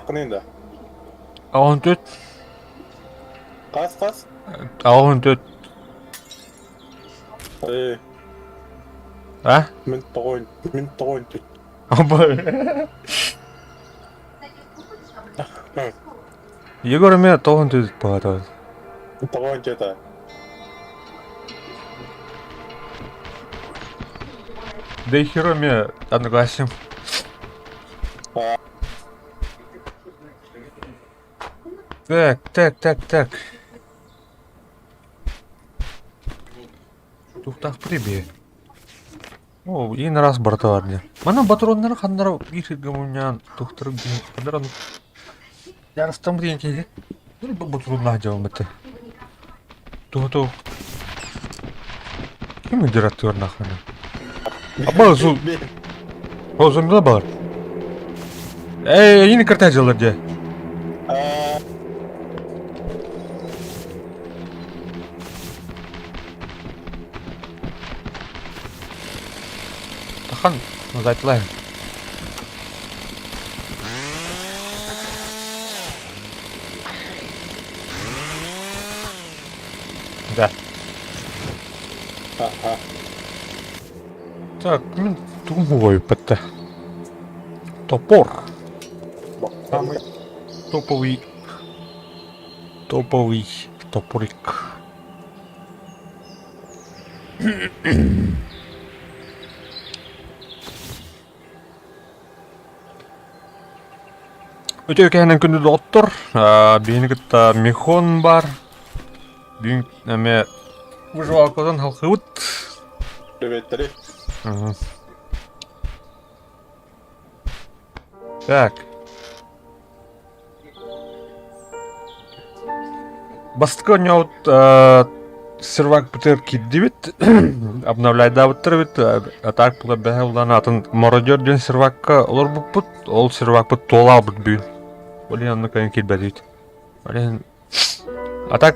жақын енді. 14. Қас. 14. А? Минут тоғойын дейді. Егор мен 14 болады. Тоғойын жеді. Да и херо мне одногласим. Так. Туқтақ прибе. О, ең раз барталарны. Мана батроннары қандары ешіргі мұниян туқтырып дейін. Қандарын ярыстан дейін кейде. Бұл батронна жауым бітті. Туғыту. Кем өдератты өрін ақаны? Абал зу. О, зомбила бар. Yeni kırtacılar diye. Tahan, zaytlayın. Да. Так, мен думаю, это топор. Самый топовый топорик. Өте кәнен күнді доттыр. Бейінігітті мехон бар. Бүйін әме ұжуалқодан халқы ұт. Привет. Так. Бастықы неот сервак бұтыр кедді бет. Обновляйда бұттыр бет. Атак бұла бәе ұланатын мародер ден сервакқа олар бұт. Ол сервак бұт тола бұт бүйін. Олен анны кайын келбәді бет. Олен... Атак...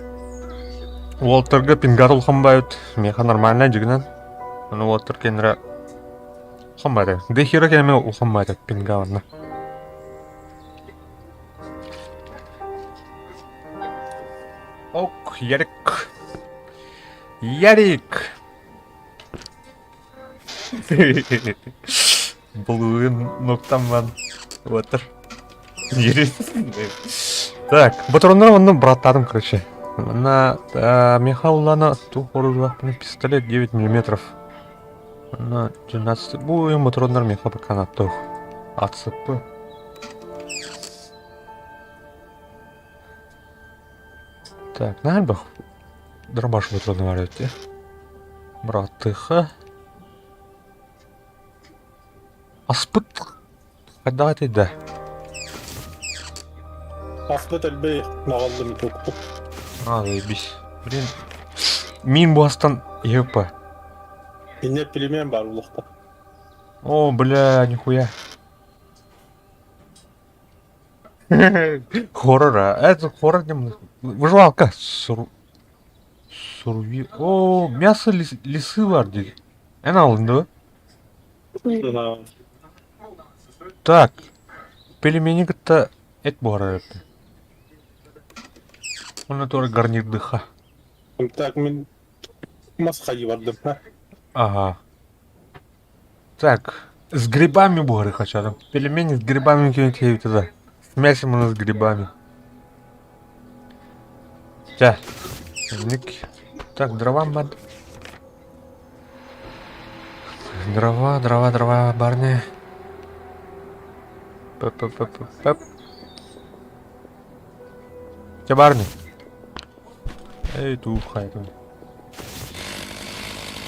Уолтерға пингар ұлқанбай бет. Меха нормальна жігінен. Оны Уолтер кенірі... ұлқанбайды. Дехира кеніме ұлқанбайды пингарына. Ок, Ярик. Бұл ноқтаман отыр. Так, батрондар оны браттадым, короче. Она Михаулана тухоружуақпын пистолет 9 мм. Она 12. Бұл батрондар Миха баканаттық. Атсыпы. Так, наверное, бах. Дробаш батроны var öte. Братыха. Аспыт. Қайда атайды? Аспыт әлбей мағалды мүтөкті. Заебись. Блин. Мин бастан епа. Менде пелемен бар ұлықта. О, бля, нихуя. Хоррор, это хоррор не... Выживалка. Сурви... О, мясо лисы var dedi. En alındı. Так. Пельмени где-то et bu arada. Оны тоже гарнир дыха. Так, мен масқаи бардым. Ага. Так. С грибами bu хочу. Пельмени с грибами какие-то туда. С мясом у нас с грибами. Да. Так, дрова надо. Дрова, барни. Пап. Где барни? Эй, тут хайдун.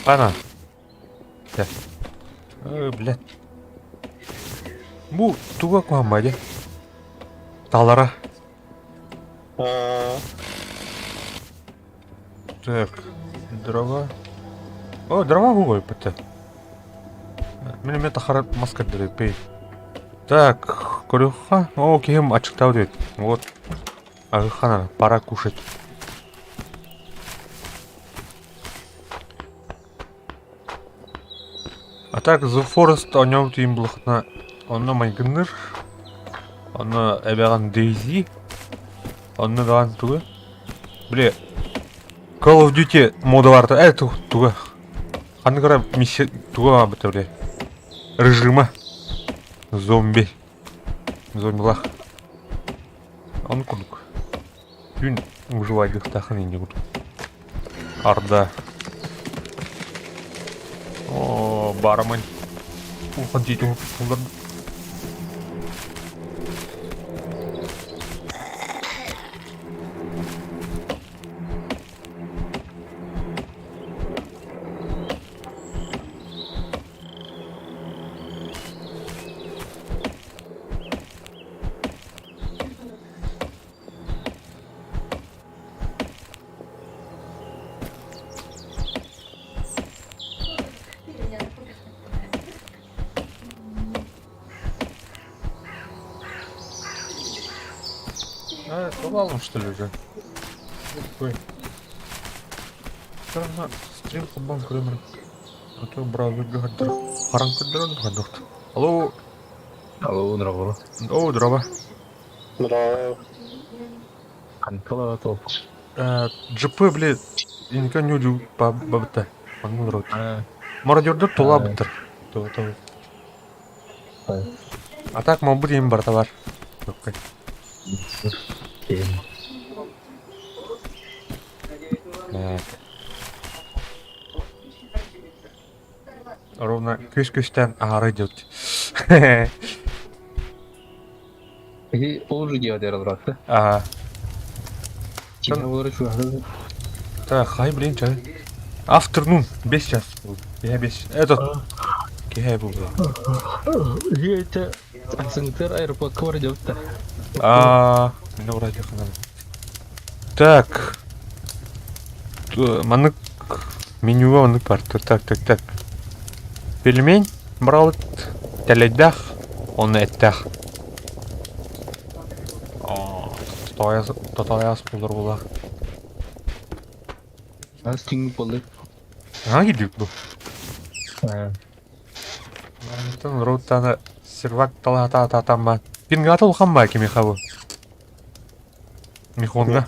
Ана. Да. Блядь. Бу, туга куамбаде. Талара. Так, дрова. О, дрова гугой пыты. Мен тахарат маска берет пей. Так, корюха. О, кем ачыктау дейт. Вот. Агыхана, пора кушать. А так, The Forest о нем тим блохна. Он на майгныр. Оны эбеган Дейзи. Оны ган тугы. Бле. Call of Duty моды барды. Тугы. Қаны қара миссия тугы бітті бле. Режима. Зомбилах. Он кудук. Күн выживайдық тақын енді кудук. Арда. О, барамын. Ухан жейтін ұлдарды. Побалым, что ли, уже? Ой. Странно, стрим побалым, кремер. А то браузер дегадыр. Харанкы дыран дегадыр. Алло. Алло, здорово. О, здорово. Здорово. Канкала топ. ЖП, блядь, я никогда не удивил по бабата. Он народ. Мародерді тола бітір. А так, мал будем бар товар. Ровно көш-көштен ары идет. Peki olur diye der bıraktı. Ага. Kimle olur şu anda? Так, хай, блин, чай. Afternoon, 5 час. Я 5. Этот. Кихай был. Это Аксентер аэропорт квар идет. Меня вроде хана. Так. Маннык менюга маннык бар. Так. Пельмень брал теледах, он эттах. Татаяс булыр була. Аз тиңип болду. Гидик бу. Антон роутаны сервак талата татамма. Пингата улхамма кими хабу. Михонга.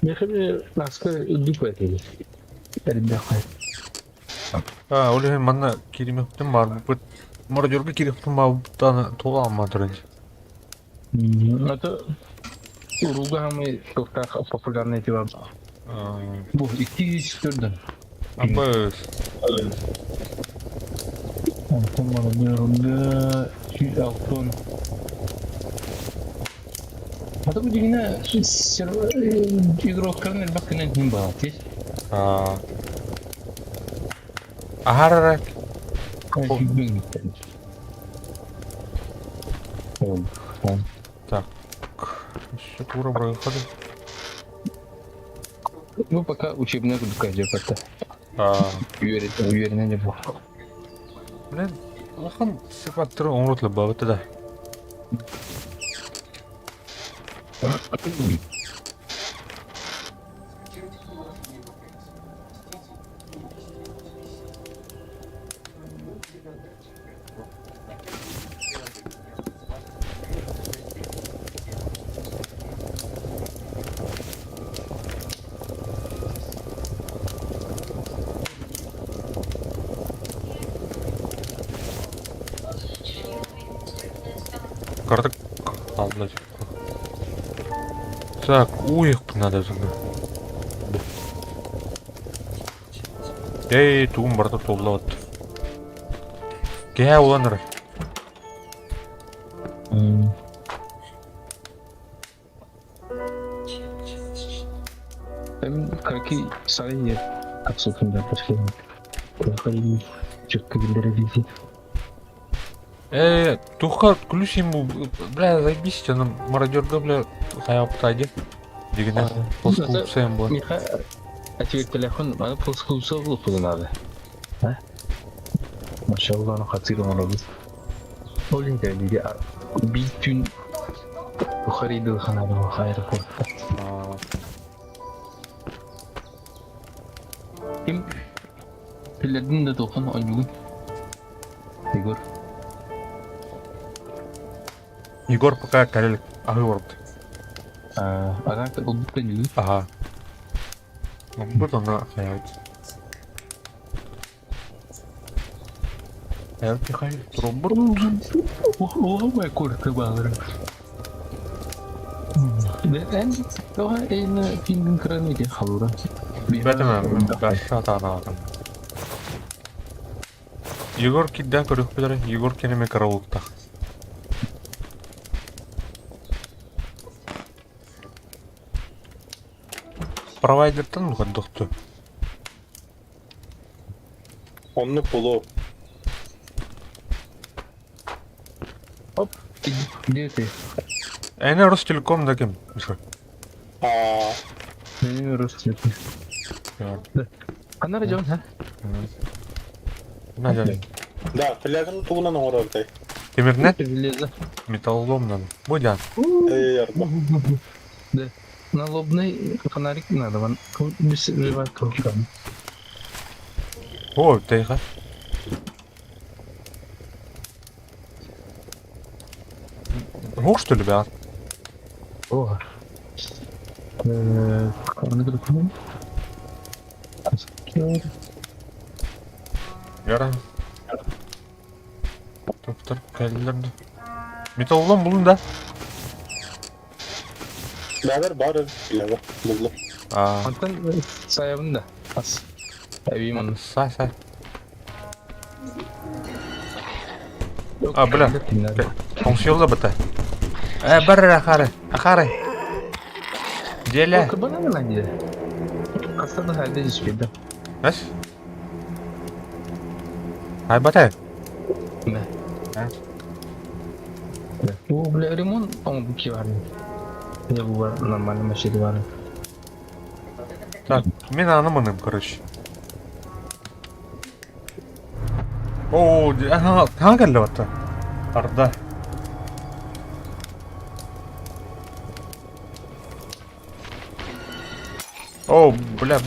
Мехме наска үдүп этели. Элимде кай. Оле манна киримектен бар бу. Мародерге киримектен бар таны тола алмадыр. Это Уруга мы как популярный тип. Bu 204'den. Абы Tamam diyorum 106. Hatta bu yine игрокların bakın kim bağlı. Агарак. Так. Еще тура проходит. Ну пока учебная группа идет как-то. Уверенно не был. Блин, лахан сифаттыры оңротлы бабыты да. Карток аллать. Так, уехать надо зуга. Эй, туым барда толлат. Ке уланыр. Какие сайты абсолютно пошли. Проходили четко визит. Туха ключ ему, бля, заебись, она мародерга, бля, хая птади. Дигна, полскупсаем было. А тебе телефон, она полскупса глупо надо. А? Машаллах, она хатира молодец. Олин дали, битюн Бухаридыл ханадова аэропортта. Ким пилердин да тоқан ойнугун. Егор. Егор пока калелик агыворды. Агакта олдук белили. Ага. Вот она хаят. Хаят тихай. Робот. Ой, корка bağırır. Ben daha en filmin kralı diye kalır. Бәтемем, бәші атағына атым. Егор кидді көрік білері, Егор кенеме караулықта. Провайдерден мұқаддықты. Onu bulu. Hop. Gidiyor ki. Әне Ростелеком да кем? Aa, Benim Rusçu. Kanara John ha? На жан. да, филягын тугунан оңорордай. Темірнет? Железо. Металлоломнан. Будян. Ярба. Да. Налобный фонарик надо. Вон без живать кругом. О, тейха. Хук, что ли, бят? О. Kanı kırıklı. Яра. Доктор кәлілерді. Металлолом бұлын да. Beraber bari filaga buldu. Antan sayabında. As. Evim onu. Сай. Бля. Қоңсы елді бұты. Бір ақары. Деле. Kırbana mı lan diye? Aslında halde hiçbirde. Әш? Ай, батай. Ne? Bu bile ремонт ama bu ki var mı? Ya bu var normalde maşedi var. Так, мен анымыным, короче. Оу, таң келді бата. Арда. Оу, бля.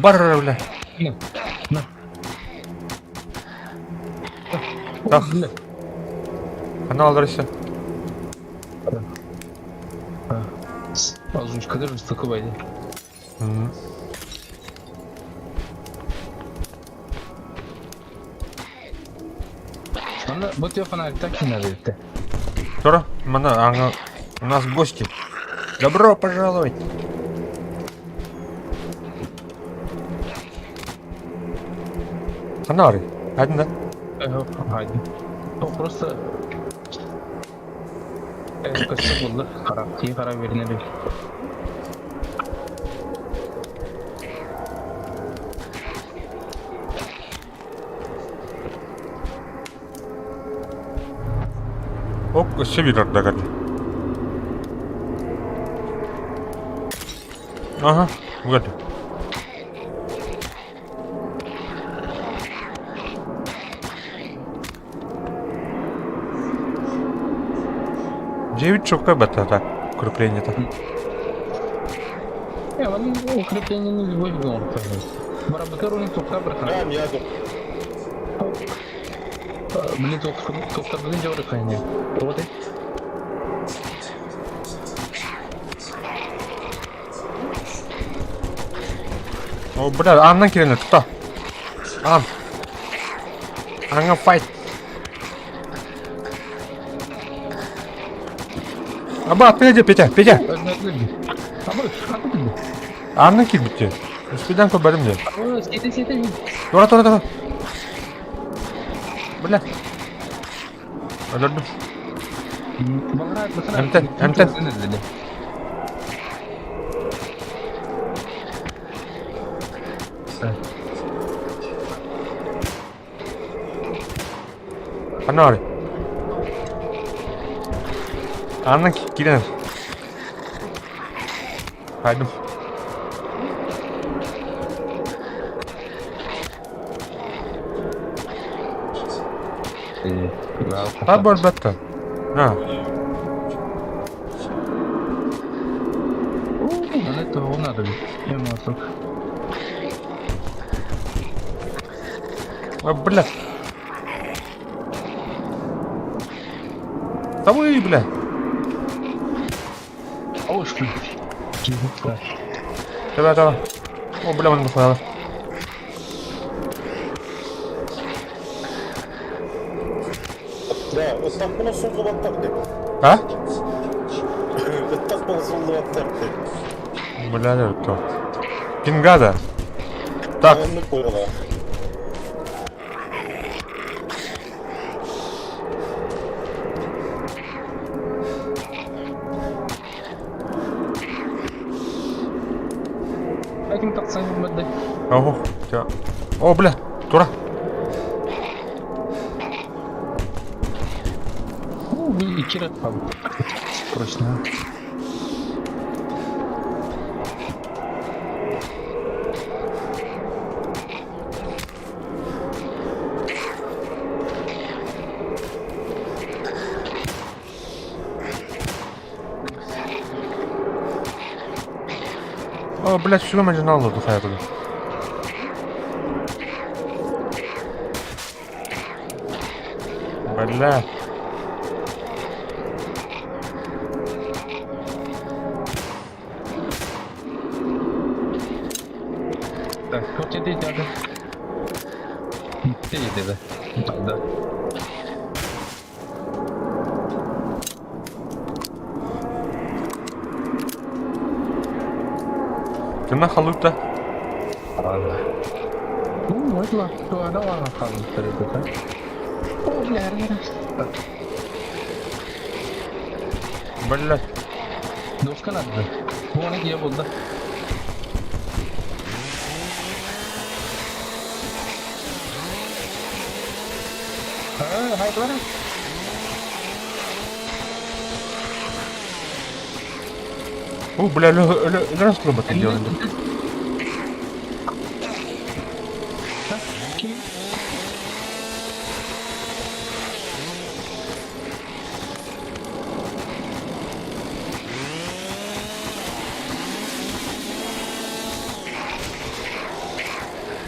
Бар, бля. Ne? Ne? Так, канал aldırışı. Az önce kadar ıslıkı baydı. Sonra bu telefon harita kimler birlikte? Скоро, у нас гости. Добро пожаловать. Фонарь. Один, да? Haydi. O просто... Kaçta buldu? İyi karar verilir. Ок, север догадли. Ага, вот. Девять чукка бата так, укрепление-то. Onun укреплениеnin любой он. Барабатер onun toplar bırakır. Tamam yazdım. Блин, toplar bulunca oraya kaynıyor. Вот и. О, бля, Анна Кирилловна, кто? Анна файт. Аба, отойди, Петя. Анна Кирилловна. Спиданку берем мне. Сиди. Тора. Бля. Öldürdüm. Emten. Fanarik. Anna Kирилловна. Haydi. Abi elbette. Ha. Это он надо. Я мозг. Бля. Давай, бля. Оушку. Давай. О, бля, он нахуй. Да, ыстак bunu сулдып аттар деп. А? Ыстак bunu сулдып аттар деп. Бля, это. Пингада. Так, Ынды қойғыла. Әкім тақсан көрмеді. ого. О, бля, тура. Бұл 2 рет қалды. Прочно. О, блядь, всего маржинал духая буду. Бля. Так, хоть это идет. Ты иди, да. Кімна халуйта? Вот ла, то она вала қалды тұрды, да? О, бля, Блядь. Доска надо. Оны кие болды. Хайт бара. О, бля, раз роботы делали.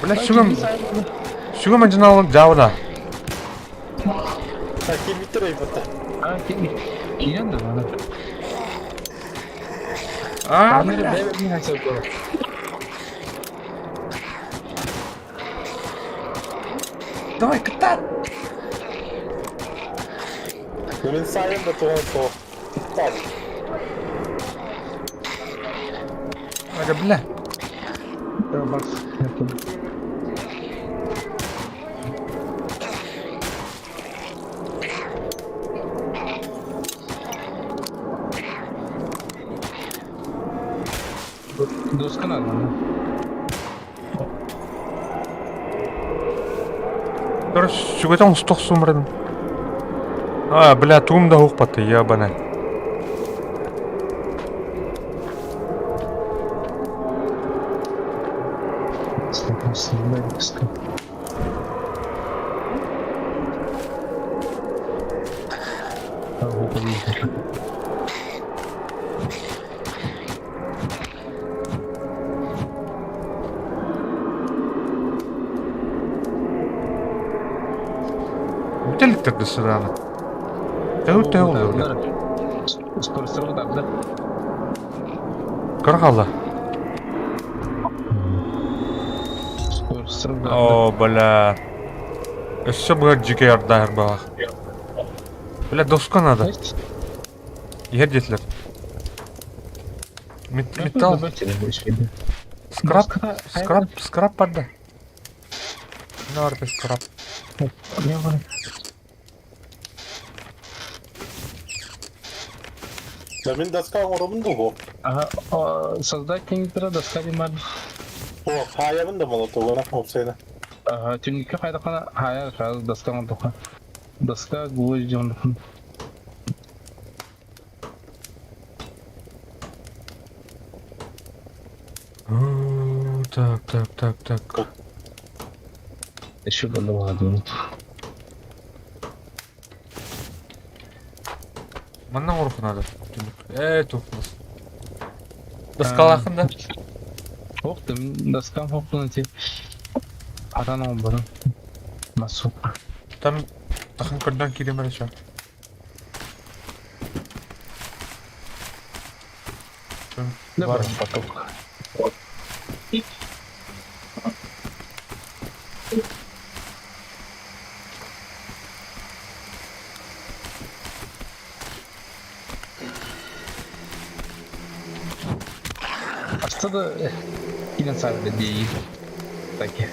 Бля, шугам маржинал жабыда. Ha, келбеттер айбатта. Киен да бана. А, Камера бля. бәйбәтін айсау көрі. Давай, катат. Мен сайын да туған сол. Тал. Ага, бля. Бас. Доска надо. Короче, шугайтан устох сумрын. А, бля, туым да хукпаты, ябана. Доска. Бутеликтер до сюда. Тәу, бля. Скоростырғы да. Кыргала. Скоростырғы да. О, бля. Еще бы джике ярдар была. Бля, доска надо. Едетлер. Металл. Скрап падда. Нарты скрап. Не var. Да мен даскаға орабынды ғой. Создать кеңгітірі доска демады. О, хаябында мала туғана, опсайна. Түнгікі қайда қана хая қазы доскаға тұқа. Доска гуыз жондықын. Так. Еще было ладно. Маннан ұрық надо. Туфнас. Доскалақында. Оқты, доскам оқтың те. Атан оң бұрын. Масу. Там тахын көрден келем әлі шо. Да, Бар. поток. А что да кинен сарды değil. Таки.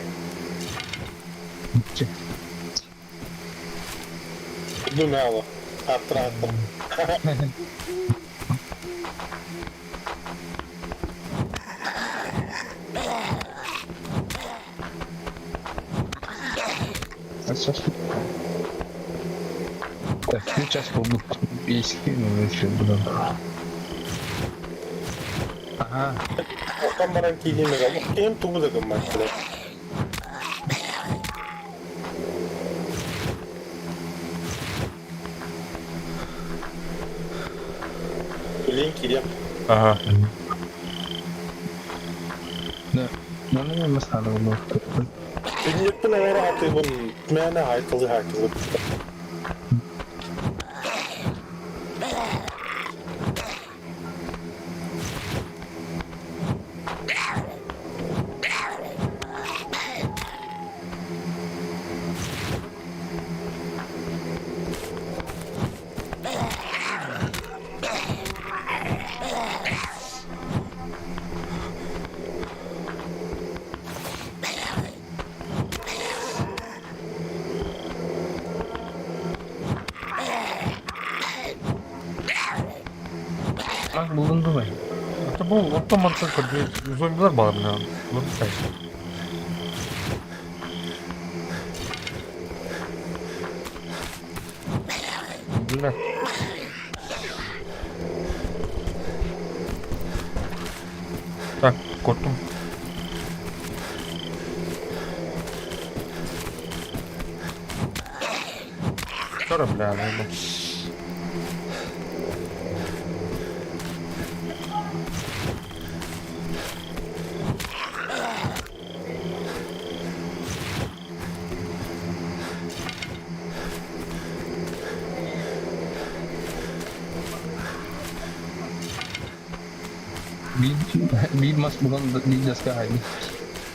Думала. Атратор. А сейчас. Так, ну сейчас побуду. Есть ну еще буду. Ага. Okan baran kiydiğini kaldı. Kim tuğu da gımmak bile. Bilin kiydim. Ага. Да. Ну, не масана було. Bilin oraya atı bunun. Tümene haytalı herkese. Ах, bulundu mu? Это был автомат только зомбилар бар мына. Веб-сайт. Бля. Так, korktum. Sonra bля, ну. Bir mas bulan bir daska haydi.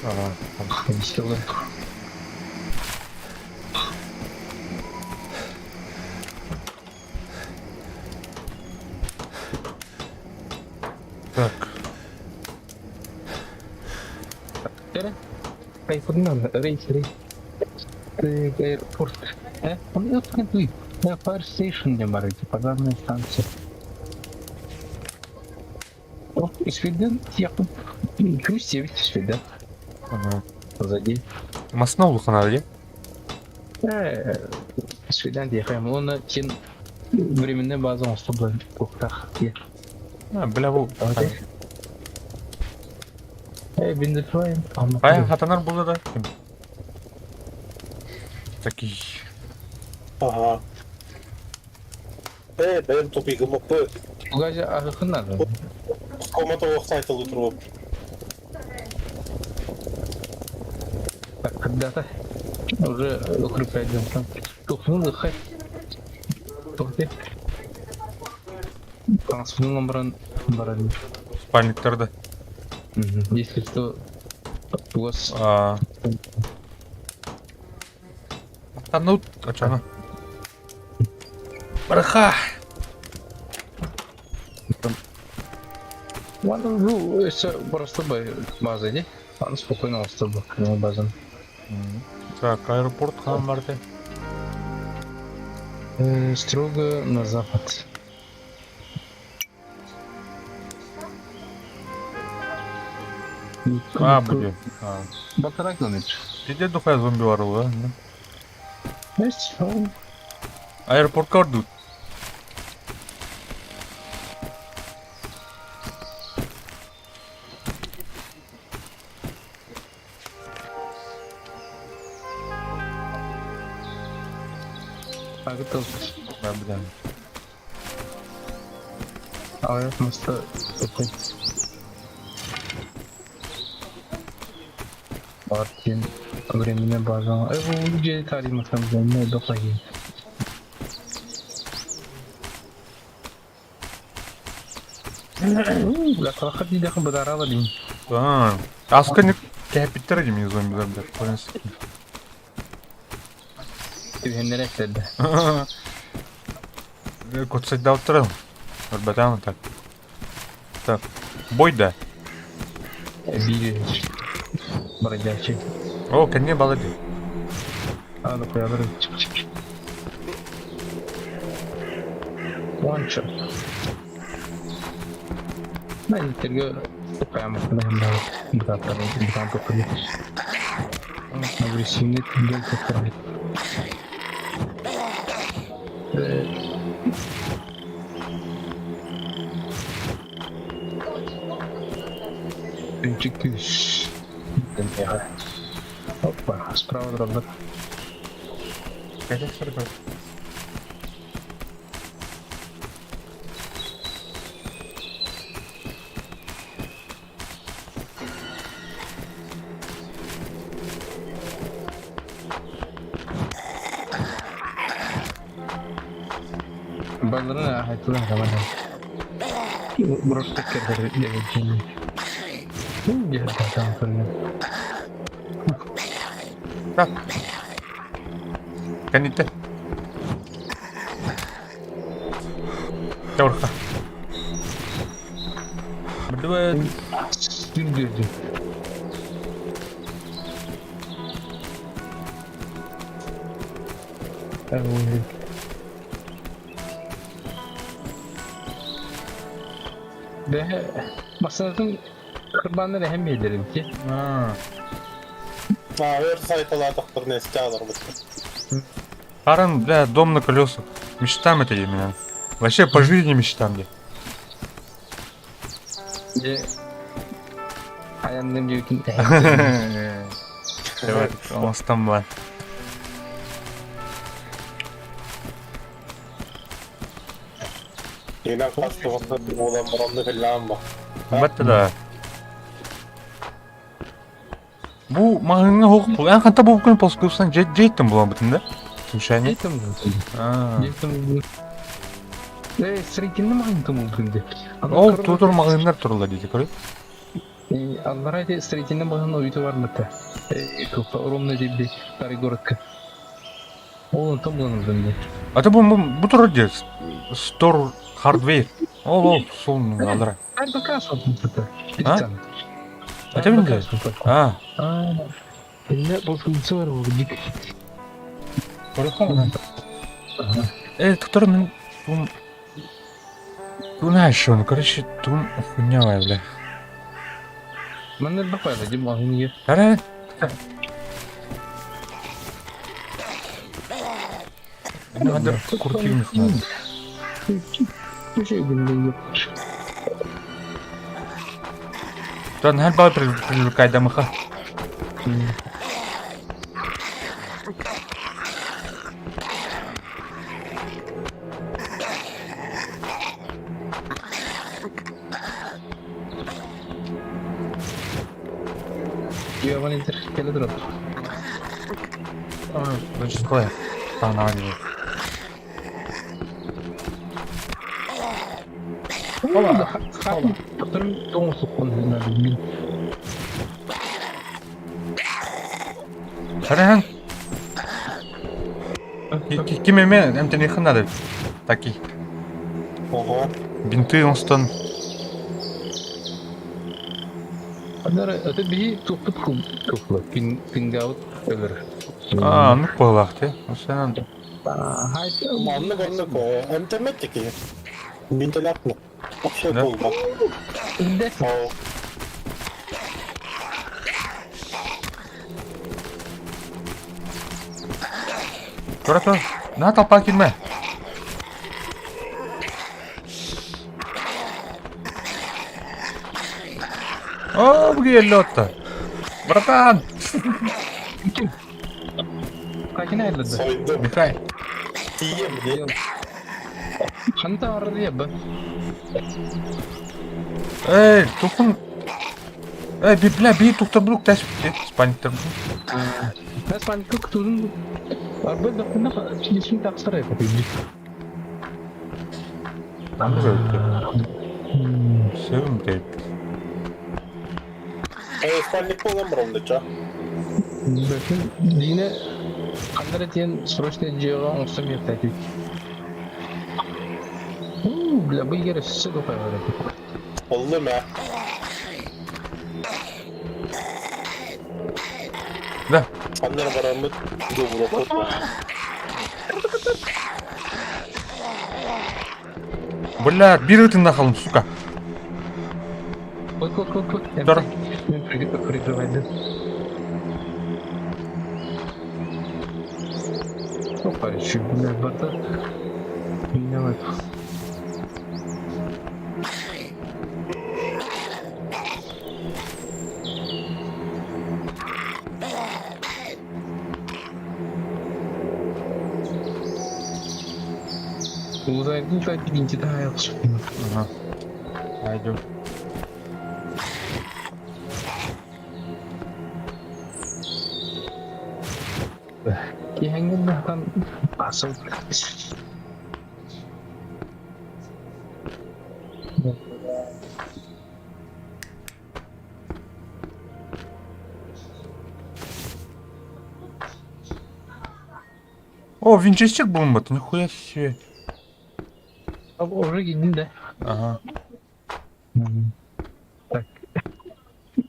Ага. İşte olur. Так. Tere. Kayıpın ne? Reis. Airport. Он ее смотри. На Fire Station не барыги, пожарная станция. О, из Фиден якын. Плюс 9 из Фиден. Ага. Позади. Масна улухана, или? Из Фиден дияхаем. Оны сен временная база он чтобы кухтах. А, бля, бұл. Бендефлайн. Ая, хатанар болды да. Такий. Aha. Benim topu gımmak bu. Угазя ахын надо. Komata o saytalı durum. Так, когда-то уже укрепляем там. Тухнул их. Тухты. Трансферным баран. Спальниктарды. Если что, у вас Танут, ачана. Бараха. ладно, ну, это просто база, не? Ладно, спокойно осталось база. Так, аэропорт хан барды. Строго на запад. А, блин. Батарак километр. Где духая зомби бар ул, а? Есть? Аэропортқа барды. А, готов. Да, бля. А я просто такой. Партин. Временная база. У людей тарим там временная доходит. La kalka değil yakın badara alayım. Tamam. Askınik kehip bitter mi zombiler de. Polis. Tühenlere ekledi. Kutsayda oturalım. Örbetamam tak. Так. Бой да. Bir gerçek. О, kendine bağladı. Hadi koyalım. Çık çık. One shot. Ben tergö koyamadım ben de bu kadar bir tane topladım. Abi şimdi gel topladım. Çıkış. Hoppa, справа дробно. Kaçak sarı koy. Ballarına hayatlar zaman. Burası tekrar geleceğim. Gel tamam falan. Bak. Kendine. Orka. Berdua. Düz. Evet. Ve masanın kurbanları hem yedirim ki. Ha. Ver sayfalarda bir nesli alırmış. Харан, бля, дом на колесах. Мечтам это для меня. Вообще по жизни мечтам я. Ve hayallerim gibi Evet, olmasından var. Yine kastımızda olan burandı falan bak. Battı da. Bu mağınına hukuk. En kanta bu bugün poskupsan jeyttim bu bitinde. Случайно? Yetim А. Yetim Ve sırıkinde mi hangi mümkündü? Ол тудур мағындар туралы дейді, көріп? Аллар айты срединен баған ойты бар мыты. Көпі ұрымны дейді тарый городка. Олын там бұланылдың де. Ата bu туры де, Store Hardware. Ол, солының алдыра. РБК салтын тұты. Ата мен де? А. Енді бұл сұлысы бар ол дик. Көріп қана? Который мен... Ну, знаешь, он, короче, тун хуйнявая, бля. Мен не бақпайды, дем ағын егер. Ара. Надо куртильных надо. Көше күнде еп. Тон хәл бай привлекай дамыха. Yaman indir, gel dur. Значит, какое? Останавливай. Ola. Tutarım doğum sokunduğunda bilmiyorum. Харан. Ким еме, эмте не надо. Таки. Oha. Бинты онстан. Onlara öte bir toplu pingavut ölür. А, ну колахты. Sen Haydi. Manlı kanlı koy. Hem temet ki. Bintelak mı? Bak şey Ne? kol bak. İnde. Oo. Bırak. Ne tapa girme. О, bu geldi hatta. Bırakan. Kaçına ayrıldı? Soydu. Mikhail. İyi mi diye. Hanta aradı ya ben. Tukun. Bir tuktabluk test spaniktir. Ben panikle kutudum. Araba da kuna şimdi taksara yapayım. Tamam öyle. Sevim deyip. Спальник olan var onda ça. Bakın yine Andra tiyan срочно дело он сам yaptı. Bля, bu yere sıkı koyuyor. Oldu mu? Da. Anlara varanlık doğru. Bля, bir ытында қалым, сука. Koy. Dur. Ben прикрываю. Опа, еще, бля, бата. Меня вот. Uzayın da birinci daha yakışık. Ага. Пойдем. Kihangin na kan pasok. О, винчестик бомба-то, нихуя себе. Abi oraya gidin de. Ага. Так.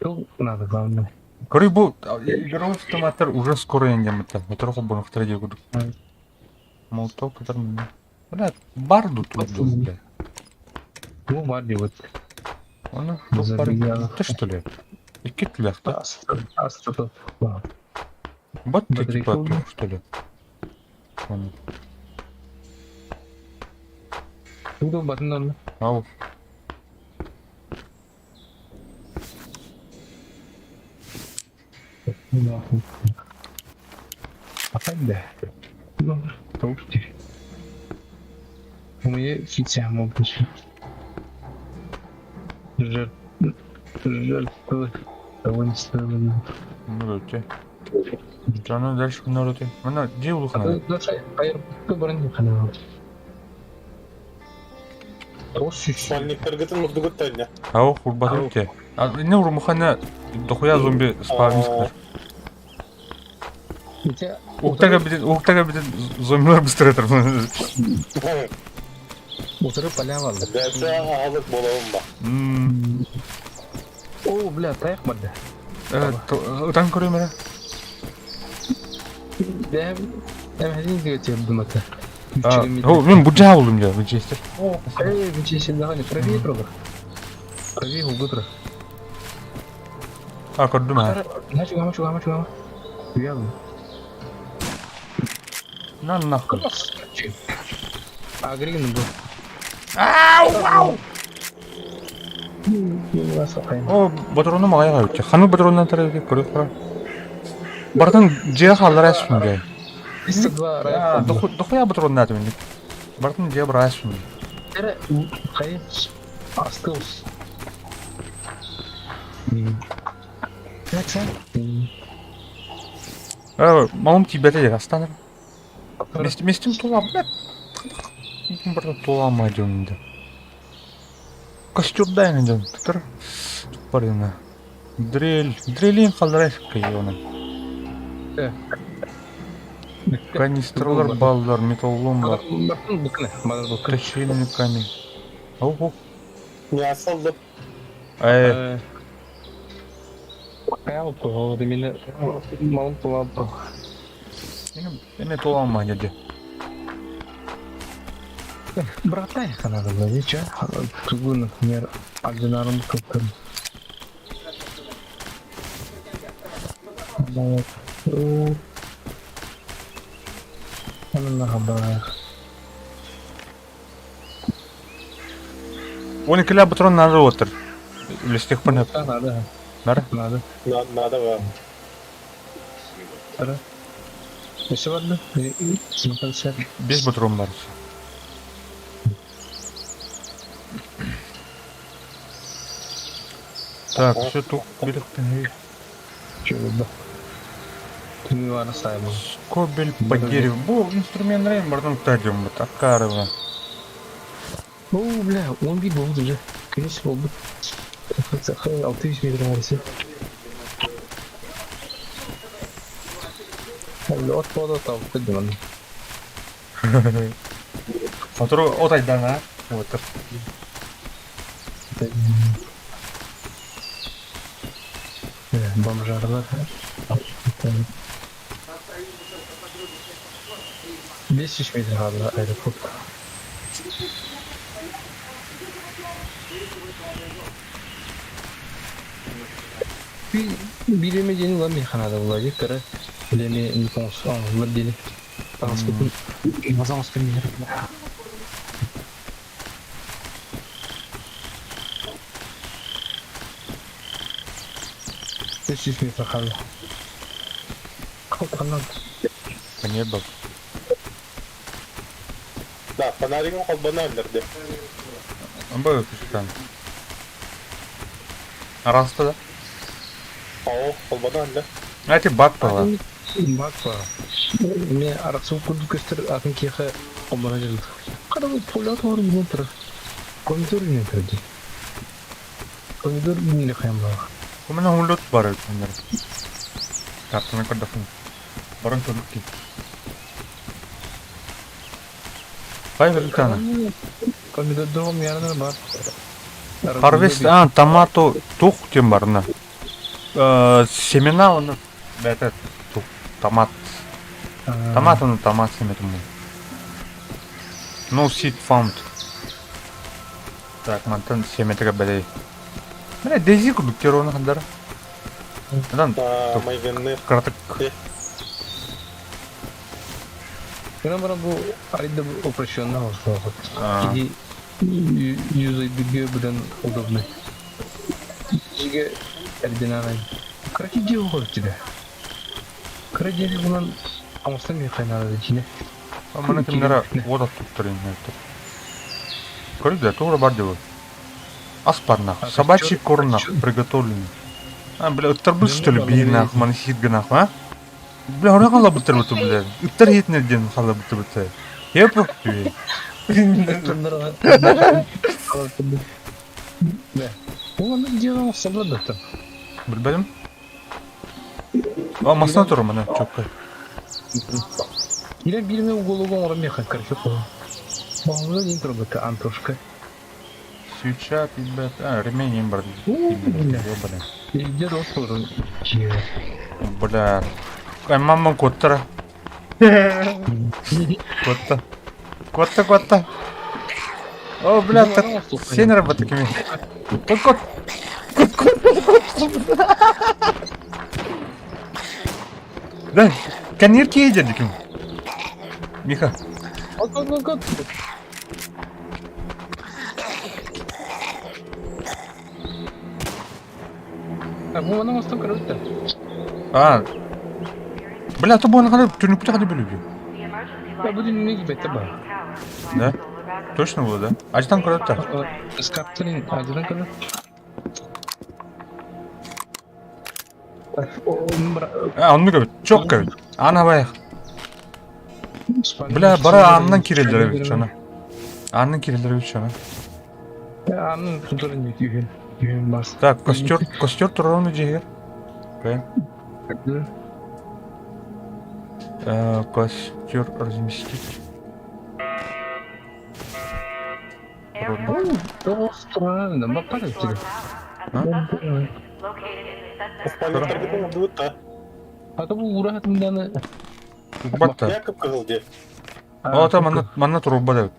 Çok надо главное. Короче, игровой автоматор уже скоро ендем это. Которого бы в трейде буду. Молоток, который мне. Бля, барду тут был, бля. Bu var diyor. Onu Güzel бар. bir yana. Ты что ли? И китлях, да? Aslı. Вот ты Батарейка типа уже. тут, что ли? Понял. Burada batın onu. Ау. Опять да. Ну, слушайте. Мы сейчас могут жертвы довольно стоило. Ну, да, Canı ders bunlar öte. Bana diye uluk ne? Даже hayır bu barın kanı. Рос Спальник кыргытын мурду көттәне. Ау, хурбат öte. Ne vuru muhana dokuya zombi spavniskler. Уктага бит зомбилар быстыратыр. Oturup hala vardı. Дәшә алып болавым ба. Oo bля tayak vardı. Utan koruyor mera. Hem hedin götürdüm hatta. Ben bucağı oldum ya. Winchester. Winchester daha ne? Правее трогай. Правее быстро. Gördüm ha. Мачуга. Уявно. Lan nakıl. Агрин был. Ау! O batıronu mağaya kayıtçı. Hanı batırondan tarafı koruyor para. Bardan ciğer hallar açmıyor ya. 302 райфа. Дохуя батарон надо мне. Бартон где брать мне? Это хайс остался. Малым тебе де растаныр. Местим тула, блядь. Бартон тула мадем да. Костюм дай надем. Тутыр. Парина. Дрелин халдырайсып кайона. Канистралар, баллар, металломлар. Бартон быкны, мазар быкны. Точильный камень. Ау. Не асылды. Кая алып койгон мени малым тулап. Эме толама деди. Братай канада нече. Тугун, например, ординарым көптөр. Анна хабар. 12 ля патрон надо отыр. Листик понят. Надо. Нары? Надо. Надо ба. Ара. Несі vardı? Sınıfta dışarı. 5 патрон бар. Так, все тут билеттен. Şöyle bak. Tümü var sayma. Скобель по дереву. Бұл инструмент рейн бардын тадим. Такарова. Oo bля, 11 oldu ya. Finish oldu. 600 metre arası. Hadi ot boğda tavukta diyorum. Faturu o taydan ha. Otur. Бомжарlar. 500 metre kaldı aeroport. Bilemeyeceğini lan meyhanada olacak kara. Bileme ne konusu anılır deli. Transportun mazamız bilmiyor. 500 metre kaldı. Kalkanlar. Niye bak. Да, фонариком колбана öldürdü. Ama öpüşten. Arası da. Aa, колбана öldü. Hadi bak baba. Bak bak. Ne arası kurduk göster akın kiyaha olmana geldi. Kadar bu polat var bunun taraf. Koridor ne terdi? Koridor ne kayam bak. Kau mana hulut baru bener. Kartunya kedapun. Barang keduk ki. Hayır bir tane. Koridor doğum yerine bak. Harvest tomato tuh чем барна. Семена он это тух томат. Томат он томат семена. No seed found. Так, мантан семетega бәлей. Менә дези күбіктер оны қандары. Одан Да, майгенны. қыртық. Yana bana bu ayda bu operasyonlar olsa bak. İyi yüzeyde buradan удобно. Жиге ординарный. Короче, дело хочет. Короче, bunun Amsterdam yakınlarda içine. Mana kimdara ода тұттыр енді. Көрді де, тура бар деп. Ас бар нах. Собачий корм нах приготовленный. Бля, ыттар бұл что ли бейін нах, маны хитгі нах, а? Бля, оны қала бұттыр бұты, бля. Ыттар хитнерден қала бұты бұты. Еп өп, бе. Onu делал собладата. Білбәдім? Масына тұр, мана, чөпкай. Или билме уголовом рамеха, короче, Bağımlı değil robota Antoşka. Свеча, пизбет. Ремень им, брат. Где ростор? Бля. Ай, мама коттара. Котта. О, бля, так сен работа кеми. Кот. Да, коньерки едет кем. Миха. Кот. Bu bana mısın kırıldı? Бля, то было надо тюрьму хотя бы любил. Ya bu dün ne gibi etti bak. Да? Точно было, да? Acıdan kırıldı. Скаптырın acıdan kırıldı. Он мı говорит? Çok говорит. Ana bayağı. Бля, бара Аннан Кириллерович ona. Аннан Кириллерович ona. Ya anın kontrolünü yüğün bas. Так, костер турауны жегер. Окей. Костер разместить. Странно, bak para içeri. Палеттер gibi oldu da. Hatta bu uğra hatımdanı. Бакта. Yakıp kırıldı. О, там манна труба да.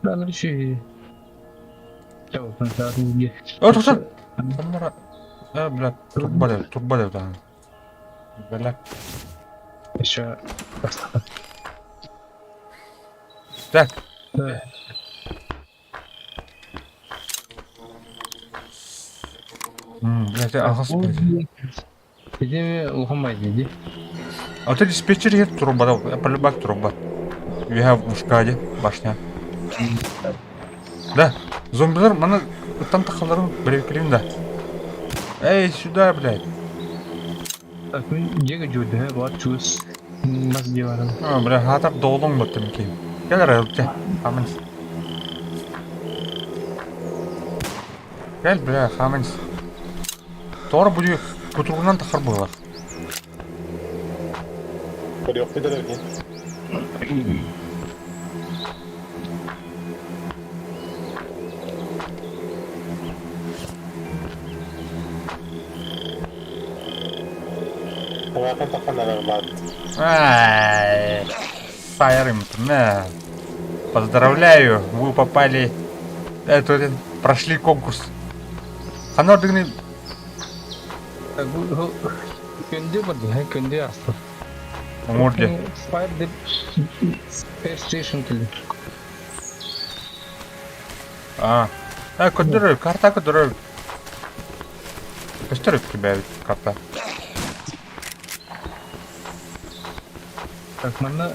Ben bir şey. Ya ben zaten iyi. О, тоқтат. Тамара. Бля, труба да там. Бля. Aşağı. Так. Evet. Бля, ты ағас бля. Dedi okumaydı dedi. А ты диспетчер ет труба да. Полюбак труба. You have ушкаде, башня. Да, зомбилар мана там тақаларын бірекелейін да. Эй, сюда, блядь. Так, где gördü ha? Var çöz. Nasıl diyorlar? Бля, хатап доолоң бөттім кейін. Келер әліпте, амын. Gel bля, хамens. Doğru bu kutuğundan takır boylar. Böyle yok bir de öyle. Ama kan takan ada banget. Ай, Сайрым, на. Поздравляю, вы попали. Это прошли конкурс. Ханар дегни Bu kendi var ya, kendi astı. морде. Fire the space station killed. А. Кодыры, карта кодыры. Пестерик тебя карта. Так, mana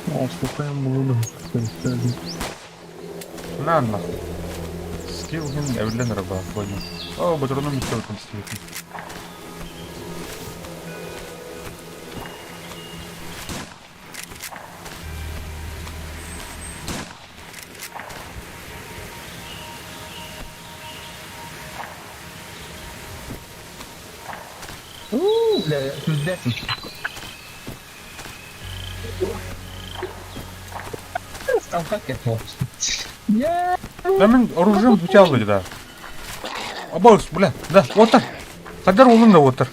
успокаиваем буду. На. Скилл evlen araba понял. О, батарея не стоит действительно. Бля, пиздец. Там как это? Да мен оружием бутял да. Абос, бля, да, отыр. Кадар олың да отыр.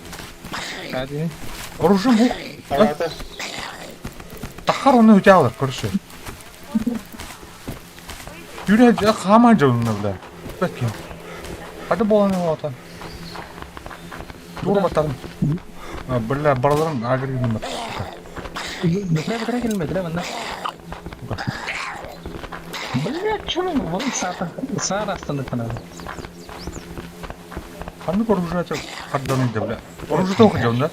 Hadi. Оружием бұл. Hayatı. Тахар оны өте алыр, көрші. Юрия қама жауына, бля. Бәткен. Қады боланы ота. Дур батарым. Бля, барларын агрегін бат. Бітіре келмеді, банда. Бля, чому? Вон сар астында канады. Қанды оружие açık. Қадданайды, бля. Оружие тоқы жауында.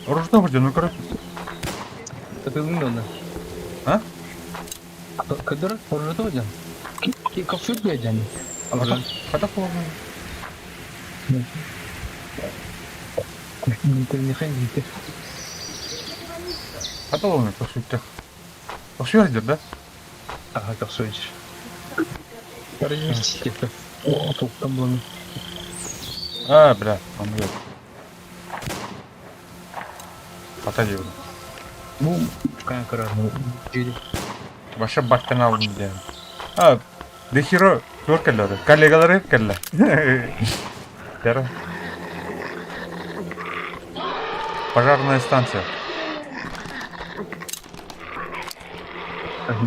Оружие тоқы жауында, көріп. Катылдың да онда. А? Кадыр, оржады ғой жан. Кафет бе жан? Қада қолы. Нехай жейте. Қада қолы, көксүйтті. Көксүй әрдер, да? Ага, кафет. Короче, кетті. О, тоқтан бұланы. А, бля, оны yok. Ата жеуді. Bu kayan kararını жейді. Баша бактан алдым, бля. А, дехиро көркелері. Коллегалар еркелі. Дәрі. Пожарная станция.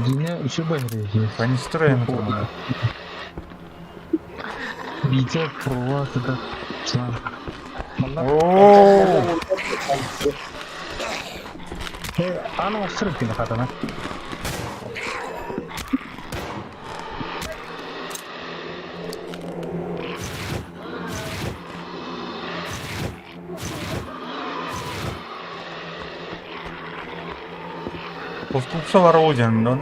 Дина еще быстрее. Канистра я напомню. Витя, права, это сам. Ооо. Ана островки на хатана. Поступса var o canından.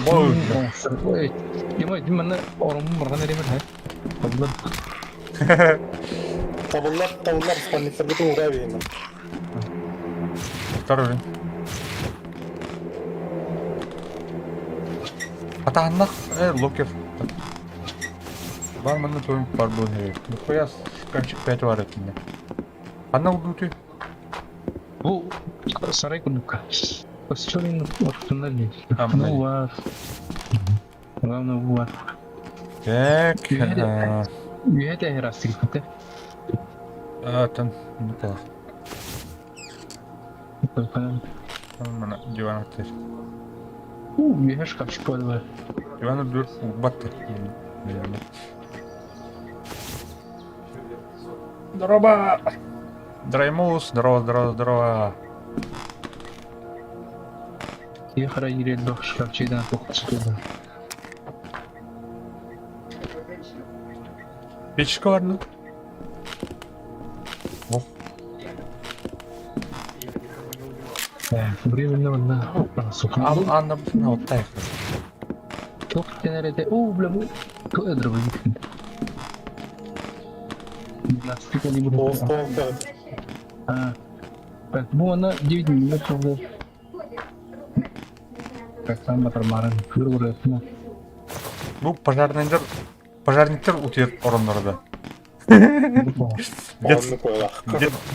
Ой, Диманы орынмын барған әремен, ха? Tabullar spandikler bütün uğrayabilirim. Второй. Атаннах, локер. Бар мана тоим бар бұл керек. Нихуя шкафчик 5 var etinde. Анна удути. Бұл сарай күндікка. Посчерин орта ли? А, Ну, var. Главное, var. Так. Üye de her astı gitti. Там не пах. Мана диван атыр. Üye şkafçık var. Диваны 4 баттыр. Здорово! Драймус, здорово. Я хара ирел дох şkafçıdan çıkıyor. Печка var mı? Oh. Временно вона сука. Anla bu sana ottay. Çok nerede? Bla bu. To ödrü bu. Lastik ali bu. Oğuz'dan Ha. Bak bu ona 9 milyon oldu. Как-то батармарын көргөрөтүнө. Бу пожарниктер утет ороннорда. Онны койлах.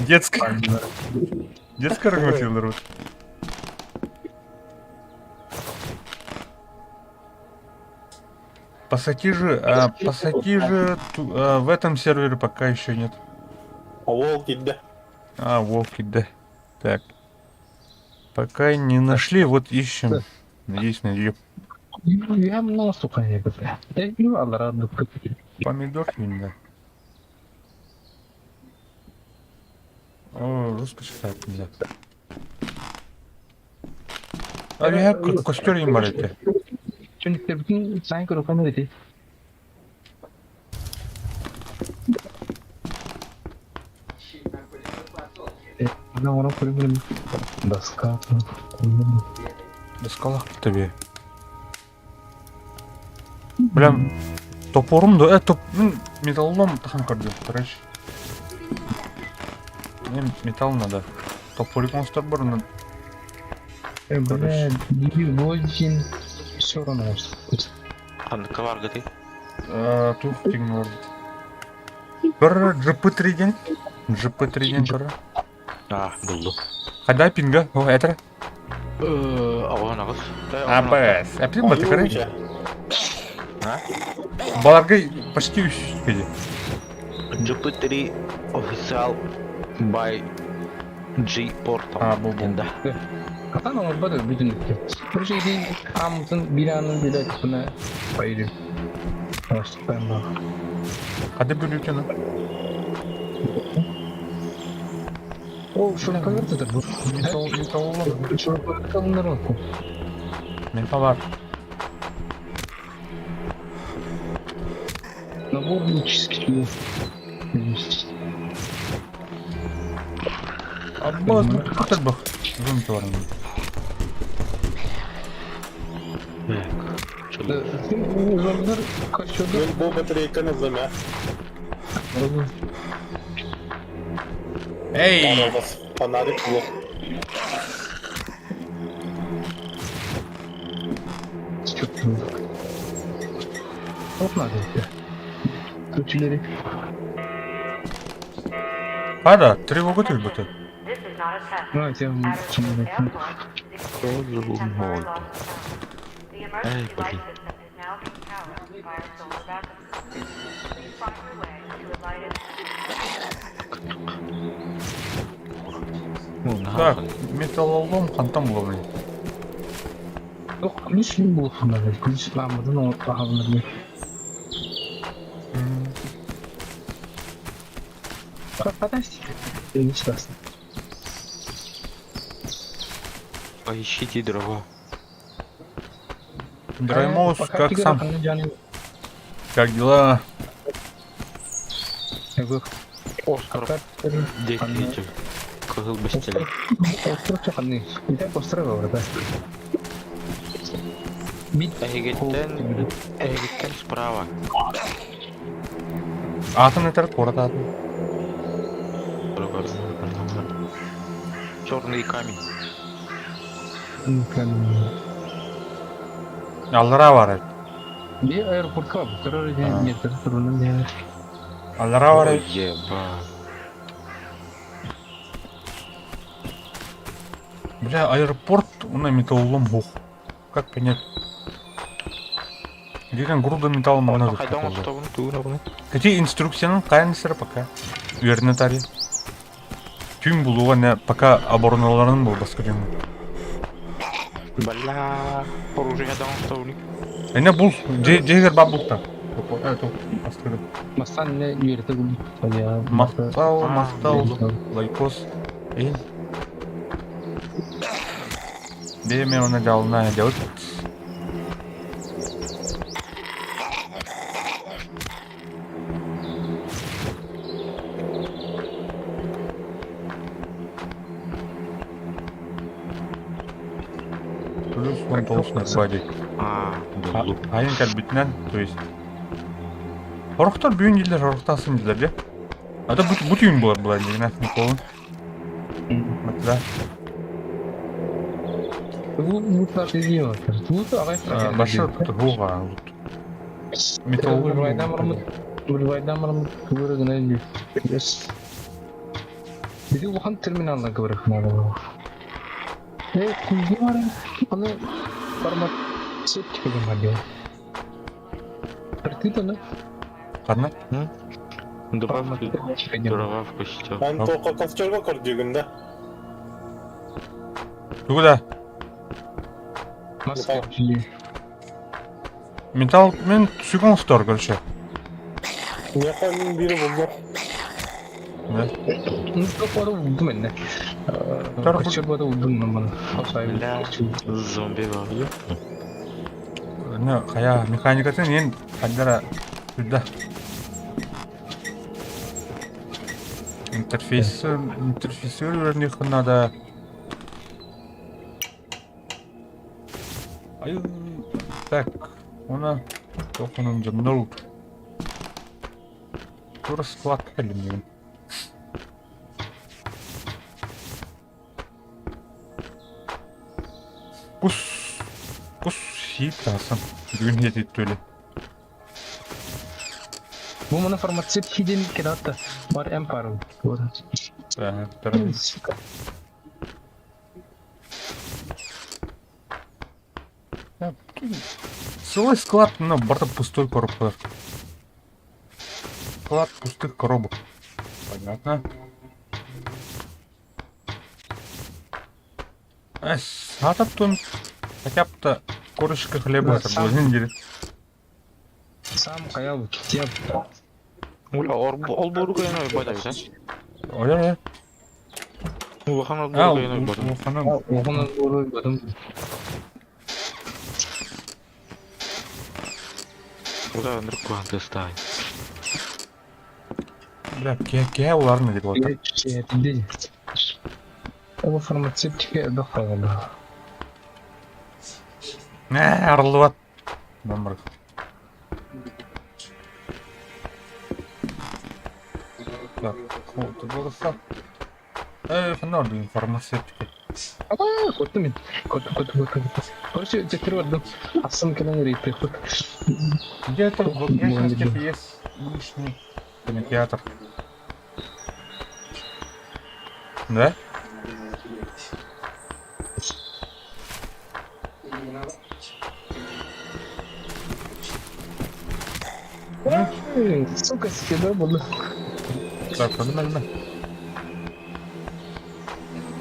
Детская регулятивная. Пассатижи в этом сервере пока еще нет. Волки, да. Волки, да. Так. Пока не нашли, вот ищем. Надеюсь, найдем. Я много сука не говорю. Я не рад. Помидор да. О, русский читать нельзя. Я костер не марите. Çünkü bütün sanki rokanı dedi. Она orang kurang доска. Доскала тебе. Блям, топорум да, металлом тахан карды, короче. Мне металл надо. Топорик монстр бар, надо. Бля, gibi очень все равно. Қандыққа бар кәте? Тух деген бар. Бір GP3-ден бір. Бұлды. Қайда пинга? О, әтірі? Ауған ағыз. Бәс. Әпсен баты қарай? Баларға почти үш кеде. GP3 official by G Portal. Бұл. Katan olmaz bana bütün. Bir şey değil. Amutun binanın bile buna bayılıyor. Ben bak. Қайда бөлі екен? O şuna kalırdı da bu. Şuna kalınlar mı? Металл бар. Наборнический. Аббас, күтір бұқ. Зұм туарым. Uzanlar kaçıyordu. Ben bu батарейканы заме. Эй! Фонарик плох. Çok nadir ya. Kötüleri. Қайда? Тревога түл бұты. Ha sen şimdi Эй, блин. Так, металлолом қантам бұла блин. yok kulis mi bu bunlar? Kulis lamadan o tahavlar. Фантастика. Нечестно. Поищите дрова. Драймоус, как сам? Как дела? Оскар. Двигатель. Кызыл бестелек. Остров чаканный. Итак, остров orada. Эгеттен справа. Атын етер, қорат атын. Черный камень. Аллара бар. Bir aeroportka bu kadar yeter sorunun yani. Аллара бар. Ебать. Бля, аэропорт, на металлолом бух. Как понять? Деген груда металл мана Қайдан ұстауын туын. Какие инструкцияның қайынсыры пока? Үйеріне тари. Түйін бұлуға не пока обороналарының бұл басқырын. Бля, оружиядан ұстауын. Әне бұл, жегер ба бұлта. Басқырын. Масtan ne yerde bu ya. Мақтау, лайкос. Эй. Деме оны жалына әдеуіт. Плюс он должен бади. Бұлды. Айын кәлбітінен, то есть. Орықтар бүйін елдер, орықтасын елдер, де? Ада бұт үйін болар бұлай, деген әфін қолын. Мәтіда. Bu tarz izliyor. Bu da ağay. Башы хуга. Металл. Бурвайдан барам көрөгүнө эле. Биди ухан терминалдан көрөк надо. Куйги бар. Аны формат септикеге мадё. Партитаны. Кана? Добавка сейчас. Ben toka kostörge kırdığımda. Тугуда. Маска. Металл мен түсүгөн стор көрчү. Yakanın biri buldu. Ну что пора buldum eline. Kaçırmada buldum ben bana. Бля, зомби var. Не, кая механикасы мен кайдара түрдө. Интерфейс өрүнүх надо. Ай, так, она токунун жамнул. Тура склад келмеген. Кус хитасын. Бүгүн жетет төле. Bu bana farmasist hidden kiratta. Var empire. Целый склад, но борта пустой коробка. Склад пустых коробок. Понятно. Сатаптон хотя бы корочка хлеба это было неделю. Сам каял китеп. Ула ол боруга yana байдайсың. Ой. Ухан ол боруга yana байдайсың. Ухана. Оғына орой бадым. Ула ныркуан тестай. Бля, ке уларны деп отыр. Şey Bu farmasistike дохода. Арылып. Номер. Так, вот болса. Фанор информатика. Коту мен. Коту. Короче, теперь вот асым келен рейпе хот. Где-то в местности есть лишний кинотеатр. Да? Сука, съеда буду. Так, нормально.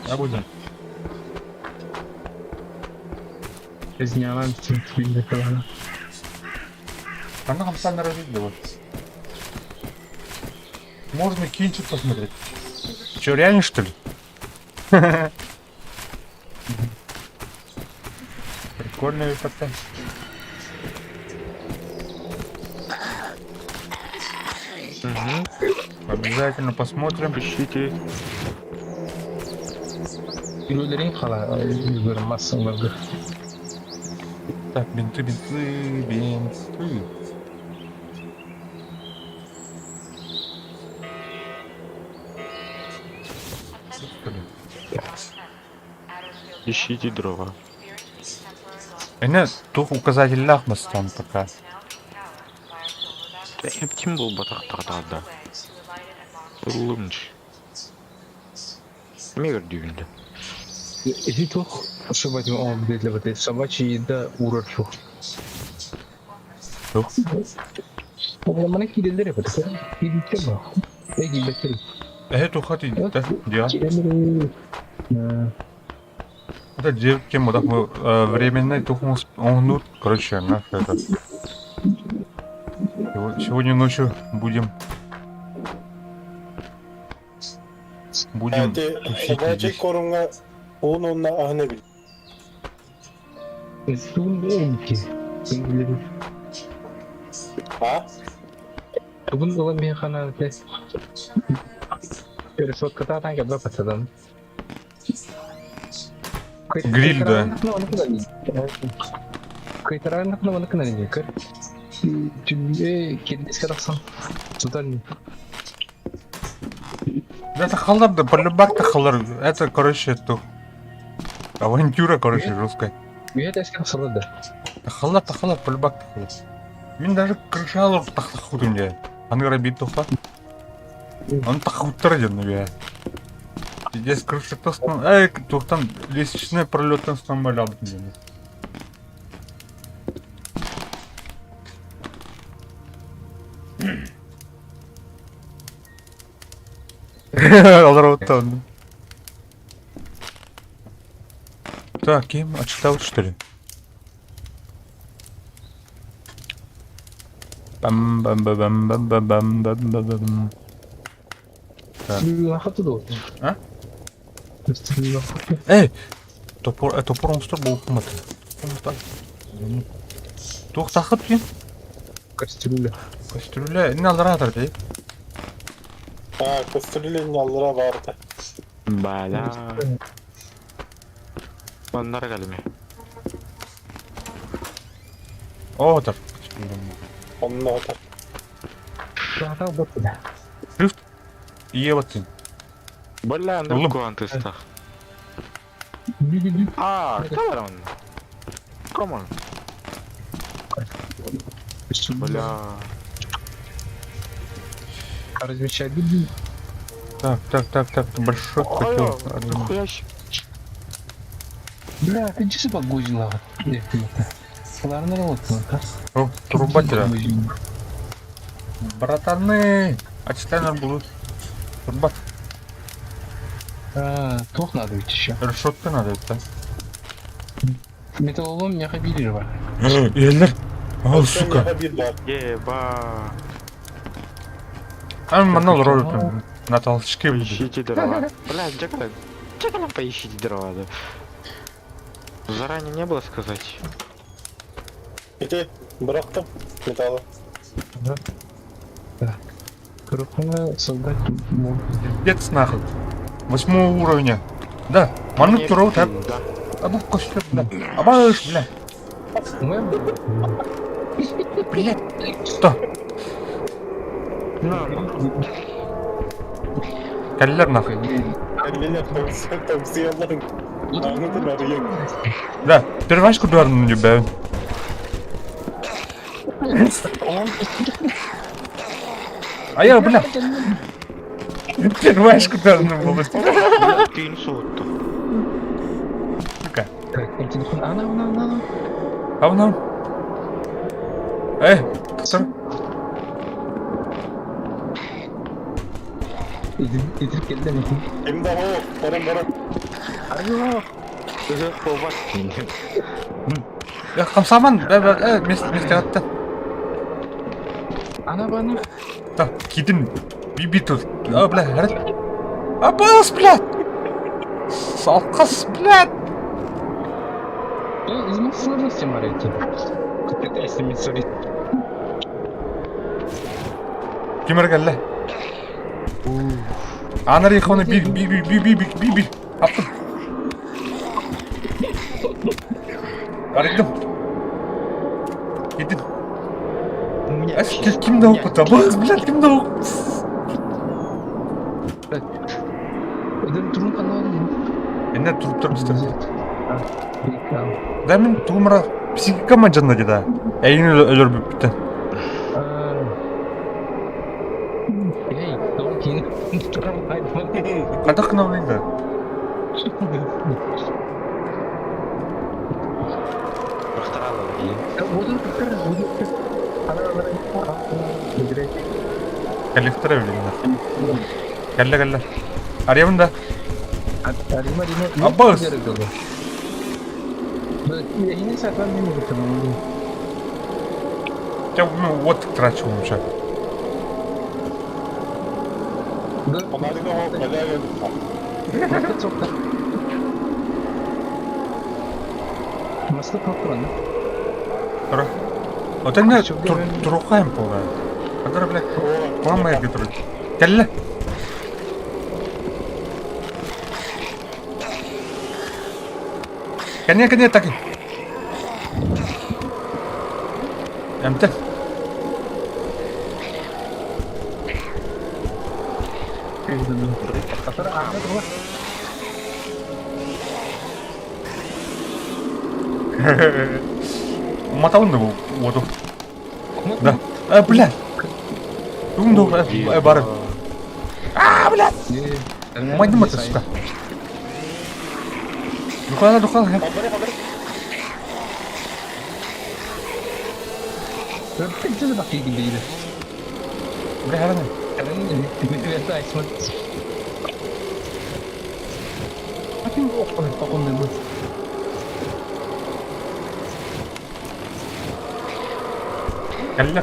Я буду. Изняла фильм этого. Она хамсально развидела. Можно кинчик посмотреть. Че, реально что ли? Прикольная как-то. Обязательно посмотрим. Пишите. Ürünlerin hala görünmezsin böyle. Так, бинты. Ищите дрова. Эне тух указатель лахмастан пока. Ким был батақтағда? Тұрлымыш. Мегір дүйінді. Эти тух, собачьи он для вот этой собачьи да урочу. Тух. Mana kideleri var. Kidikte mi? Ne gibi? Тухати, да? Диа. Kideleri. Это девки, мы так мы временный тухмус, он короче, наш это. Сегодня ночью будем тусить Собачий здесь. korunga onunla ahne bil. Üstün değil ki. Kendileri. Ha? Bugün olan bir kanalda. Böyle çok kıtadan gelip bakalım. Гриль, да. Кайтаран на кнопку на ней, кар. Тебе кидись карасан. Судан. Это халар, да, полюбак-то халар. Это, короче, это Авантюра, короче, русская. Я тәскән сылады. Тахалап, полбак тахалап. Мен даже крыша алып тахлах худым я. Аны бит тухла. Он тахуттар ден я. Здесь крыша тостан, тухтан лестничный пролетный стамбаля бутын. Алар оттан. Так, кем отчитал что ли? Бам-бам-бам-бам-бам-бам-бам-бам. Так. Лахаты да отыр. А? Лахаты. Эй! Топор онстор болуп калмады. Туктахып кем? Кастрюля. Кастрюля, эмне алыраатыр дей? Кастрюлені алыра барды. Бала. Onlar gelme. Отыр. Онына отыр. Лахата баты. Рифт. Ие батсың. Бала, Oğlum. anda kuantista. Aa, кто var onun? Come on. Бля. Размечай беду. Так, большой Ой, котел. нихуя себе. Бля, ты часы погузил, а? Ладно, вот, О, трубателя. Братаны! Отчитай нам будут. Турбат. Тох надо ведь еще. Решетка надо это. Металлолом меня хабили var. Елер. Ал, сука. Bir бар. Еба. А манал роликом. На толчке блядь. Ищите дрова. Бля, где когда поищите дрова, да? Заранее не было сказать. Gece bıraktım metalı. Крупная солдат. Дец нахуй. 8 уровня. Да, манут туров так. Да. Абу костер, бля. Абаш, бля. Блядь. Что? Келлер нахуй. Elliler tavsiyelerin. Anladın arayın. Да, первашку дерну не бэвен. А я, бля. Первашку дерну было. Түйін суытты. Сука. Так, телефон. Ана. Авнам. Кыстыр. İdrik geldi mi? Kimde o? Barın. Arıyor. Болбат. Камсаман, месте атты. Ana bana. Да, кидин. Биби тут. Бля, гарат. Абас, блядь. Салқас, блядь. Измат сложности марите. Пытайся мне сорить. Кимер geldi. Anar yıkımını bir. Attım. Araydım. Gidin. Kim de okudu? Bak, блядь, kim de okudu? Ödüm turun kanalı. Ne turup durmuştur? Tamam. Demin tuğumra psikika mı canına dedi ha? Eğini ölür büyükten. Ey, Donkey. Kada kınavlıydı? Kaliftar evliyim. Gelle. Arayalım da. Abbas. Yine saklan bilmiyorum tamam. Ya bunu вот трачу уже. Onları da o bela yedim. Çok da. Nasıl kalktı Ра. Вот это трухаем полная. Который, блядь, мама я говорю. Кelle. Коня так. Эмте. Мотал на воду. Да. Блядь. Думал, бар. Блядь. Мать мать, сука. Духана. Kabare. Itu sudah kayak gini. Udah haran. Karena ini biasa cuma. Tapi apa dulu? Калля.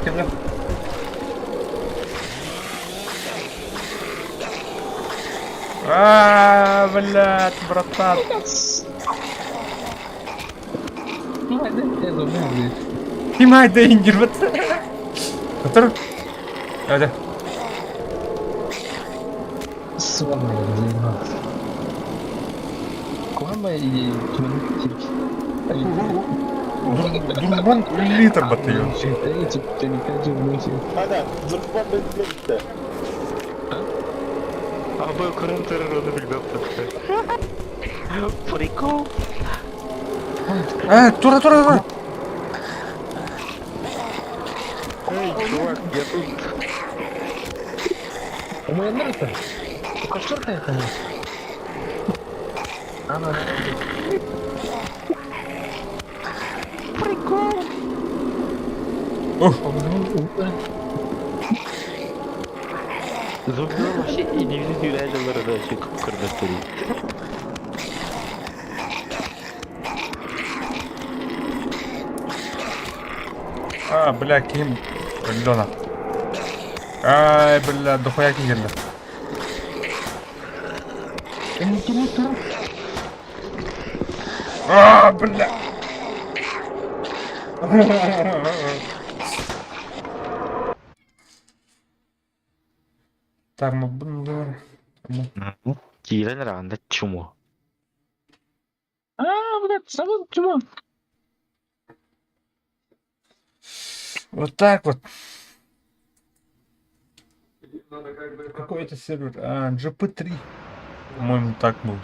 Блядь, братан. Ну, это зумер. Тимай да индирбат. Котор. Ada. Сломай, Куама и Дурман литр батıyor. Hadi zırhlar bekle. Абы курантер всегда Прикол. Тура. Эй, чувак, я тут. Ему нравится? А что это? Она. Прикол. Зубной вообще индивидуально выражающий курантер. Бля, ким. Лёна. Ай, бля, дохуя келді. Бля. Так, мы будем говорить. Кирен ранда чуму. Блядь, самый чувак. Вот так вот. Какой это сервер? GP3. По-моему, так был.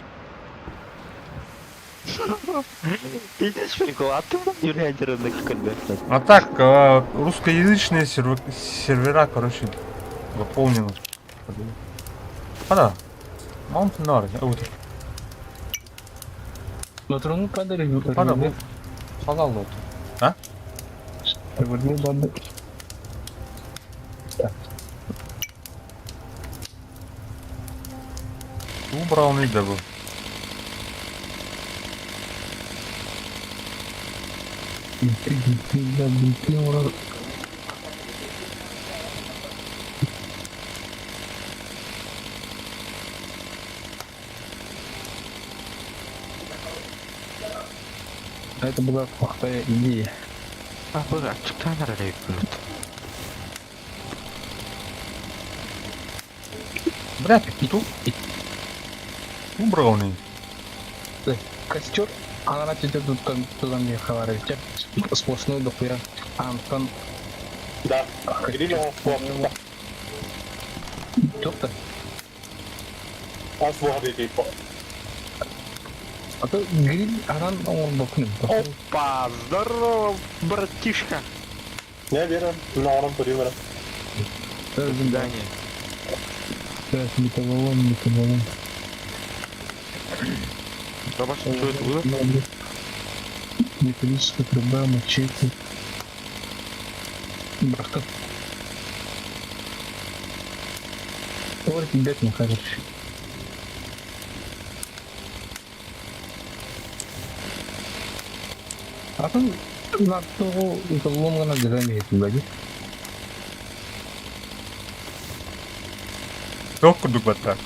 Видишь, прикол, а ты юрядер на кальберта. А так, русскоязычные сервера, короче, заполнены. Да. Mountain North. Вот. Нотрону падали. Пора, вот. Сказал вот. А? Вернул банды. Убрал не был. Это была плохая идея. А, бля, что она рейпнут? Блядь, тут убрал не. Костер, она начнет тут туда мне говорить. Сплошной дохуя. Антон. Да. Гриль он в комнате. Кто-то. Он свой типа. А то гриль, он бокнет. Опа, здорово, братишка. Ne верю, на он привер. До свидания. Так, металлолом. Баба, что это было? Металлическая труба, мачете. Братка. Вот ребят не хороший. А там на того металлолом на грани бади. Только дугата.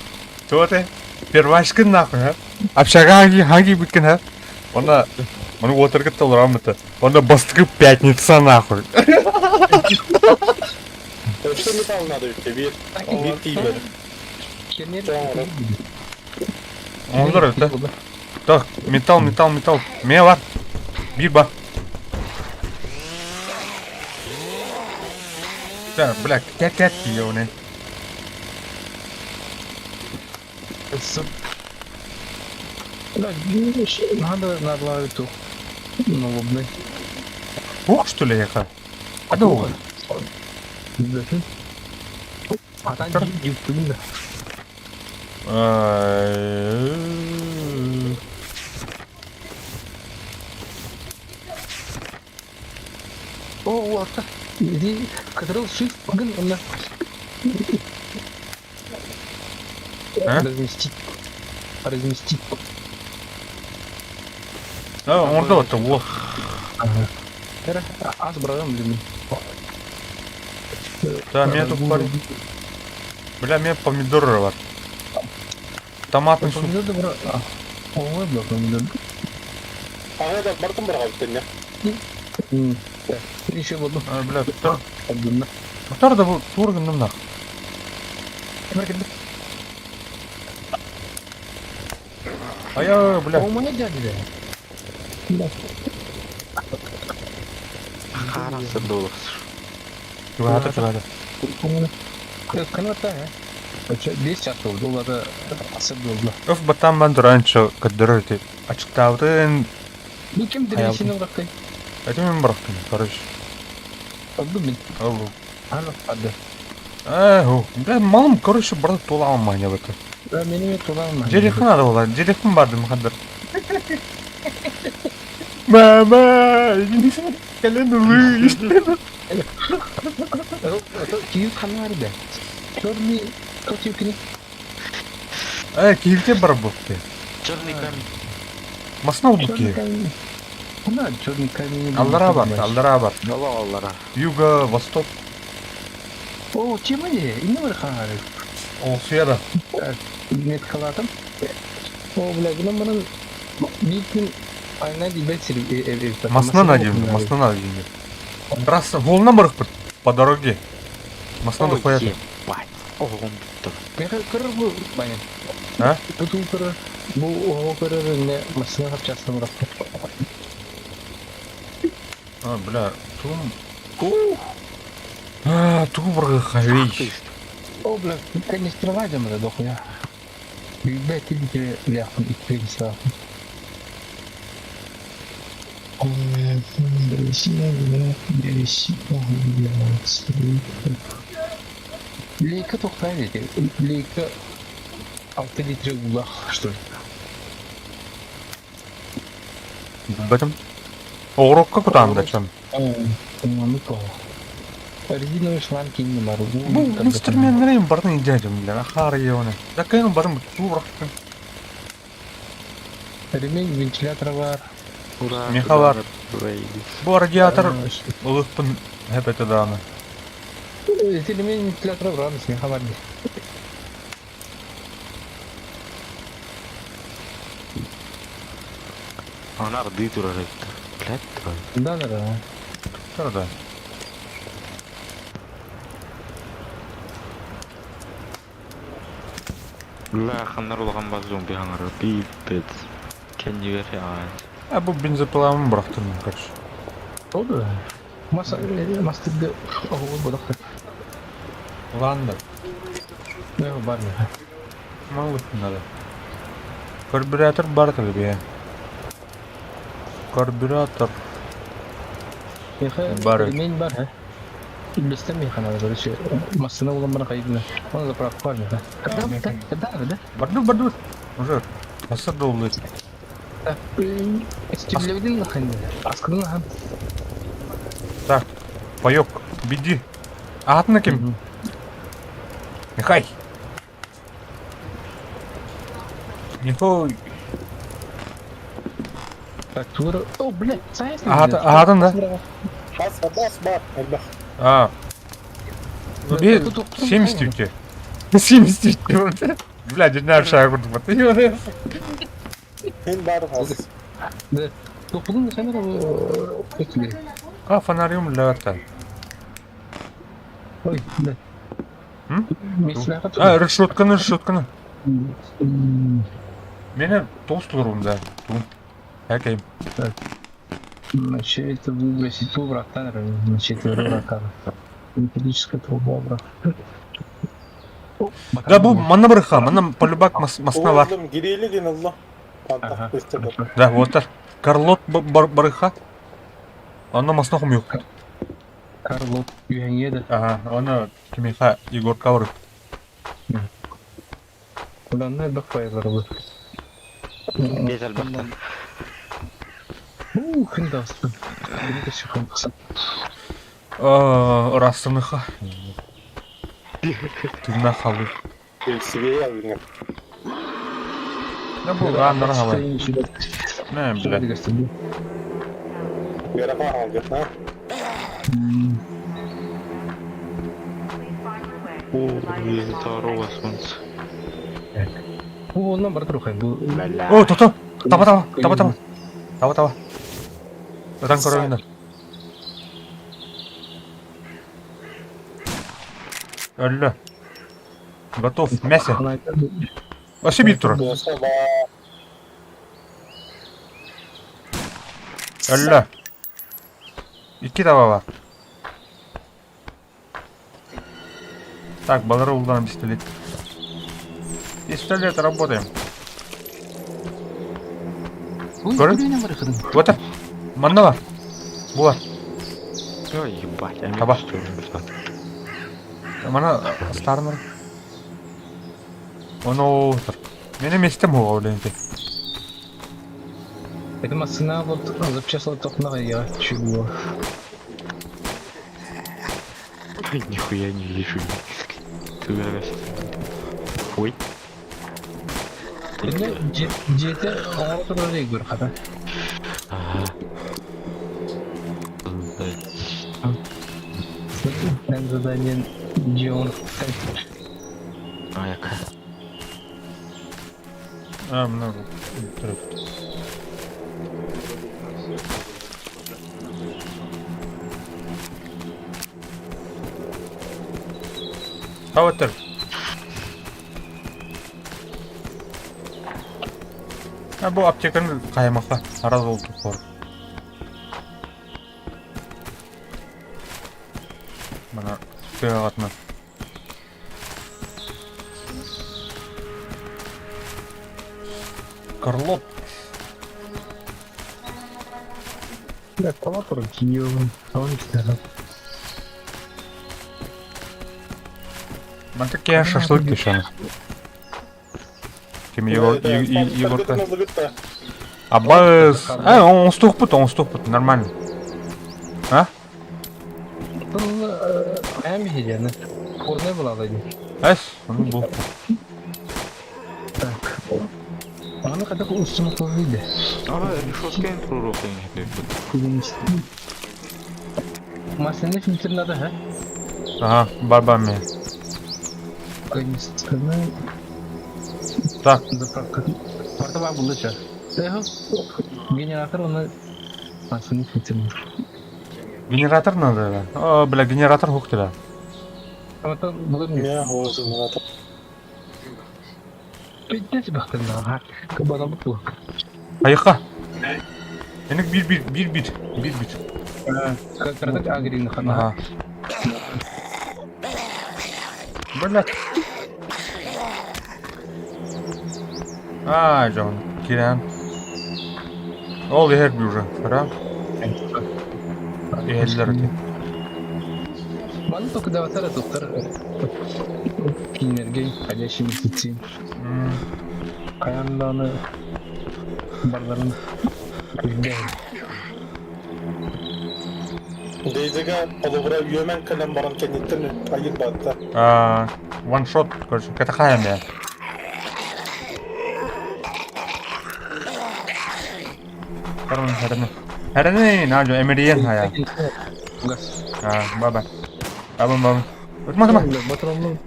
Что ты? Первашкин нахуй, а? Общага хаги биткен, а? Она отыргы толрамыты. Она бастығы пятница нахуй. Что металл надо тебе? Вертибер. Onlar öyle. Так, металл. Мен var. Bir бар. Да, бля, кәт ее не. Да, видишь, надо эту Налобный. Ух, что ли, яха? А да вот. Бөтін. Атан Тұр. жүктігін да. О, орта. Иди, кадырыл шиф, гын, онда. А? Разместить. Разместить. Орда вот, во. Эра, аз бұрағам білемін. Да, меня тут парень. Бля, меня помидоры бар. Томатный суп. Помидорды бұра... Оңай бұра помидорды. Ағайда бардым бір қалыптен, я. Еще болдым. Бля, тур. Абдулла. Тур да бұл тургынным нақ. Кімер келді? Ая, бля. Оңай дәді де. Қарасы доллар. Чугады, чугады. Каната, а? 10 час oldu. Оларда асыр болды. Öf, batan ben duranço kaddırırdı. Açıktavdın. Bu kim direğini bıraktı? Этим бıraktım, karış. Oldu mu? Oldu. Alo, hadi. О, бля, малым, короче, брат, тола алмайня бата. Ben benim et olamam. Телефон надо было, телефон барды махадыр. Мама, кален улы. Киyu kanı var da. Körmü kaçıyor kini. Киевте бар был ты. Черный камень. Масна улуки. Bunlar çörmü kamini. Алдара бар, алдара бар. Дала аллара. Юго, восток. O çima ye. İnne var kanı. Ол сфера. Net kalatım. O bile bunun bana bir gün aynen değil ben Масна надеем, масна надеем. Раз волна бырық по дороге. Масна да хоят. Ебать. Оғым тұр. Ben kırır bu bayım. Ha? Bütün kırır. Bu o kırır ne masına yapacağını bıraktı. Бля, тум. Тум бырық O bile ne istirahatım da dokuya. Belki bir kere yakın iki kere Лейка тоқтайды екен. Лейка 6 литр улақ, что ли? Бәтім. Оғырыққа күтамын да чон. Оны тоғы. Резиновый шланг бар. Бұл инструменттерін бардың дядям, бля, ахары еваны. Да кайын барын ту бырақтың. Ремень вентилятора бар. Ура. Меха бар. Бейбис. Бұл радиатор ұлықпын әпеті дағаны. Ремень вентилятора бар, меха бар. Ана рды тұрар етті. Блядь, тұрар. Да. Шарда. Бля, ханар олған баз зомби ханар. Пипец. Кенді вере ағай. Бұл бензопиламын бырақтым, короче. Oldu. Mastırda oğul bıraktı. Ладно. Ne var mı? Малыхтың надо. Карбюратор бар тебе. Карбюратор. Бар. Ремень бар, ha? Üstten mi yıkanır böyle şey? Masına ulan bana kaydına. Onu da bırak var mı? Когда? Барды. Уже. Асыр да олды. Стеблевидin mi kaydına? Askırın ha? Так, паёк, беди. Атына кем? Михай. Михай. Так, тура... О, блядь, sayesinde. Атын да? Бас, бар, әлбәқ. Bir 70 тюки. 70 тюки. Бля, деднар шагу вот. Мен бар қазір. Да. Dokudun da sen de bekle. Фонарем лата. Ой, да. Mesela Решетканы. Мені толстырым да. Әкейм. Значит, это был высоту врата, значит, врата. Металлическая труба, брат. Да, бұл мана бірха, мана полюбак масна бар. Оғылым керейлі ген Allah. Ага. Антақ көстірді. Да, вот так. Карлот барыха. Оны маснахым yok. Карлот үйәңе де. Ага, оны кимиха Егор Кавры. Уданна бак файлар бұл. Без албақта. Күн дауыстан. Күнді шыққан қысын. Растыныха. Тына халый. Себе я виноват. Да бұл андыр халай. Не, бля. Графа алгат, на. Из второго солнца. Бұл оннан бар тұру қайын. Бұл... О, тоқта. Таба. Одан көріңді. Өлі. Готов. Мясо. Вообще бит тұр. Өлі. Iki таба бар. Так, балары улдан пистолет. Пистолет, работаем. Көрін? Отыр. Манда бар. Бұлар. Ой, ебать, а Таба. что же Мана старын бар. Оны отыр. Менің местем оға өлеңде. Это машина вот запчасла топного я чего. Нихуя не вижу. Ты раз. Ой. Енді жеті оңар тұрады егір қада. Ага. Мен заданиен жеуын Аяка. Мына тұрып. Отыр. Бұл аптеканы қаймаққа араз болды қор. Мына түпе ағатына. Карлот. Да, қала тұрып киеуін. Ауын істері. Мантык кен шашлык кешені. Кем Егорка. Аббас. Он стух пут, нормально. А? Бұл әм бейдені. Қорны болады. Әс, оны бұл. Так. Аны қадақ ұстымы қойды. Ага, решетка интрурок не Машины фильтрнады, ха? Ага, барбар мен. Конечно. Так. Заправка. Порта бар болды ча. Генератор оны машины фильтрнады. Генератор надо. О, бля, генератор хуқты да. Ата бұл не? Я возле генератор. Бетнесі бақтырна, ха? Кабана бұл. Айыққа. Енік бит. Кардак агрин хана. Ага. Блядь. Жон, кирен. Ол ехер бюжа, фара. Ехерлер өте. Баны только даватара доктор. Кинерген, ходящий медицин. Каянланы барларын көзден. Дейдеге олыбыра үйемен кәлем баран кенеттен айыр бадда. One shot, короче, кәті қайым бе. Қармын, әріні, нажу, әмірейен хая. Газ. Баба. Бабым. Өтма. Батронның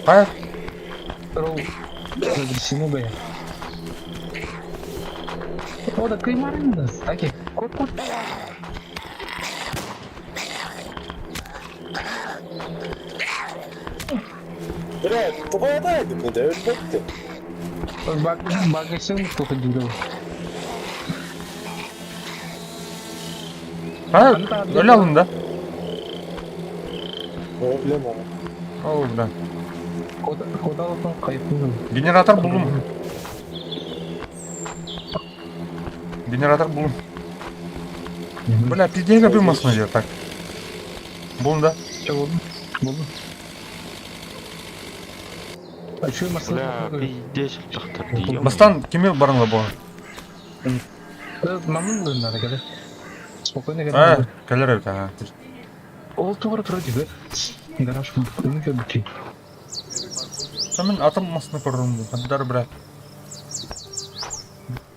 Қайыр. тұру агрессивный бәйін. Ода кыймарыңды. Әке, кот. Блядь, попадайды мне, да өлбетті. Багасың тоқы жүру. Өлі алдың да? Проблема var. О, бля. Кодалықтың қайыпың. Генератор бұлдым. Генератор был. Бля, пиздец, как масса надо так. Был, да? Че болды? Болды. А че масса? Бля, пиздец, тахтар. Бастан кемел барынла бұл. Мамын да надо kada. Спокойно А, kada. кәлер әбіт, ага. Ол туғыр тұра дейді. Гараж бұл. Үні көбі тей. Мен атом масыны көрдім. Қаддар, брат.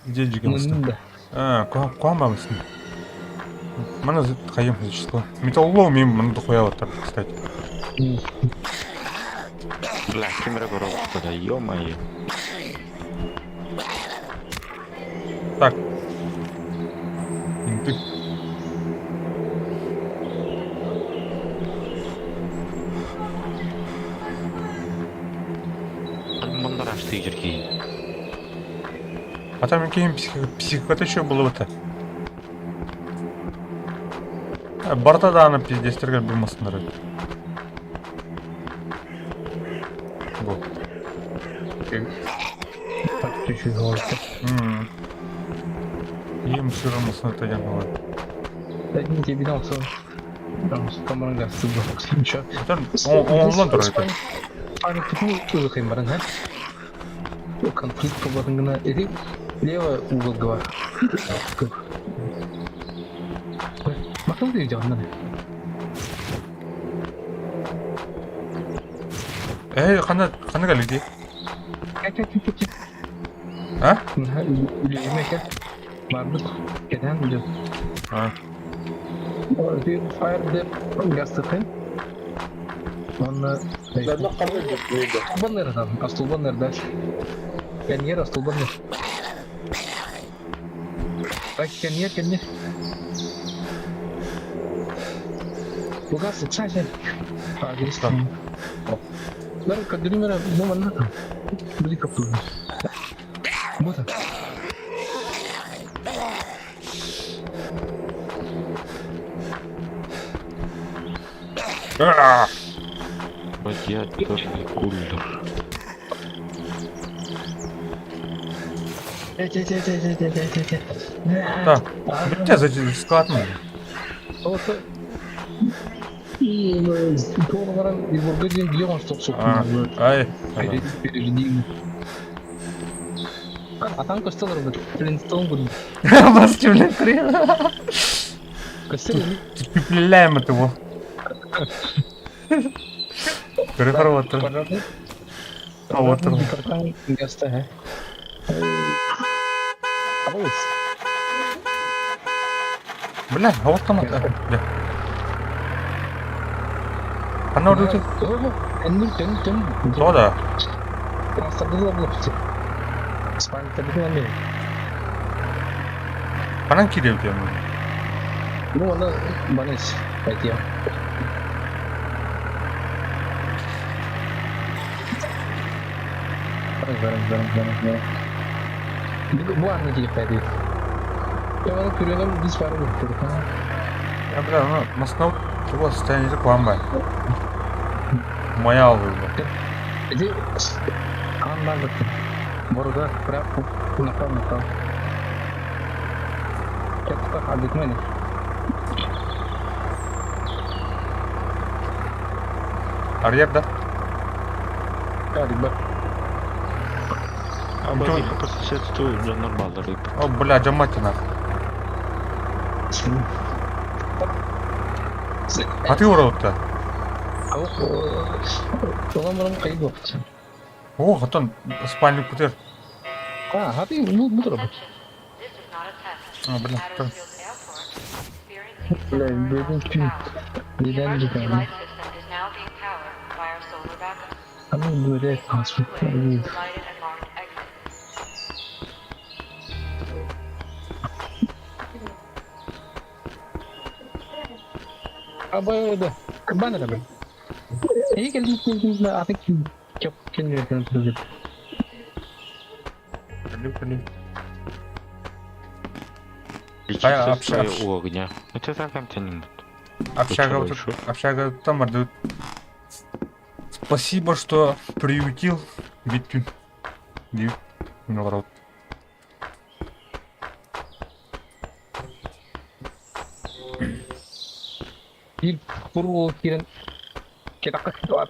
Где жеген масыны? Мында. А, қоған ба масыны? Мана қайым число. Металлолом мен мұнды қоя баттар, кстати. Бля, камера коробка, да, ё-моё. Так. Ты. Bunlar açtı jirki. Ата мен кейін психиката еще было это. Барта да аны пиздестерге білмасындар еді. Бұл. Так, чуть-чуть голоса. Ем сырымысын өтеген олар. Один тебе дал сон. Там с камерanga сызбақ. Ничего. Оңылан тұр еді. Парень, почему тоже хаймаран, а? Конфликт побатынгана. Иди лево угол два. Махнул ты идёт, надо. Қаны кәлі Как? А? Үлеме как? Бардық. Кеден идёт. Fire деп гастықын. Оны... Ладно, қандай деп нейді? Астолбан там, астолбан дальше. Коньер, астолбан. Так, коньер. Угас, чай. А, гристал. Даже как дримера, ну, вон там. Бли каптур. Вот так. Бадья тоже кулер. Так, бітте за складно. Вот. Тоғыларан Ирборға дейін біле қоншық соқтың. Ай. Переледеймін. Атан көстелер бұл. Тренстон бұл. Бас тюлен крила. Көстелер. Тюплеляем это его. Перехор Пожалуйста. А вот он. Картан гаста, है. Абыз. Бля, а вот там это. Бля. Она уже тут. Тем. Кто да? Просто было блокти. Спальня тебе не. Она кидает тебя. Ну, она банес. Пойти. Barang. Buang aja tadi. Yang mana kira-kira di suara itu kan? Я, бля, ну, Москва такое состояние реклама. Моя улыбка. Jadi anda betul. Barulah berapa nakal. Kita habis mana? Арьер, да? Kali bah. А бадья по соседству уже нормально рыб. О, бля, джаматина. А ты урод-то? Orang kayak gue. О, хатан спальник путер. Hati lu betul apa? А, бля, что? Bela, betul. Dia juga. Kamu dua deh masuk lagi. Apa udah? Kemana dah? Ini kan kita apa can you can do it? Кали. Лечиться общак. у огня. Это так там тянет. Общага там ордут. Спасибо, что приютил Витю. Наоборот. Bir kuru kiren kita var.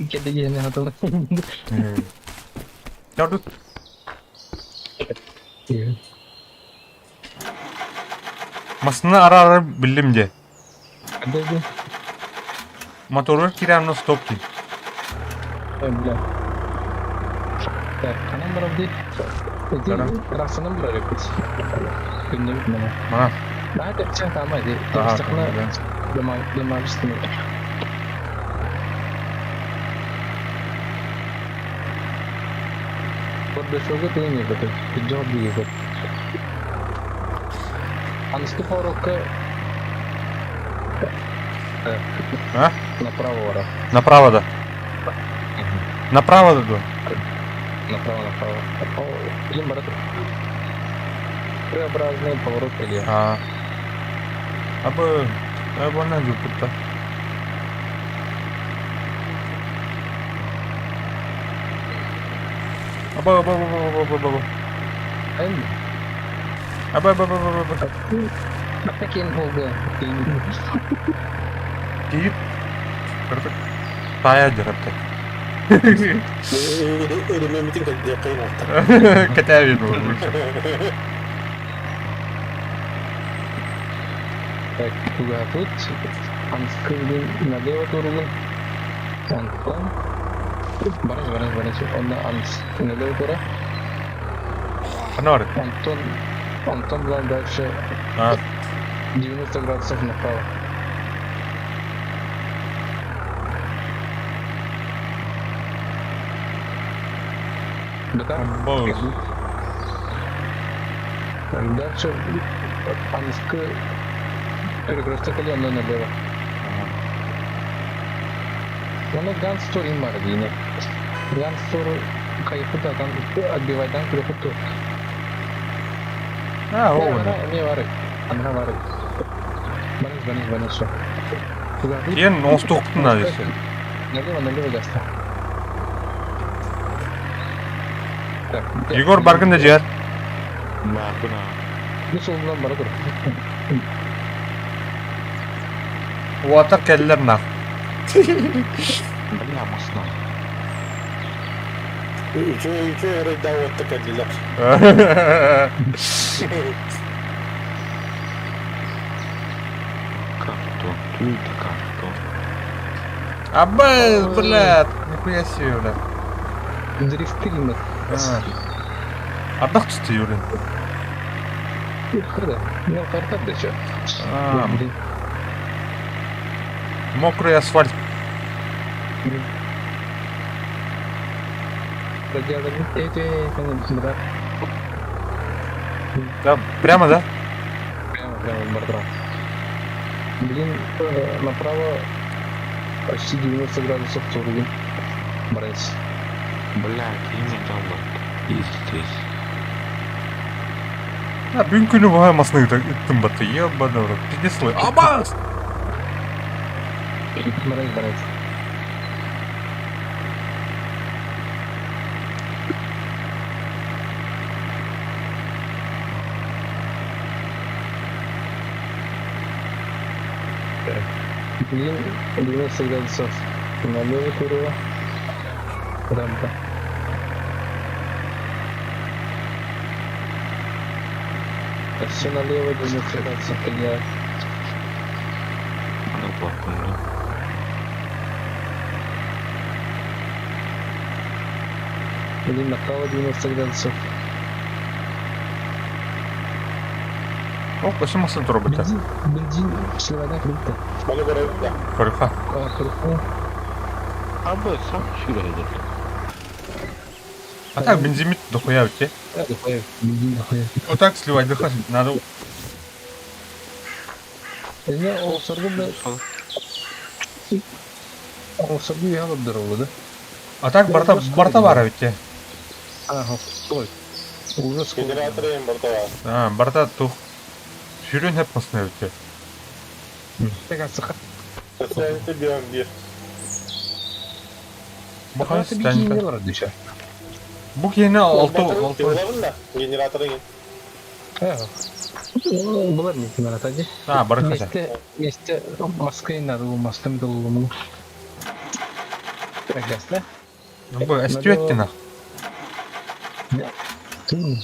Kita yine hatırladım. Gördük. Masını ara bildim de. Ada Motoru kiramno stop ki. bilang. Kanan berarti itu rasanya berapa sih? Benar benar. Mana? Nah, ada yang sama sih. Aha, Terus demam istimewa. Подошел ты не betul. Jawab gitu. Анс ты порока. А? Направо ворот. Направо, да. Направо, да. Направо. Или барат. Преобразный поворот или. Або на жопу-то. Або. Эн. Або. Таким oldu. Deyip. Kırdık. Taya cırıptı. Ölüme miting diye kıyım Кетавин olur. Так, туда тут. Анскылдың налево турулun. Антон. Бараш. Onda Ans налево тура. Фонарик. Антон была дальше А, 90 градусов направо. Betul? бог. Дальше Анск перекресток или оно налево. Оно Ганстор и Мардина. Ганстор кайфута там отбивайдан кайфуту. О, Не варик. Андра варик. Баниш. Туда тут Кен 19 надеси. налево гаста. Так. Егор баргында жер. Баргына. Bu solundan bana dur. Уатар келлер на. Бля, масно. Üçü öyle davetli kediler. Картон. Тут картон. Абы, блядь, нихуя себе, блядь. Дрифтильно. Ардақ түсті юрин. Yukarıda. Ne kartar da şu. А, мокрый асфальт. Радиатор. Benar. Да, прямо, да? Прямо бардра. Блин, направо почти 90 градусов турбин. Брайс. Блядь, имя дало. И здесь. А, бүгінгі күні бұға масының үттім баты, ебаны ұрып. Пиздец слой. Абас! Брайс. Блин, 90 градусов. Налево турова. Рампа. Все налево 90 градусов. Я Ну, плохо. блин, направо 90 градусов. О, көші масын тұры біті. Бензин сливайдан кіріпті. Bana göre ya. Көріқа. Кіріпті. Абы, сам сюрейдер. А так бензимит дохуя бітте. Дохуя. Бензин дохуя. Вот так сливать дыхать надо. Не, олсорды да... Олсорды я алып дырылды, да? А так барта бар бітте. Ага, ой. Ужас. Generator en burada var. А, барта тух. Жүрен hep масына бітте. Tekrar sıkı. Seslerinizi bir ön bir. Bu қай Hayatı bir kiyinde стенді? var düşer. Bu kені 6 Batırın diyorların da. Generatora gel. Evet. Bular mümkün aratacı. Ha, barı kaça. Neste maskayı narı, maskam dolu bunu. Beklesle. Bu eski ettin ha. Tüm.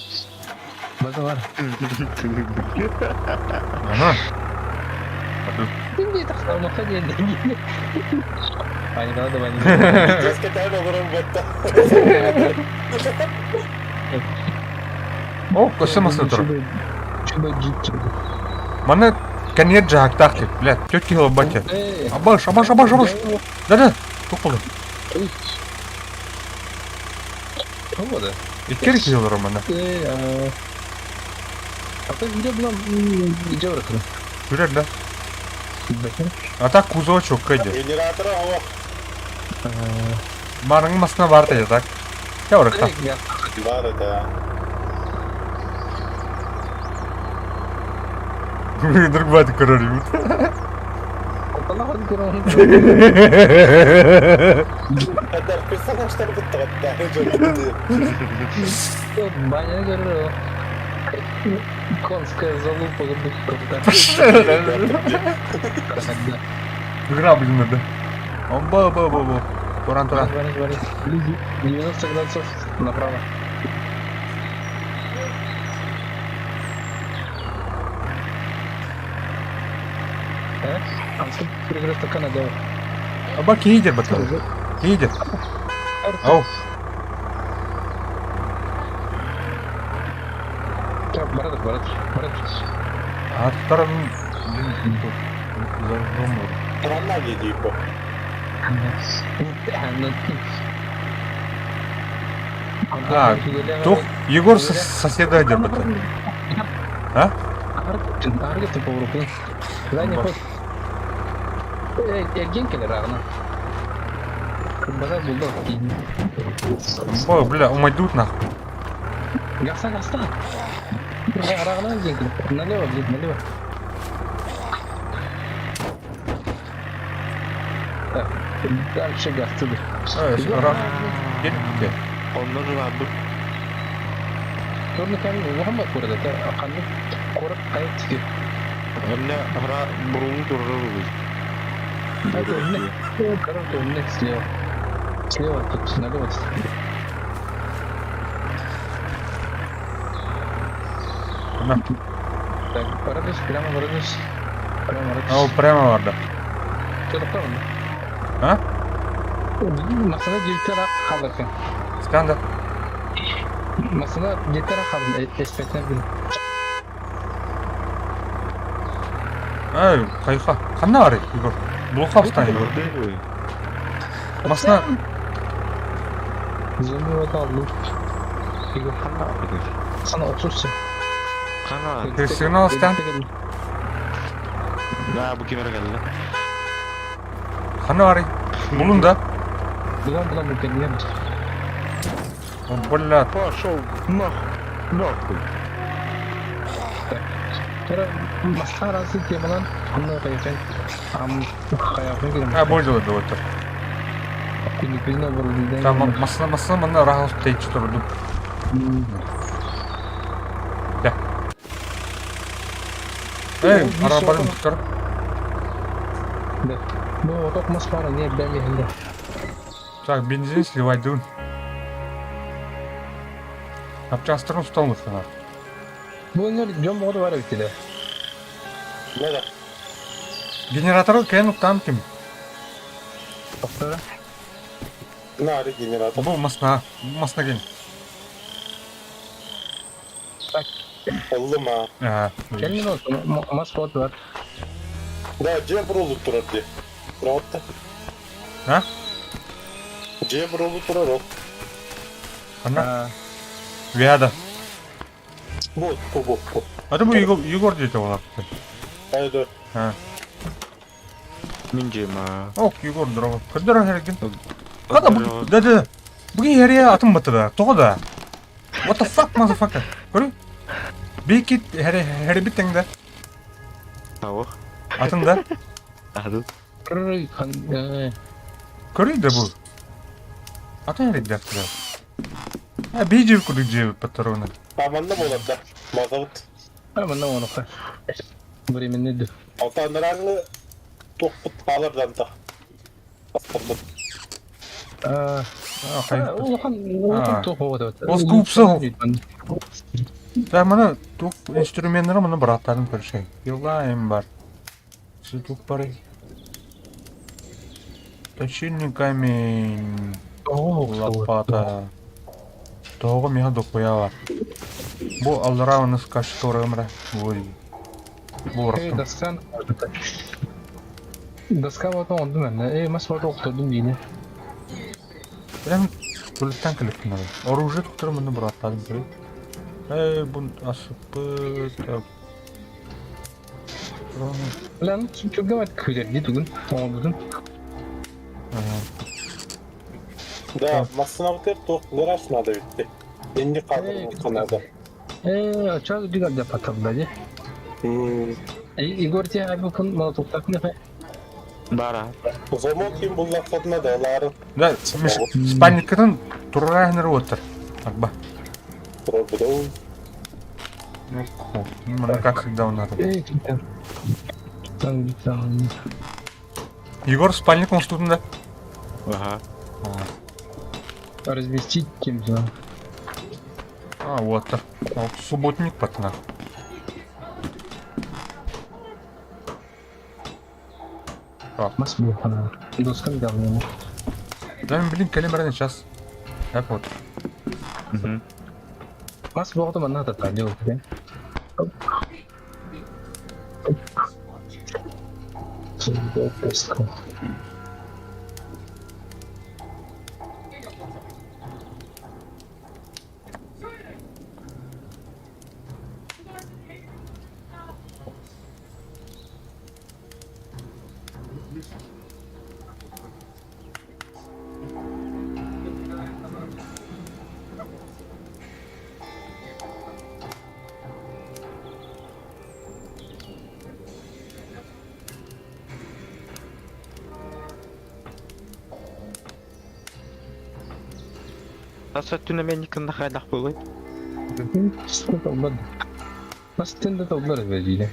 Baza var. Aha. Aduh. Hindi taksa mo ka dyan. Panik ako diba? Terus kita ada orang buat. Oh, космосы тур. Чуба джит. Mana kan yer jahak taktik. Блядь, тётки его батя. Абаш. Да. Тоқылы. О, да. Иккер киелер мана. Apa video belum hijau rekam. Жүрер да. Bakın. А так кузова чокка иде. Генератор ава. Барың масына бар да так. Я оракта. Бар это. Друг бат көрөр. Опала хadi kurang. Это персонаж там будет Banyak görüyor. Конская залупа как-то. Игра, блин, надо. Ба. Туран. Говори. 90 градусов направо. Ансып перегрузка Канада. Аба кейдер батыр. Кейдер. Ау. Барат. Аттарым. Странно видео. Тух, Егор соседа идет батыр. А? Аргетин по Европе. Задний ход. Ergen gelir ağına. Kırmızı buldu. Ой, бля, умайдут нахуй. Гаса. Арағына ergen gelir. Налево, налево. Так, дальше газ туда. Gelin. Onları verdim. Turnu kendi Muhammed burada. Akanlı korup kayıp çıkıyor. Hem de ara burulu durur. Hadi önüne. Karardı önüne слева. Слева тут, налево. Так, прямо воротись. Ау, прямо vardı. Что такое? Ha? Masada ciltler kalırken. Skanda. Masada ciltler kalırken. Espektler bir. Ай, кайха. Қандай бар Егор? Блоқа встань. Масына Zömür orada aldım. Igor sana otursun. Kana. Кристина встань. Ya bu kimere geldi? Қандай бар? Бұлын да. Bulan mükemmel. Бля, Пошел нахуй. Sonra masal arası temadan anla kayıkan. Kayakın gidelim. ha болды да отыр. Filipin'e vuruldu. Там масына мына рахат тейчі тұрды. Да. Эй, арабадан тұр. Да. Bu otak maspara ne belli. Так, бензин сливать дун. Апчастырын ұсталмыз sana. Bu oyunlar John modu var ülkede. Ne de? Генераторы кәйін ұқтам кім? Doktora. Nari генератор. Бұл масына кәйін. Oldu mu? Kendin olsun. Maspot var. Да, где бролу турарди? Правда? Ha? Где бролу турарок? Қана? Вяда. Вот. А бұл Егор дейді олар. Haydi. Ha. Minjema. Ок, Егор дұрағы. Күрдір әрекін. Қада бұл? Да. Бұге әрия атым баттыда. Тоғыда. What the fuck, motherfucker? Көрі? Бейкет әрі біттіңді. Tavuk. Атыңда. Aduh. Көрейді бұл. Атын әрі дәқтіда. Бейджев күрік жевіп баттырығына. Amanda mı olur da? Mazavut. Ama ne onu ka. Временный ді. Алтаныраңы тоқпыт алырдан та. Бастырдым. Улахан Ол скупсы. Да, мына тук инструменттері мына браттардың көрші. Елайым бар. Сутук бар. Точильный камень. Лопата. Тоғы меха докуя бар. Бұл алдыравыныз кашты орығымыра. Ой. Бұл ұрықтым. Дастан. Даска вот он думает, мы смотрим, кто думает. Прям бүліктен кіліктің ады. Оружие тұқтыры мұны бұраттадым көрейді. Бұн асыпы... Lan çok gavat köylerdi bugün. Oldu. Да, массынавтер тоқлар ашынады бітті. Енді қалдырын қанады. Açar bir galde patladı. Igor diye abi bakın bana toptak ne? Бара. Зомон кем бұл лақсатына да олары. Да, спальниктерін тұрағыныр отыр. Акба. Пробудау. Мұны как всегда унады. Там. Егор спальник институтында. Ага. Разместить кем-то. Вот. Субботник патна. Nasıl bu kadar? Dostum gelmiyor. Да, блин, калибрный час. Так вот. Nasıl bu kadar bana da talıyor ki? Şimdi pesco. Nasıl tünemenlikinde haydaq bo'lay? Sıkıntı olmadı. Nasıl tende de oldular evveliyle.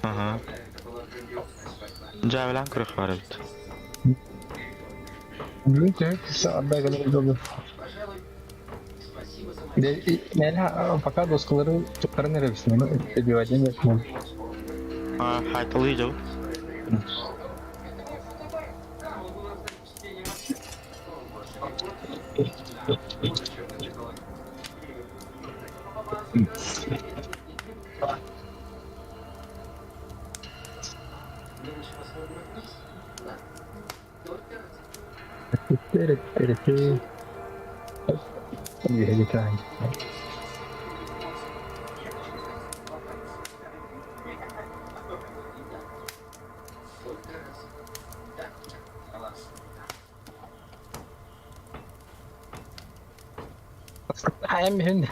Aha. Javelan kırık var evet. Büyük saatler kadar olur. Melha fakat dostları çıkarın neresi? Bir vacim yok. Ha, haytalıydı. Hadi kay. Em hin.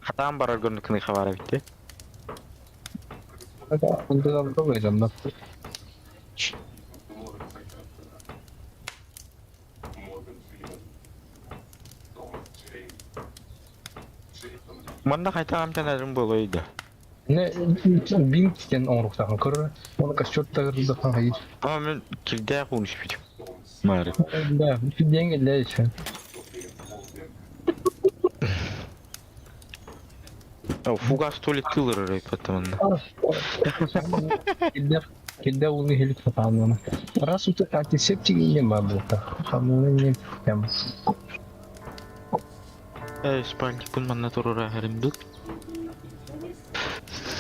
Hatam barar görünükünü xabara bitti. Bunda da koyacağım da. Manda qayta amcanarım bo'ladi. Ne bin tiken onruktan kır. Onu kaçırtta kırdı da hayır. Ama men kilde konuşmayacağım. Mari. Da bir denge için. Фугас то ли киллер потому. Kilde onu helik falan. Раз тут антисептик не мабута. Хамон не прям. Спальник пun mana turun akhirnya dud.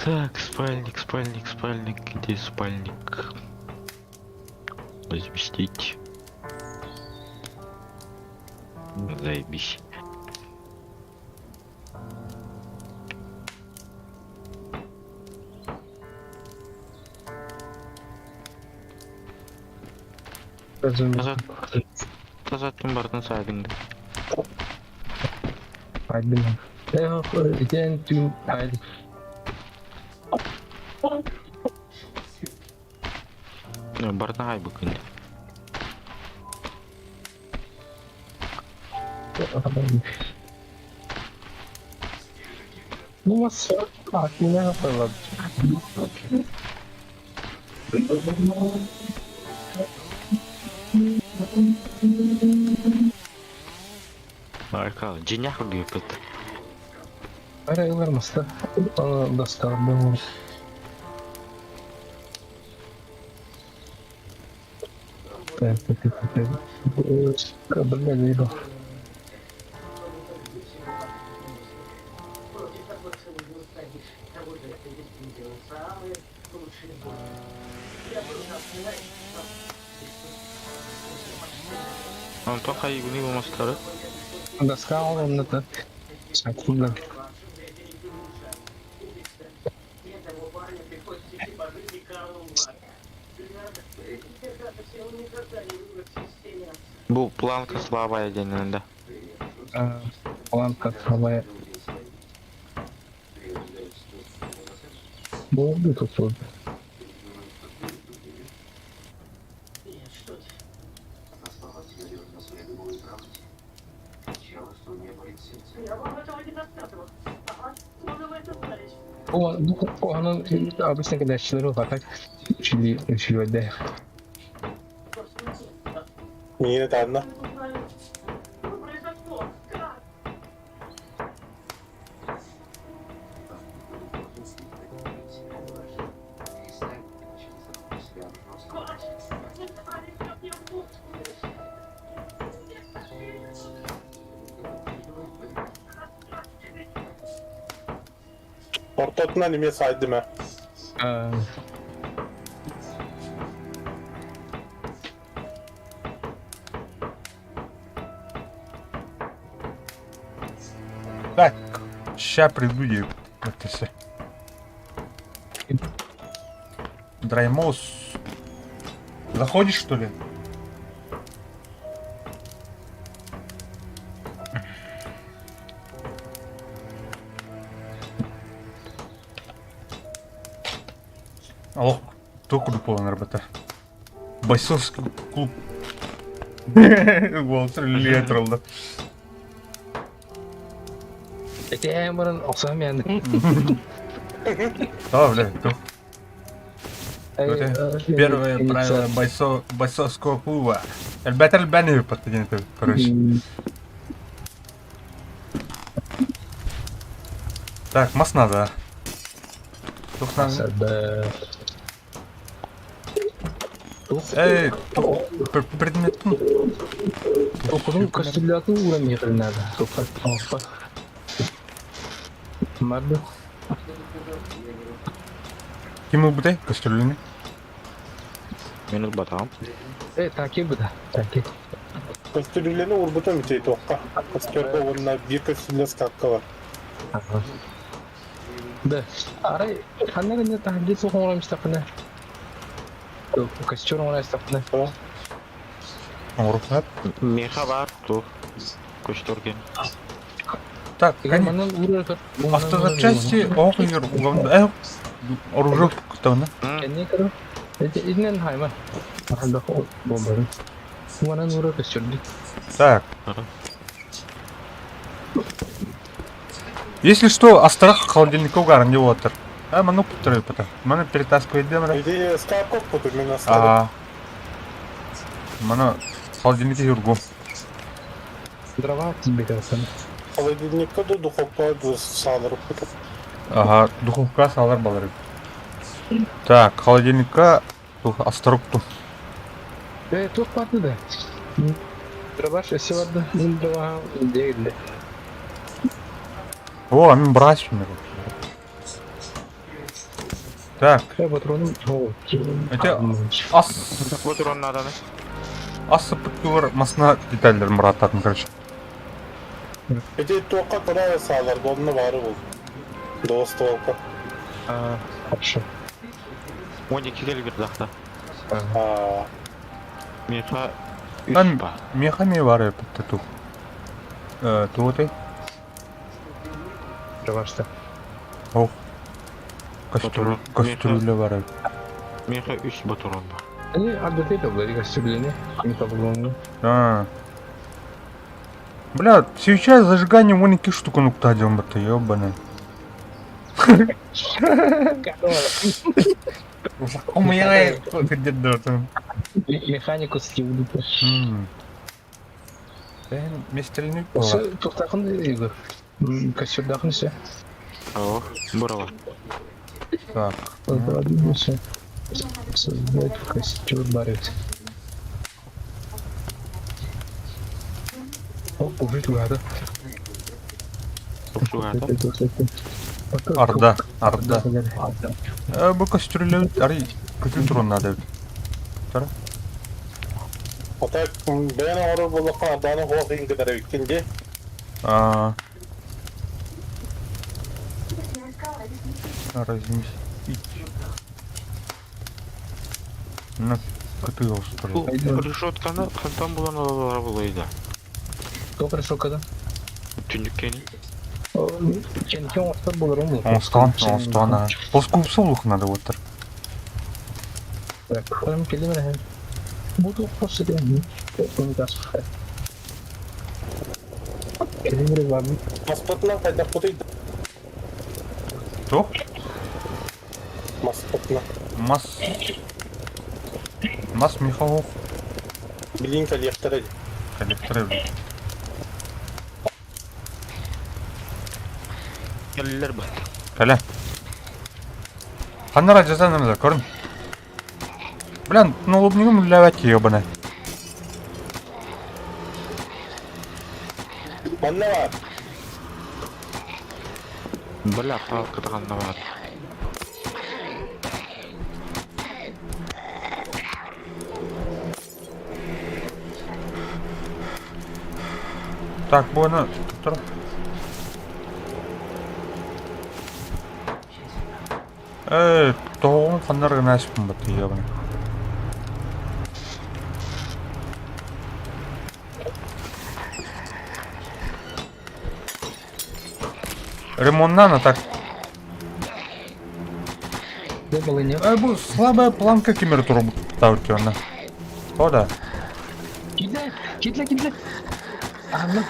Так, спальник, где спальник? Разместить. Заебись. Тазаттың бардың сайдыңды. Haydi. İten tüm haydi. Бардың ай бүкінді. Ну, вас от меня было. Арка, джиняк гыпыт. Арайлар маста. Доска был. Кабельный видел. Он только игуни болмастары. Доска он это. Сакунда. Бу планка слабая дененде. Планка самая. Болды тут вот. Onun abisine kadar şeyleri var fakat üçlü de. Yine de anla. Ortadan anime saydım ha. Так, ща приду и это все. Драймос. Заходишь, что ли? Алло, кто купил на работа? Бойцовский клуб. Уолтер Летрол, да. Это баран оксам yani. Да, бля, первое правило бойцовского клуба. Эльбетер Бенни подтянет, короче. Так, масс надо. Эй, предмет. Okudum kastilliyatı uğramıyor nerede? Sokak alfa. Nerede? Kim bu da? Kastırlığını. Minut batam. Takip bu da. Takip. Kastürlüğüne urbuta mı şey tohka? Kastürlüğüne onunla bir kastürlüğüne skakka var. Да. Арай, ханна гэнэ тахгис ухоорам стапна. Костюр он стапна. Орфат. Меха бар, ту. Куштурген. Так, Манан уралка. автозапчасти, охуер, главное, оружие кто-то, Кенне кaro. Это инен хайма. Аханда хо бомбар. Манан уралка костюрди. Так. Если что, острах холодильников гаранти отыр. Мана путырый пыта. Мана перетаскивает демра. Иди скакок путу мен оставил. Мана холодильники юргу. Дрова тебе кажется. Холодильникка да духовка да салырып путу. Ага, духовка салар балары. Так, холодильника астырыпту. Тух барды да. Дрова шеси барды. Дрова değildi. О, мен брать умер. Так. Патроны. Это ас. Вот урон надо, да? Асы пыттывар масына детальдер мұраттатын, короче. Иди тоққа тұра салыр, болны бары бол. Доғыз тоққа. Хорошо. 12 келі бір дақта. Меха 3 ба. Меха не бар пытты тух. Туоты. Дрова Ох. Кастрюля бар. Меха 3 батурон бар. Они отдали да были костюрлене. Не табылганы. Бля, свеча зажигание вон 2 штук нуктадиум бата, ёбаный. У меня где-то там. Механику стилду. Ben mestelini Осы тоқтақын егер. Кассирдақын ше. О, браво. Так. Продвинулся. Создать костер барит. О, уже туда. Arda. Bu kastürlü arı kötü turunlar. Tara. Ata ben ağrı bulakka adana hoğin kadar ikinci. Aa. Arazimiz hiç. Ne kötü olsun. Бул решетканы кантан булан алалар булайды. Кто пришел когда? Түнүккени. Ченкен остар болар он. Онстан, а. Поскупсулух надо вот так. Так, прям келеме hem. Буду просто ден. Коммуникация. Келеме var mı? Maspatla kayda kutuydu. Кто? Maspatla. Мас Михалов. Bilin kalyaktara. Коллекторы. Келлер бар. Кәле. Қаннара жазанымызда көрін. Блин, ну лобнигу мүлләвәтке ебаны. Manna var. Бля, палка таганда бар. Так, bunu tuttur. Doğum қаннара нәсіпім бәтті ебаны. Ремонтнан так. Ne balığı ne? Bu слабая планка кемер туру ставить ona. O da. Kitle. Anla.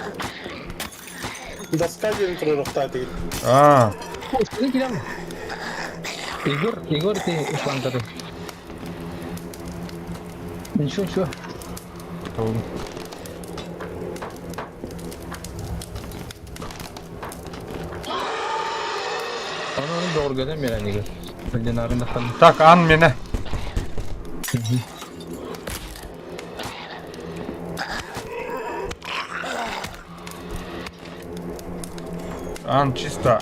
Daska yerin tururukta değil. Aa. Üstüne girelim. Igor te ışlantadı. Şu. Tamam. Onu doğru göremiyorum Igor. Benden arında kalın. Так, ан mene. Ан чисто.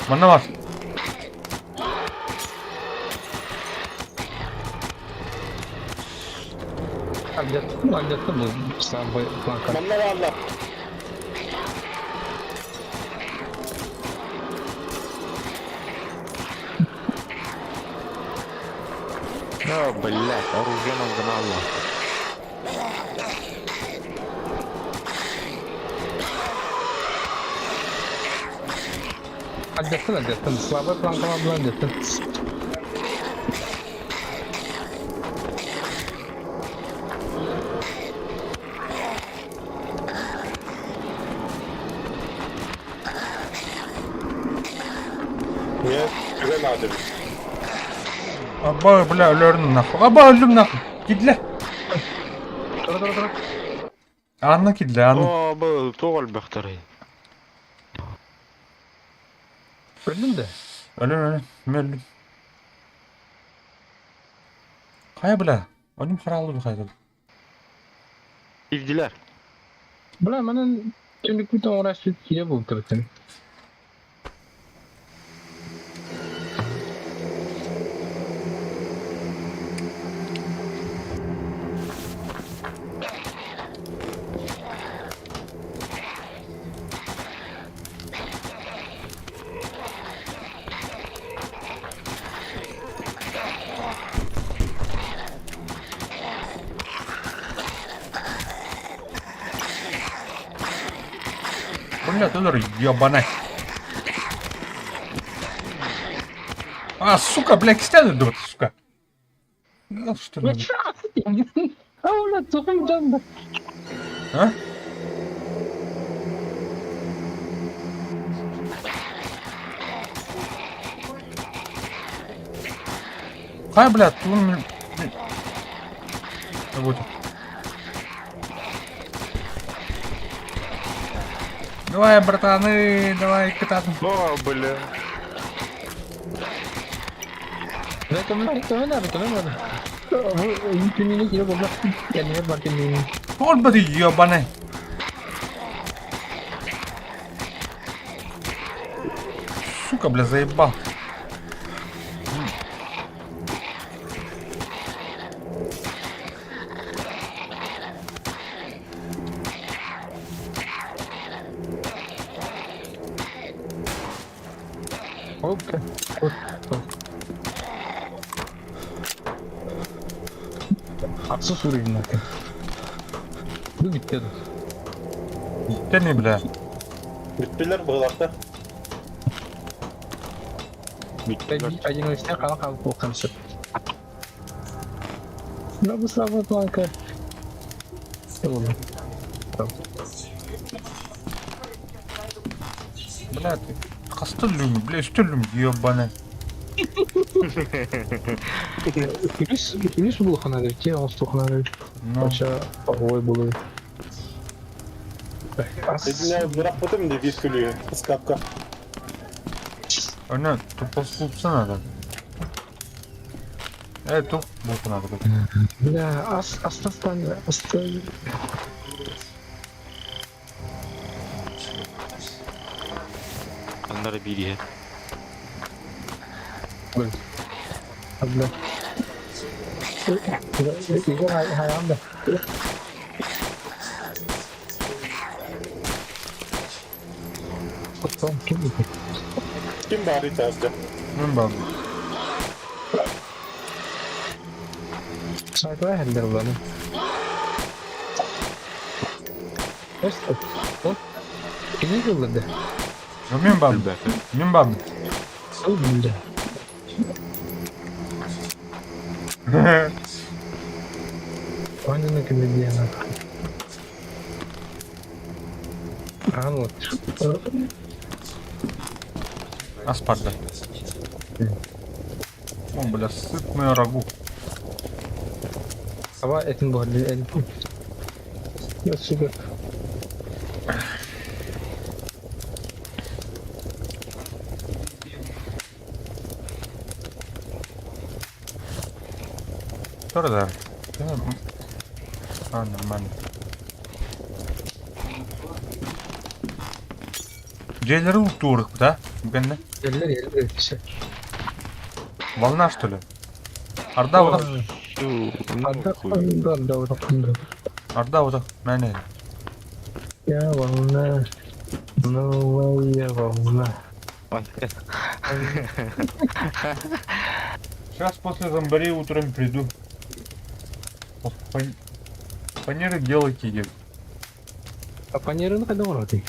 Mana var? Hallettim bu sabah planka. Manna varlar. О, блядь, оружие нам гнало. Hallettim. Sabah planka var hallettim. Niye? Güzel nadir. Aba bля öldüm nahı. Aba öldüm nahı. Gidle. Dur. Anna gidle anna. О, был тугал бахтары. Öldün de. Ölüm. Öldüm. Kaya bля. Ölüm karalı bir kaydı. Ивдилер. Bırak bana tümlük bir tane uğraştık yine bulduk tabii. Бля, ты ебаный. А, сука, блядь, стяну, сука. Ну, что ли? Аула тухым жанды. А? Хай, блядь, вот. Давай, братаны, давай кататься. О, бля. Это надо. Ini kira goblok. Ya ini makin ini. Вот бы ты ёбаный. Сука, бля, заебал. Okey. Haksız vurayım zaten. Bu bitti. Ты не, бля. Bittiler bağlakta. Один из тех, кал по концу. Ну, слава планка. Ладно. Бля, ты кастылым, бля, üstülüm ёбаный. Плюс был ханали, те он стухнали. Ну, Хотя ой было. Dediğine bırakmadım diye bir sürüyor. Iskapka. она тупо слупса надо. Туп, вот надо. Да, остастан. Onları biliyor. Abla. 이거 하얀다. Потом кинь. Kim bari içeride? Ну, баб. Sakla hender ulanı. Işte. O. Kimi yolladı? Ну, мин баб. Мин баб. O bildi. Aynen kimi diyene. Вот. Аспарда. О, бля, сытное рагу. Ama etin bu halde el. Ya süper. Что это? А, нормально. Джейлеры ултурых, да? Бенне? Eller şey. Волна, что ли? Орда вот так. Anda. Орда вот так. Мәне. Ya vallahi. No way ya vallahi. Сейчас после зомбарей утром приду. Вот фанеры делать идет. А панерını kadar var orada.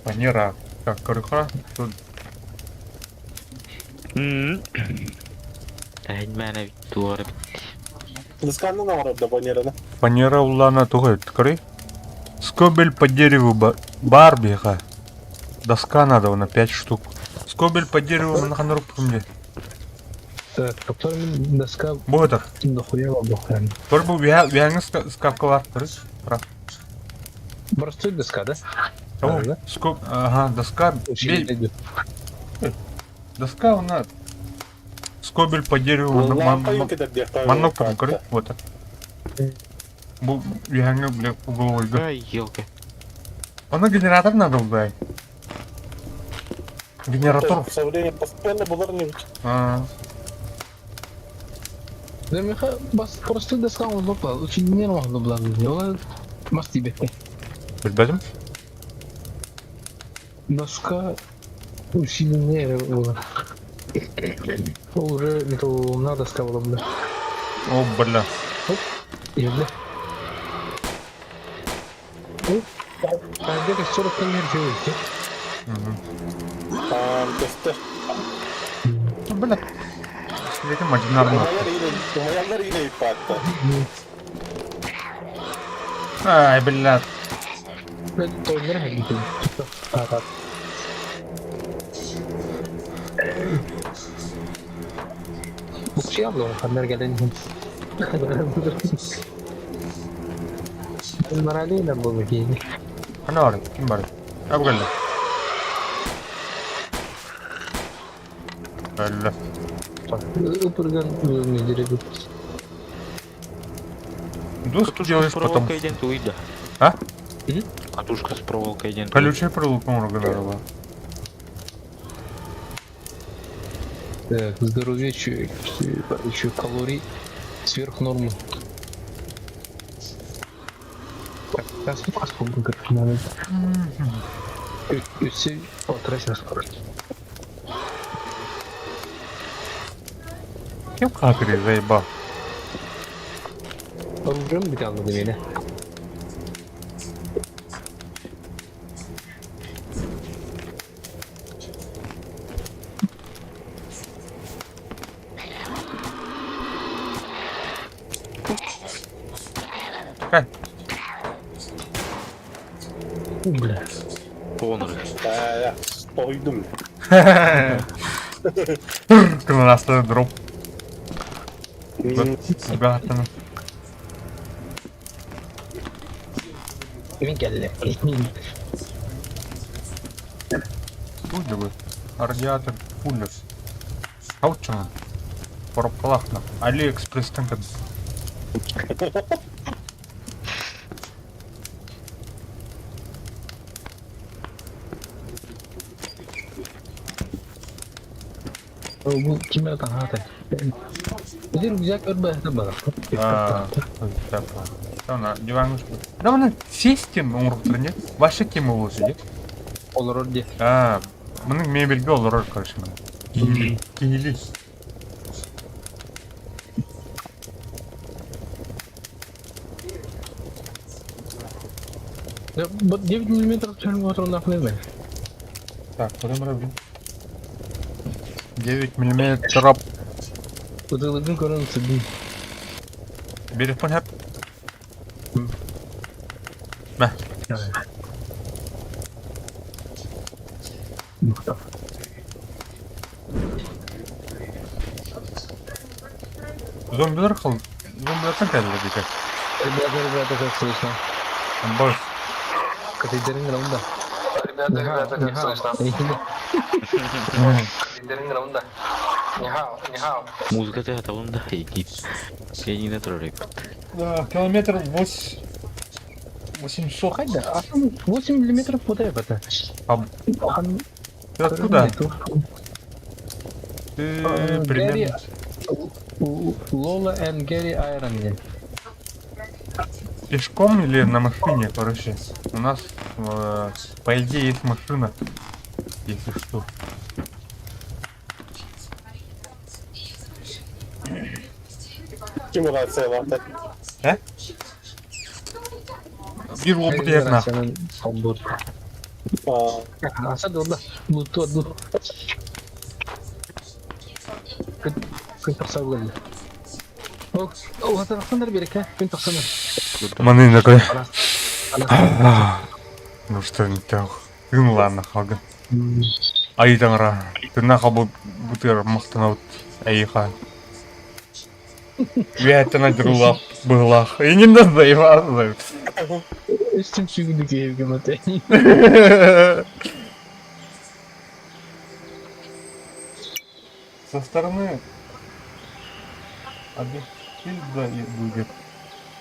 Фанера. Как, корыха? Тут Әйнмәне дуары. Iskanda ne var orada banyerada? фанера улана тухай, ткры. Скобель по дереву барбиха. Доска надо, на 5 штук. Скобель по дереву на ханрук помни. Evet, kaptanın daska Bu kadar. dokuya var yani. Тоже был вяңы скапкалар, ткры. Прав. Burası daska da. Того, Да? ага, доска. Учили. Доска, она. Скобель по дереву. Lampa kadar diye. Манок ткры. Вот так. Bu вяңы, бля, угловой. Ай, елка. Она генератор надо убрать. Генератор. Со временем постоянно булар-нибудь. Demek ki burası daska var dokla. Учили var dokla. Yola masti bekle. Bilmedim. Daska учили var. Уже не то надо daska var. О, бля. Yerle. Bence de soruktan bir şey oldu. Testi. Бля. dedim acınarım attı. Umayanlar yine ip attı. Ay billah. Ben oyunlara mı gidiyorum? Rahat. Bu şey abla onlar gelen. Bunlar haliyle bu bir Ana var? Kim var? Abi geldi. Öyle. Упрыган деревья. Доску делаешь с потом. проволокой идет, уйда. А? Катушка с проволокой идет. Колючая проволока много говорила. Так, здоровье, еще калорий сверх нормы. Так, сколько как надо? Все потрачено скорость. Kim kakiri zayıba? Оружием bir anladım yine. Gel. Бля. Понры. Ya doydum. Классный дроп. Гатана. Kimin geldi? Пуля бы. Радиатор пуля. Хаучана. Пропалахна. Алиэкспресс танка. Bu kime atan hati? Jadi güzel örbahta bana. Так. Она диван. Да она систем умруктыр нет. Ваша кем его сидит? Olur orada. Бұның мебельге олар короче. Киили. Ya, bu 9 mm çölüm oturun akıllı mı? Так, будем робить. 9 миллиметров. Udığılığın görüntüsü değil. Берепон hep. Meh. Muhtar. Зомбилер қыл. Зомбилерден кәдімгі дейді. Ребята, как слышно? Бос. Категория раунда. Ребята, как слышно? Категория раунда. Нихао. Музыка ты это он да идти. Я не натроллю. Да, километр 800. Хайда, а там 8 миллиметров хватает это. Ты откуда? Ты примерно... Лола и Гэри Айрон. Пешком или на машине, короче? У нас, по идее, есть машина. Если что. Kim uğraşsa vardı. Bir oldu yerine. Asad orada. Dur. Kıntık savgılı. O taraftan da bir ha. Kıntık sana. Маны такой. Ну что не так. Ну ладно, хаган. Айтаңра. Ты нахал бутыр мақтанау айха. Вятана друлап былах. И не называй. Üstüm suyunu keyifli mate. Со стороны Абельфильда будет.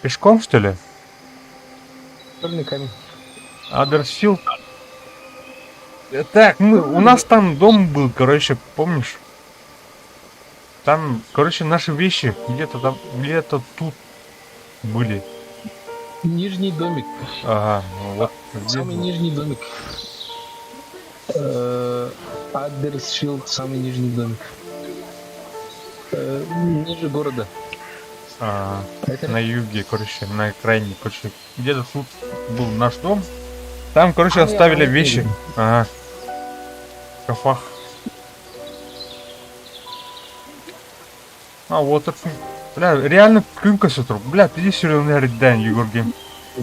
Пешком, что ли? Черный камень. Адерсфилд. Так, у нас там дом был, короче, помнишь? Там, короче, наши вещи где-то там, где-то тут были. Нижний домик. Ага, ну вот. Самый нижний домик. Адерсфилд, самый нижний домик. Ниже города. На юге, короче, на окраине, короче, где-то тут был наш дом. Там, короче, оставили вещи. Ага. В шкафах. А, отырсын. Бля, реально күн көсі тұр. Бля, пиде сүрелін әрідден югіргем.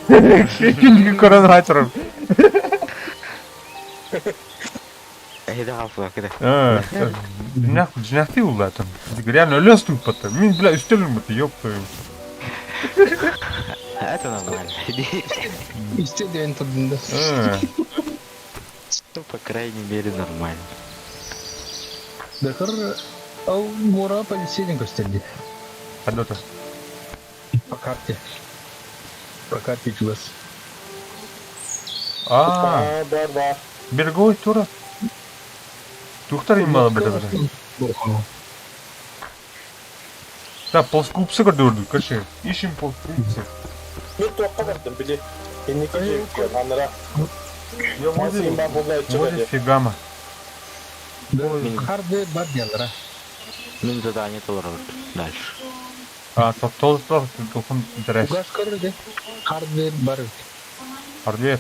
Күнгі көрін айтырым. Эйда алфа кеде. Жинақты ол атым. Реально өлестің пыты. Мен, бля, үстелім бұты, ёп қойым. Это нормально. İşte deven tadında. Ну, по крайней мере, нормально. Dakar au mora полицейden gösterdi. Hadi otur. По карте. По карте чувас. Aa, Var. береговой тура. Тухтар ималы біті біті. Да, плоскоупсы көрдірді, көше. Ишім плоскоупсы. Ben toka vardım bile. Kendiki çeviyor. Anlara. Я Masayım ben burada вроде içeri. фигама. Karde var diyorlar ha. Мен задание толыры дальше. А, толыстар, толқын дәрәш. Ugas karde. Karde var. Ардиев.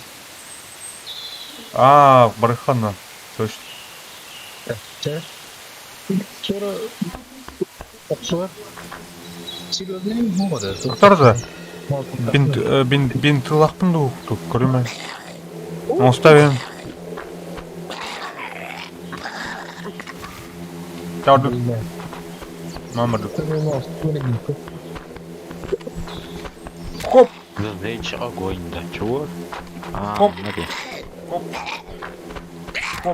А, барыхана. Точно. Sonra okçular Silivri'nin bu kadar. Кто-то бинт лақпын да оқыту, көрімен. Оставим. Чаудық, мамадық. Хоп, Задача огонь, да. Чего? А, Хоп. молодец.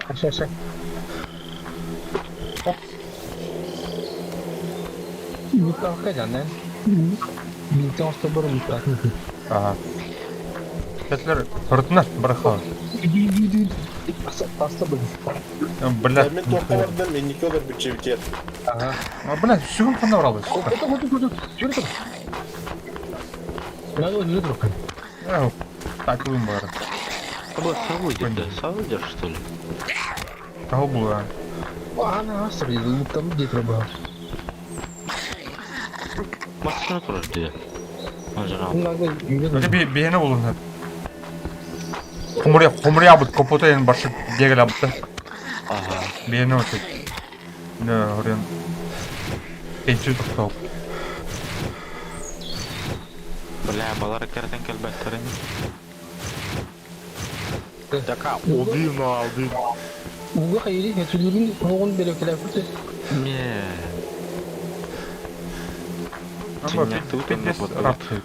Aşağı aşağı. Mutfakka lan. Bir hafta bara mutfak. ага. Кәтлер, ұртына, барыха. Pasta bu. Бля, Ben toka vardım. Kendiki olur bir çeviyor. Aha. бля, сүгін қанда ұралы. Kodu. Yürü kodu. Надо yürü dur. Так, өйім бар. Вот, Савудер, да? Савудер, что ли? Кого бұл, Ana asır dedi. Mutlum diye треба. Машина тоже где? Он же нам. Bunlar da yürü dur. Öyle beyene bulun hep. Kumuri abut, kopota en başı degel abutta. Ага. Beyene ötük. Ne, oraya. Pençü tuktau. Бля, балар керден келбеттерин. Така, алдым. Uga hayri hatırlıyorum. Oğun böyle kelafete. Не. Ama Tinyak tuh kan pentes buat rapsı.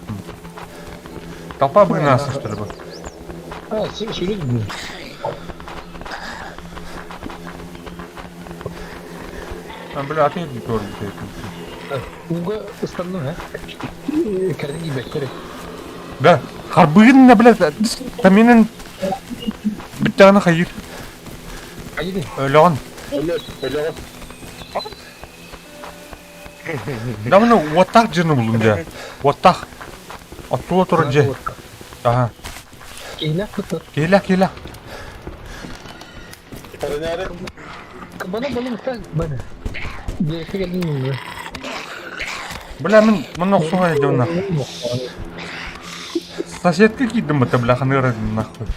Толпа бы нас, что ли, бы. Ha, söyle bunu. Бля, ответь, тоже. Uga ıslandı ha. Kerden gibi bekleri. Да, харбыгын, блядь, таминен биттағаны хайыр. Haydi. Өліған. Öyle. Да, мұны оттақ жырны бұлын жа. Оттақ. Оттула тұры жа. Ага. İğne kıtır. Кейлі. Karanare. Bana muhtaç bana. Gelişe geldin mi? Бля, мұны оқсуға еді мұны. Соседка кейді мұты, бля, қаныры нахуй.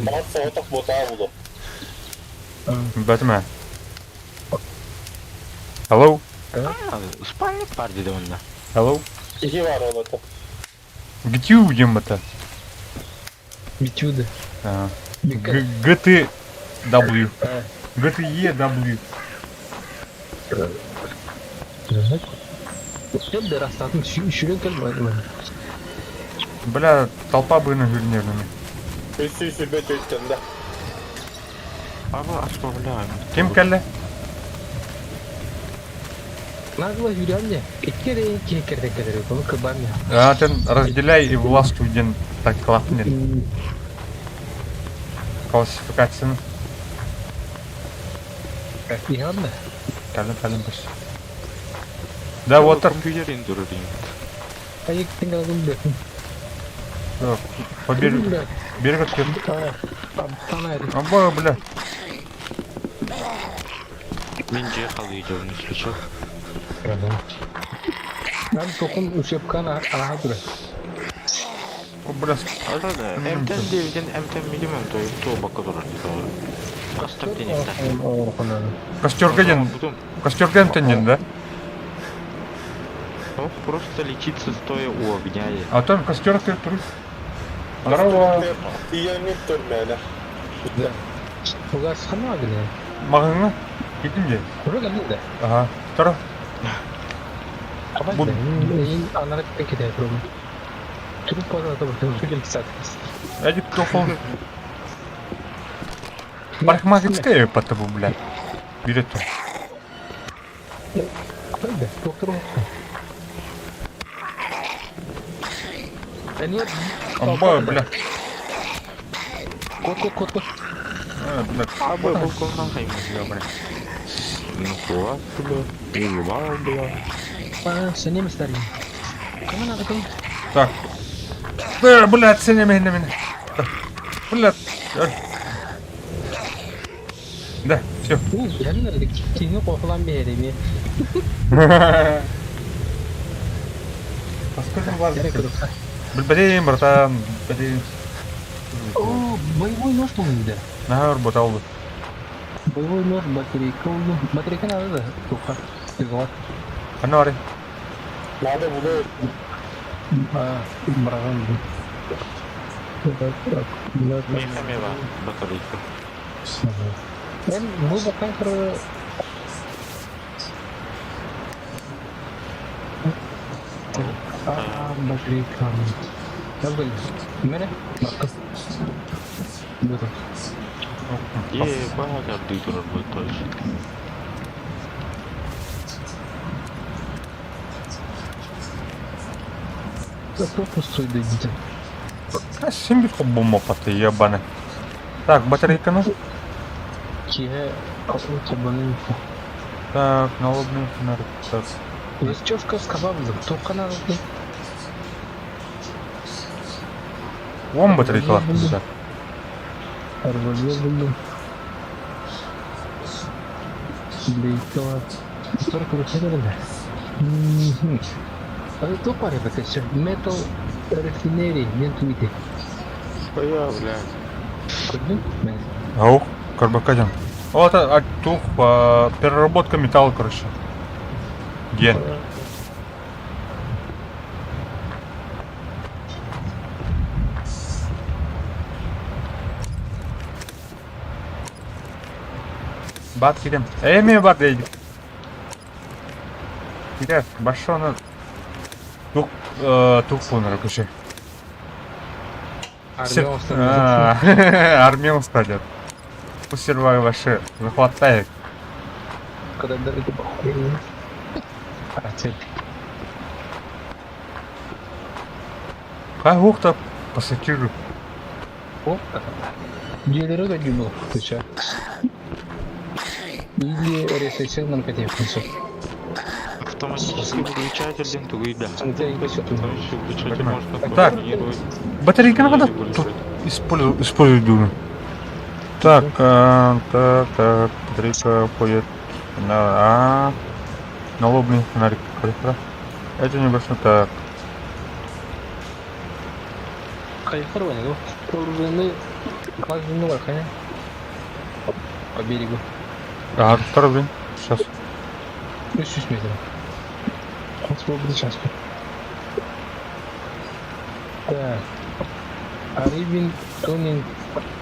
Marfa otak botağı buldu. Бәтіме. Hello? Спальник бар dedi onda. Hello? İki var otak. Где увидим это? Bitiyordu. GTW. GTEW. Hep de rastladım. Şuraya gelmedi. Бля, толпа бы на жирнерными. Üstü bet üstünde. Abi açmavlayım. Kim келді? Нагло yürüyen ya. Etkere kerden kadar yok. Onu kıban ya. Sen разделяй и властвуй ден так классный. Классификацияны. İhan da. Кәлім біз. Да, отыр. Компьютер индурдин. Ayık tinggal gembek. Берег өткен. Sana eri. Аба, бля. Мен жехал видеоны включил. Ben tokun uşepkan aha durar. Бля, Это да. МТН 9'den МТН минимум то бакка турар. Кастап денег. Ооруканада. костерген, Потом, костерген тенген, да? ну, просто лечиться стоя у огня. А там костер ты тур. Здорово. Тиянет törmeyle. Да. Уга схана гне. Мағыңа? Кетім де. Уже галда. Ага. Тұр. Абай Бу- да. Ин анара кеткен проблем. Туруп бара да бір келіп сат. Әдік тоқыл. Парикмахерская по тобу, блядь. Бери тұр. Да, доктор. Нет. Оба, бля. Кот. Бля. Абы бұл қолынан қаймыз, бля. Ну, класс, бля. Уебал, бля. А, сенем старый. Кому надо кому? Так. Блядь, сене меня. Блядь. Да, все. Я не знаю, кино кофлан береме. Поскольку вас... Я говорю, Блин, братан. Блин. о, боевой нож помню, На, работал бы. боевой нож, батарейка, батарейка надо, да, туха. Тяжело. Анори. Надо bunu А, бразан. Мехамева, батарейка. Ben bu bakan kırı... батарейка. Ya böyle. Mene? Bakın. Buyurun. Ебать, абдый турар будет точно. Кто пустой дойдите? А симби хоббомо паты, ебаны. Так, батарейка, ну. Кие... Чабанын. Так, налобный фонарик. Так. Листёвка с кабабом. Только надо. Вон батарейка. Да. Револьвер буldum. Blade var. Sonra konuşalım da. Abi top var ya arkadaşlar. Metal Refinery. Ben tweet'e. Хуя, бля. Gördün mü? Ау, Карбакадян. Вот тух, переработка металла, короче. Ген. Бат кидем. Эми бат дейди. Кидер, башона. Тух, тух фонер, короче. Армия устадет. Пусть сервак ваши захватает. Когда дороги похуй. А цель. Хай ухта пассатижу. Оп. Диэлеры да гибл. Ты чё? Или ресайсен нам котей внесет. Автоматический выключатель тугой, да. Автоматический выключатель может Так. контролировать. Батарейка надо тут использовать думаю. Так, так, батарейка ходит на лобный фонарик. Хорошо. Это небольшой так. Кайфар var ya. Вооруженный. Магазины var hani. По берегу. Ага, второй блин. Сейчас. 300 метров. Вот свободный час. Так. Арибин, Тонин,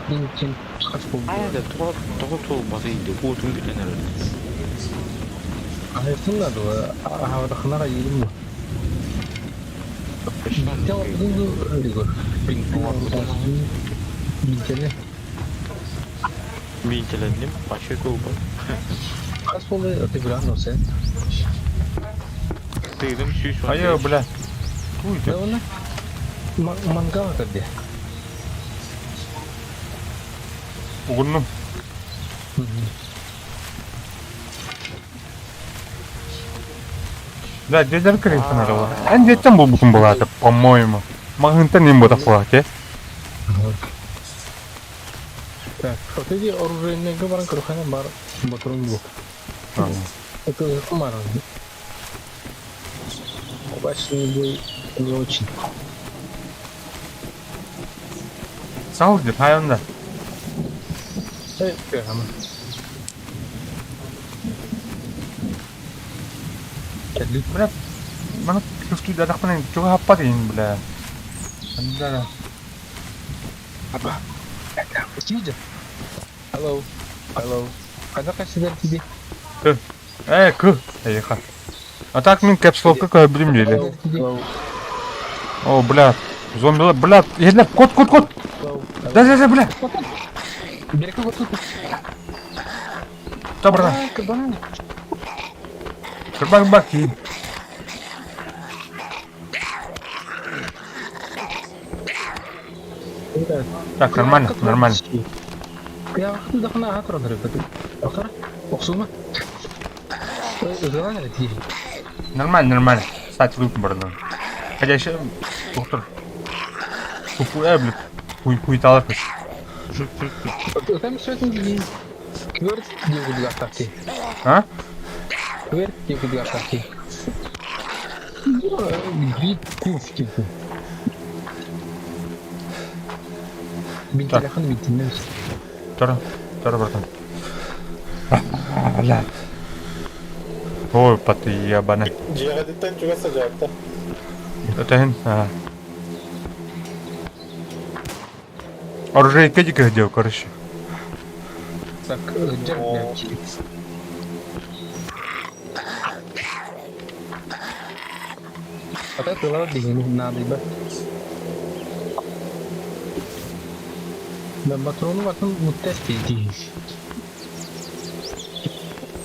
Инчин, Хаспул. Aynen tuhaf olmasıydı. Bu otun gülenler. Ayetsin надо. Havada kınara yiyelim mi? Ya bunu öyle gör. Bilkeli. Bilgilendim. Başka kolpa. Хаспул отыграл, но все. Tıydım süs var. Ай, бля. Да Уйди. он мангала где? Угодно. Да, дядя Крейг фонарила. А где там был букум была, это, по-моему. Магнитан не будет оплатить. Так, вот эти оружейные говорят, круханя бар, батрунбу. Это кумаран. Обычный бой не очень. Сау деп, хайонда. Прямо. Бля, mana kuski dadak mana coba apa ini bela. Anda Apa? Sini aja. Halo. Halo. Ada kasih dari sini. к. Ха. А так min caps lock как блин или. Halo. О, бля. Зомби, бля. Есть кот. Halo. Да, бля. Берег вот тут. Добра. Ke mana? Terbang baki. Так, нормально. Я waktu udah kena hacker dari tadi. Hacker? Maksudnya? Udah ada di. Нормально. Стать лут бардон. Хотя еще доктор. Бля. Хуй талак. Там все это не. Кверт не будет атаки. А? Кверт не будет атаки. Вид куски. Так. Телефон видно. Тара, братан. Бля. Ой, паты ябаны. Cihaditten juga sıcaktı. Это оружие кедика делал, короче. Так, держи. Вот это ладно, не надо, да. Да, патроны в этом вот тесте иди.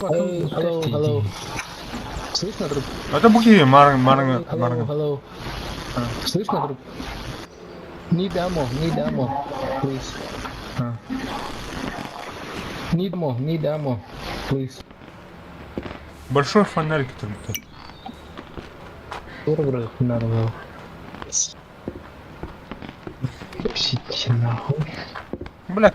Hello. Слышно, друг? Это буки, маран. Hello. Слышно, друг? Need ammo, please. Need ammo, please. Большой фонарик только. Дорого надо было. Психи нахуй. Бля,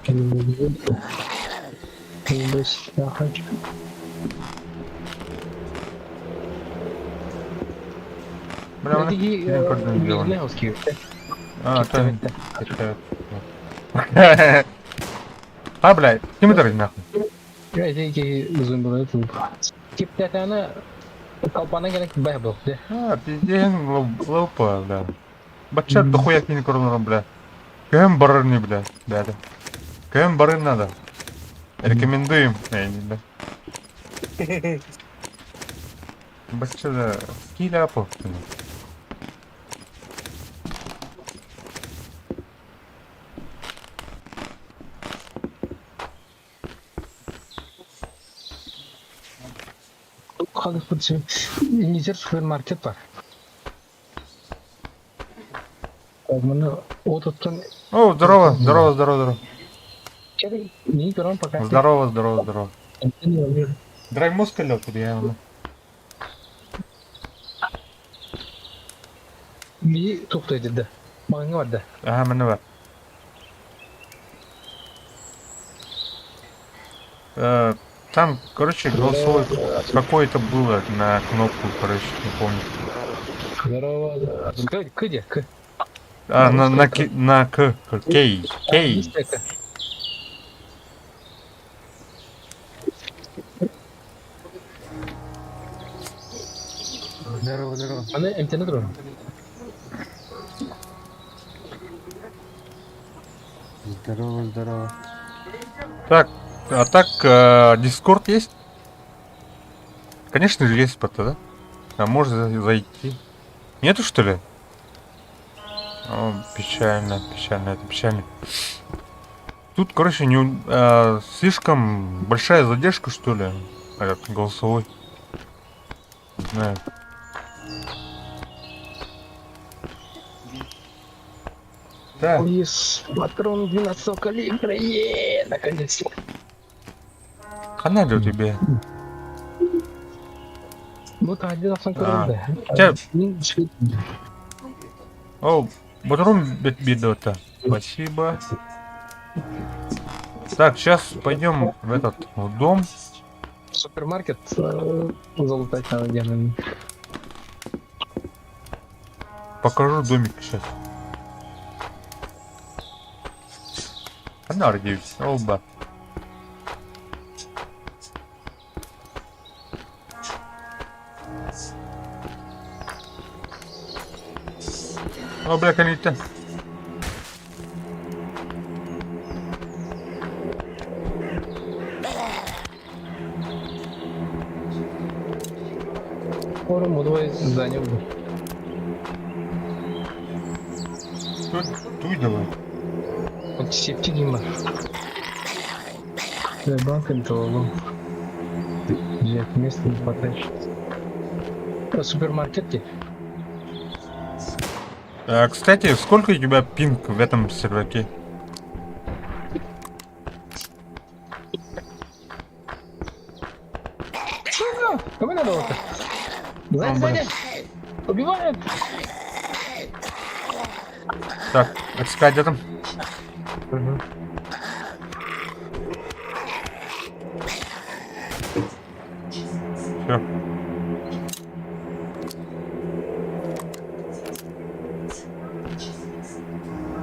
А, блядь, не мы нахуй. Киптатана калпана керек бай был, да? А, пиздец, лопа, бля. Бачат дохуя кинь коронером, бля. Кем барыны, бля, да. Кем барын надо. Рекомендуем, бля. Бачат, скиля по. Низер супермаркет бар. Мына ототтан. О, здорово. Не берем пока. Здорово. Драйв мускулёк, я его. Би тоқтайды да. Маңы бар да. Ага, міне бар. Там, короче, голосовой какое-то было на кнопку, короче, не помню. Здорово. Где? А, на К. Кей. Здорово. Она МТ дрон. Здорово. Так, а так, Дискорд есть? Конечно же есть, да? А можно зайти? Нету, что ли? О, печально. Тут, короче, слишком большая задержка, что ли? Этот голосовой. Не знаю. Да. Есть патрон 12 калибра. Наконец-то. Канали у тебя. Вот 11 калибра. О, патрон бедота. Спасибо. Так, сейчас пойдем в дом. Супермаркет залутать надо где-то. Покажу домик сейчас. Фонарь 9. Оба. О, бля, колите. Скоро мудовое здание будет. Туй давай. Вот септик нема. Банк это взять место не хватает. Супермаркетки. Кстати, сколько у тебя пинг в этом серваке? Кому надо вот? Сзади, сзади! Убивают! Так, отскать где там? Все.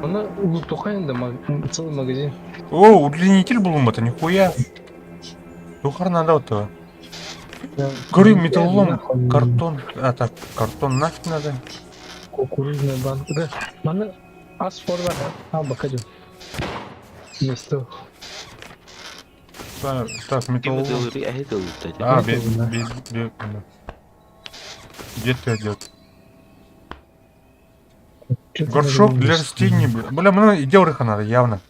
Она лутухает, да, целый магазин. О, удлинитель был это нихуя. Тухар надо вот этого. Говорю, металлолом, картон. А так, картон нафиг надо. Кукурузная банка. Да, mana асфор бар. Бакадю. Место. Так, металлолом. А, где ты одет? Горшок для растений. Бля, мне идеорыха надо, явно.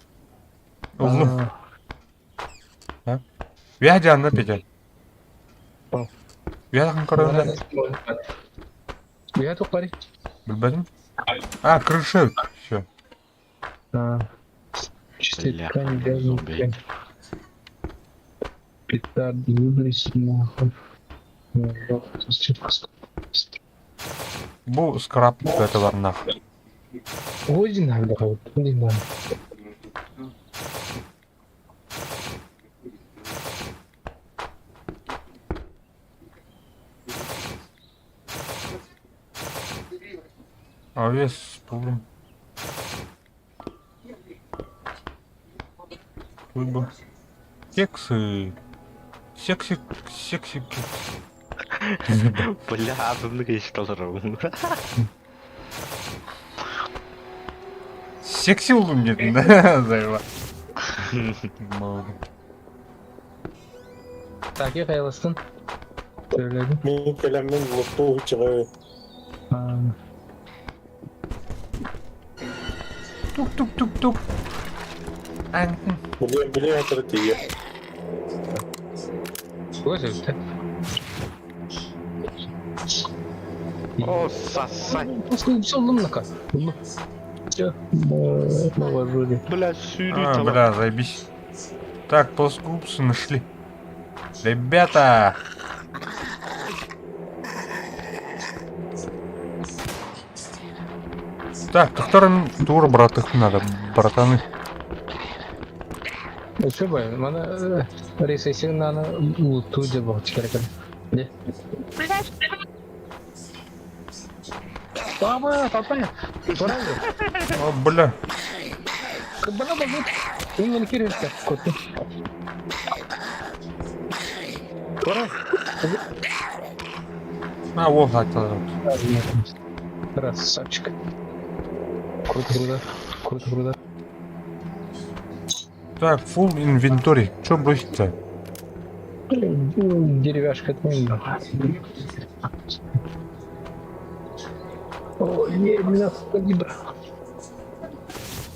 Углу. Вядя на Петя. Вядя корона. Я тут парень. Блин. А, крыша. Все. Чистая ткань, грязная ткань. Петарды выбрались нахуй. Бу скраб этого нахуй. Ой, надо, вот, не надо. А вес с пулем. Выбор. Кексы. Секси. Бля, азынды что ровно. Секси улым дедің, да, зайва. Так, я қайластың. Сөйледім. Мен келеммен лұту шығы. Тук-тук-тук-тук. Біле атыры тейе. Ой, сөйледі. О, сосать. Пускай все лымнака. Все, наложили. Бля, сюда. А, бля, заебись. Так, плоскогубцы нашли. Ребята! Так, вторым тур, брат, их надо, братаны. Что бай, мана рейсейсин нана луту деп бақыт керек. Не? Баба, папа, порады. О, бля. Бана бабут. Именно киришка, коты. Пора. А, во, хотел. Красавчик. Круто. Так, full инвентарь. Чё бросить-то? Деревяшка отменила. О, не, меня погиб.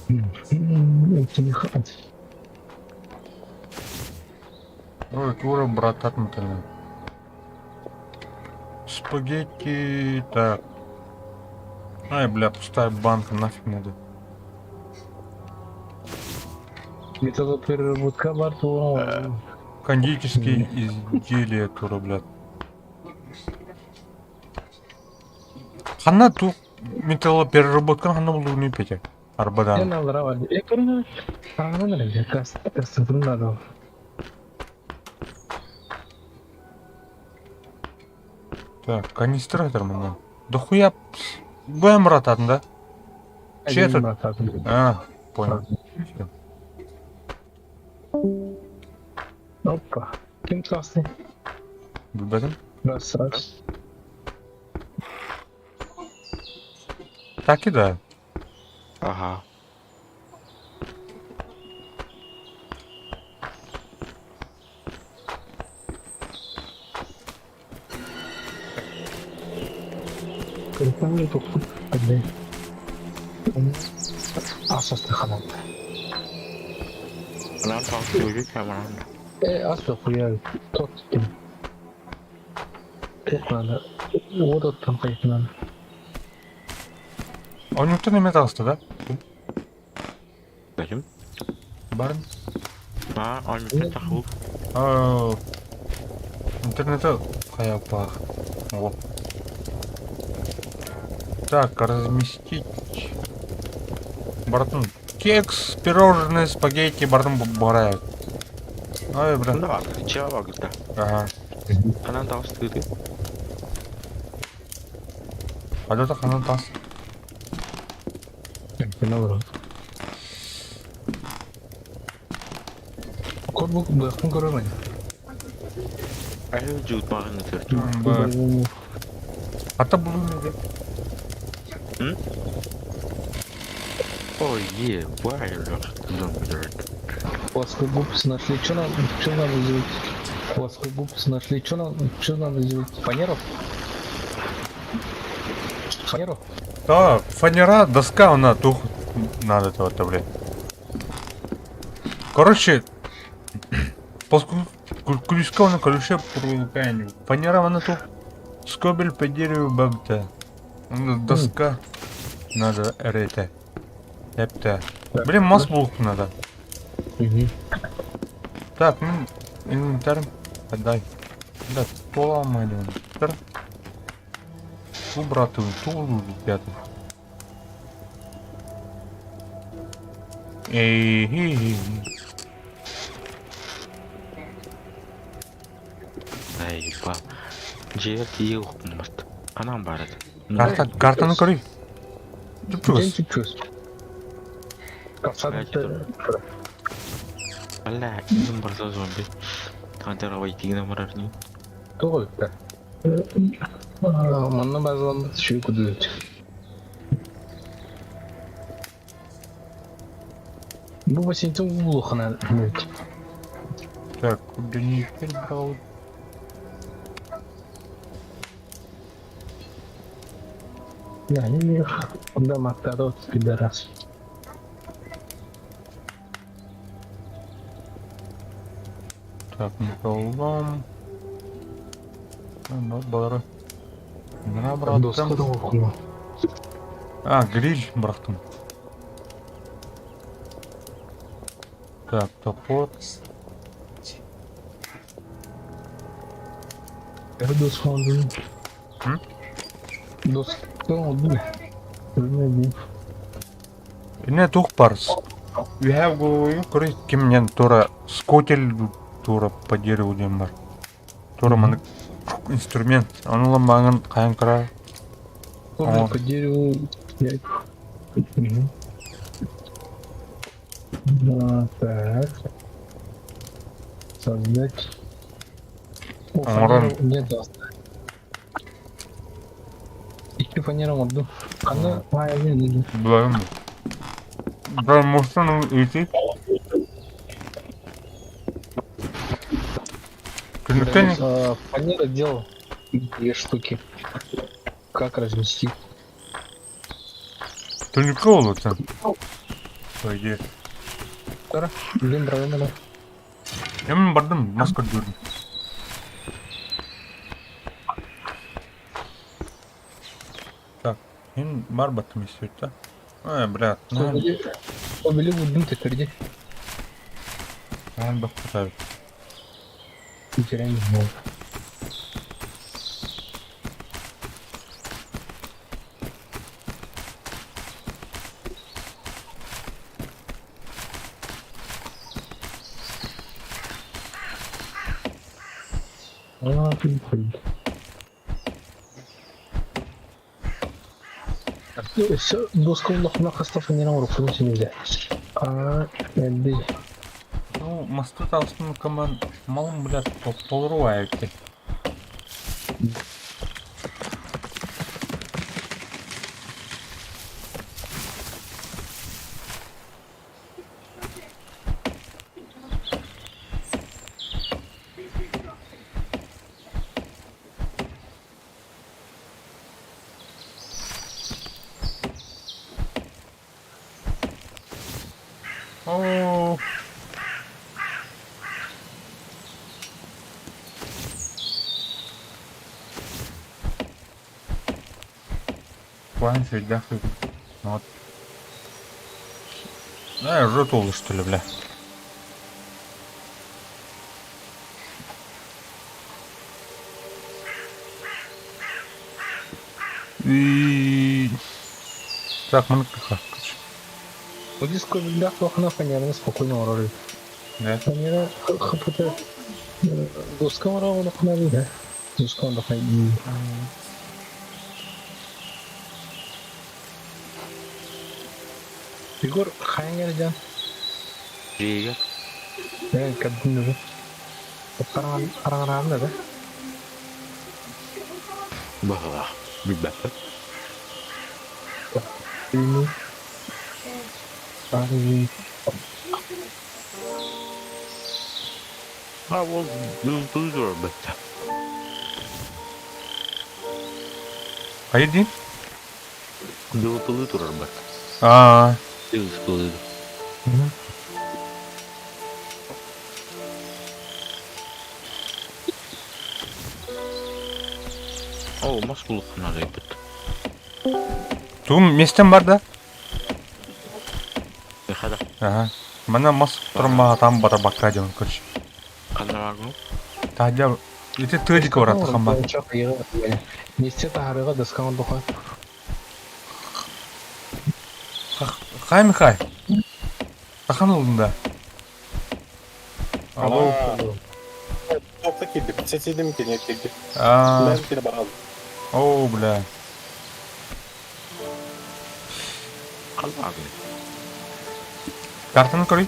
Это не хат. Ой, тура, брат, отмотали. Спагетти, так. Ай, бля, пустая банка, нафиг надо. Металлопереработка бар тура. Кондитерские изделия, тура, блядь. Хана ту металлопереработка, хана был не Петя. Арбадан. Я набрал. Я короче, надо, кажется, надо. Так, канистратор мне. Да хуя будем ратать, да? Че это? А, понял. Всё. Опа. Ким красный? Bilmedim. Раз. Так и да. Ага. Красный тут. Одни. Асасты хамам. Lan taksi ucuk hemen. Асты хуя. Тот ким. Надо. Вот от там надо. Он никто не метался, да? Зачем? Барин. Он не таху. Интернета хаяпах. О. Так, разместить. Братан, кекс, пирожные, спагетти, братан, барают. Ой, брат. Да, чего говорит? Ага. Она толстый ты. А это ханан тас. Наоборот. Корбук бахтын көрөмөн. Ай, жут маған өтір. Ата бұл неде? Ой, ебай, Плоской губцы нашли. Что надо сделать? Плоской губцы нашли. Что надо сделать? Фанеров? Фанеров? Да, фанера, доска, она тух. Надо этого-то, блядь. Короче, поскольку на колюще пролуканию. Фанера, она тух. Скобель по дереву бабта. Доска. Надо рейте. Эпта. Блин, масбулк надо. Так, ну, инвентарь отдай. Да, поломай, инвентарь. Убрать тулу, пятый. Эй. Ай, ебал. Жер тие оқымаст. Анам бар еді. Картаны көрей. День чуть-чуть. Капсады. Бля, изім барса зомби. Таңтарға байтигіне барар не? Тоғыл. Манна базаланды. Шүйі күділді. Бұл бассейнтің ұлықына өт. Так, куда не перебрал. Yani bunda maktada 30 раз. Так, металлом. Ну, бары. Мына Доска да браттым. оқыма. Гриль браттым. Так, топор. Доска aldın. Доска aldın. Ölmedi. Не тух парс. You have go, короче, кемнен тура скотель тура по дереву демар. Тура маны инструмент. Оны ламбаңын қайын қыра. Помню, по дереву. Да, так. Создать. О, фанера нет оставить. İki фанера oldu. Kanı bayağı iyi. Бұлайым. Да, может, он идти? Күндіктен? Фанера делал 2 штуки. Как разместить? Түнікке ол өтсен. По идее. Тара, блин, правильно. Мен бардым, маска көрдім. Так, мен бар баттым естеуді, да? Брат, Побили вудым теперь. Мен бақ құтайып. Теряем много. Прикольно. Все, доска улахына қастафа нерам ұрып нельзя. Әбді. Ну, мосты толстым команд малым, блядь, полруаете. О. План всегда вот. Да, я уже толы, что ли, бля. И... Так, мы как? Вот здесь кое-где плохо фанеры спокойно орали. Да. Фанера хапута доска орала на фанере, да? Доска на фанере. Егор, қайын келді? Жиге. Кәдімгі де. Қараңырағында да? Баға. Білбәпі. Үйіні. Қарыңы. Ол жылтылы бәтті. Қай дейін? Жылтылы тұрар бәтті. Жылтылы. О, мас бұлықына ғайбет. Туым местен бар да? Қада. Ага. Мана мас тұрмаға там бара баққа деймін көрші. Қанда бағым? Тадя, это тыдик бар атқан ба. Несте тағарыға дұсқаны бұқа. Қай Михай? Тақан олдың Алло. Топта келдік, сетейдім кене келдік. А, Мен келе баралым. о, бля. Қал бағым? Картаны көрей?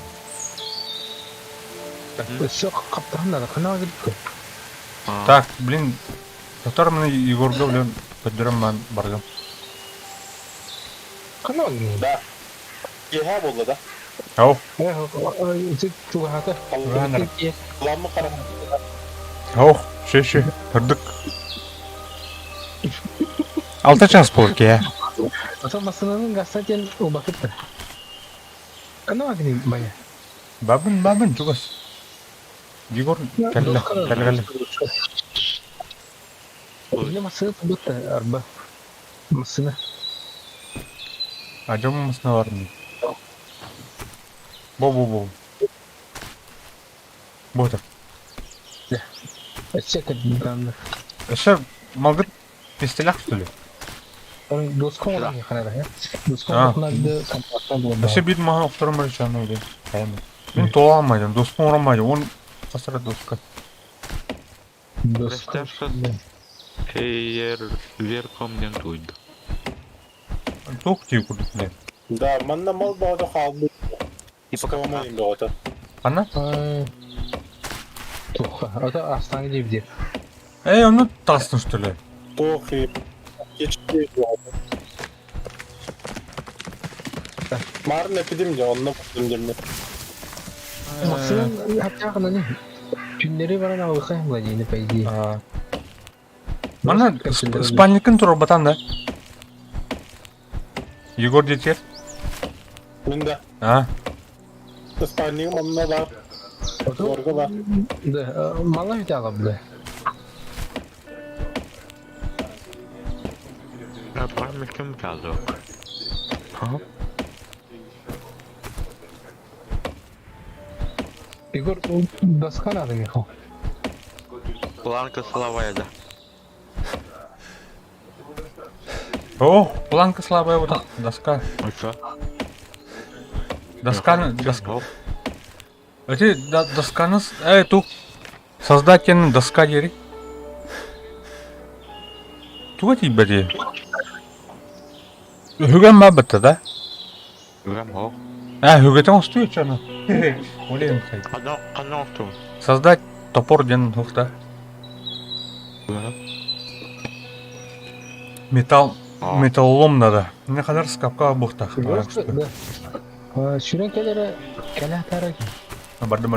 Өсі қаптағында да қана келді. Так, блин. Доктор мені Егорға білен көддірім мен барғым. Қана келді. Да. Еха болды да. Ау. Үсі туғаты. Ламы қарам. Ау, ше. Көрдік. 6 час болыр ке. Аса масынаның ғастатен ұлбақытты. Қана келді бая. Бабын, чугас. Егор, кәлі. Ini masih tebet arba. Masih. Acaba mısın var mı? Bo. Bu da. Ya. Cek edin. Eşer malgıt pistilak stülü. Orang dosko orang ya kan ya. Dosko Ah. orang da kampaktan bulundu. Eşer bir maha oktarım var çanı öyle. Hayır. Ben toğlamayacağım. Dostum oramayacağım. On kasara doska. Представь, что верхом туйду. Çok iyi kurduk bile. Да, манна мал bağda қалды. Sıkılamayın be ota. Ana? Туха. Это Астан gibi. Onu tasın stülü. Тохи. Geçti bu ota. Marın epidim ya, onunla kurdum demle. Masının hatta kanı. Günleri bana avukayım da yeni paydi. Mana Spanyak'ın turu batan da. Егор детер. Bunda. Ha. İspanya'nın onunla var. Yorga var. Да, мало ведь алабды. Память кем kaldı? Егор, доска надо, Михаил. Планка славая, да. О, планка слабая вот доска. Ну что? Доска. Эти досканы, ту создательный доска дери. Туга тебе де. Хүгэн ба бата да? Гам хо. Хүгэтэн устуй чана. Блин, хай. Одно кто? Создать топор ден хуфта. Металлолом надо. Не kadar скапка бухта. Да. Шүрен келері кәлі атары. Бардым.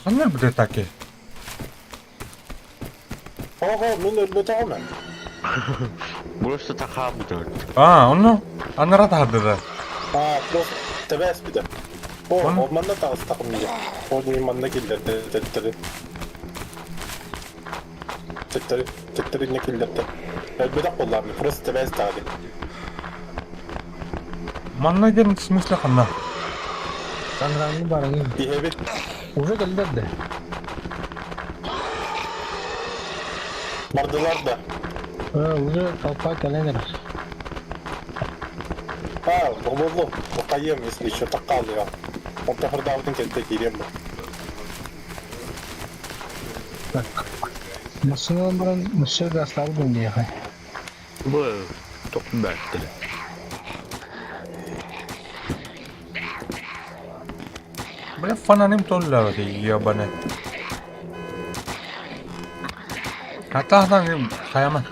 Анар буде таки. Ого, мен өлмей тағамын. Burası takar mı dört? Onu anara tadı da. Просто тәбәс биді. Оны? Ол манда тағыз тақым неге. Ол не манда келдерді, тәттірі не келдерді. Өлмейді қолларыны, просто тәбәс тағады. Манна ген в смысле қанна? Sanırım barangı. Бейбет, Уже geldi. бардылар да. Уже толпа кәленер. Бұлбұлы, бұқайым, если еще таққа алыға. Он тақырдағытын келді керем бұл. Так. Масыналым баран мүшір гастағы бөлді яқай. Bu topu belki. Бля, фананим толла вади, ябане. Атахдан хаяман.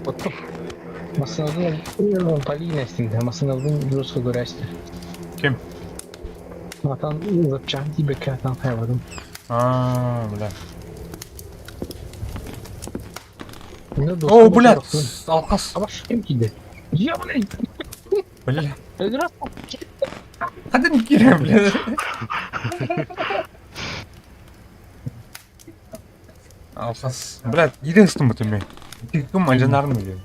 Otup. Masınalım Palina istedi. Masınalım Rus'a göre açtı. Kim? Atan uzatacağım diye beklerden kayamadım. Бля. Ne О, блядь, алқас. Ama şu kim gidi? Ya bu ne? Бля. Öldür at. Hadi gireyim bля. Алқас. Бля, единственный мы теми. Кім ажанарын білем.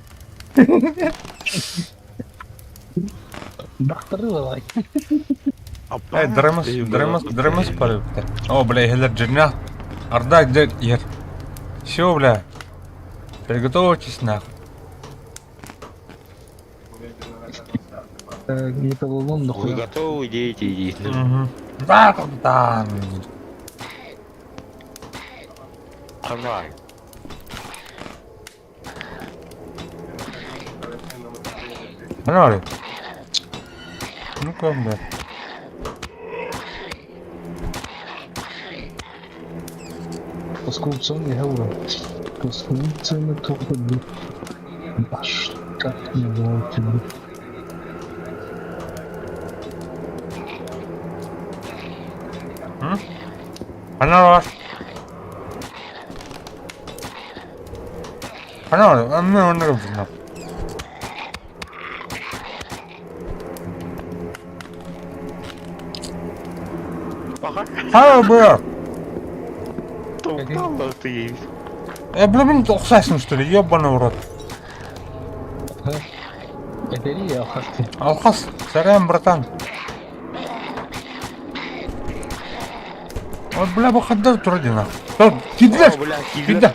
Baktırdı da vay. Драмас пару. О, бля, хелер джерня. Арда где ер. Все, бля. Приготовьтесь нахуй. Металлолом да Вы хуя. готовы? Идите. Да, капитан. Давай. Поняли? Ну-ка, бля. Поскольку не говорю. Поскольку только бы. Баш. Как не было тебе. Поняла. Поняла, а мне он нравится. Ха, бля. Топтал ты. Бля, мен ұқсайсың, что ли? Ебаный в рот. Ederi ya hafti. Алқас, сорян, братан. Ой, бля, бұл қаддар тұр дина. Кидлер, кидлер.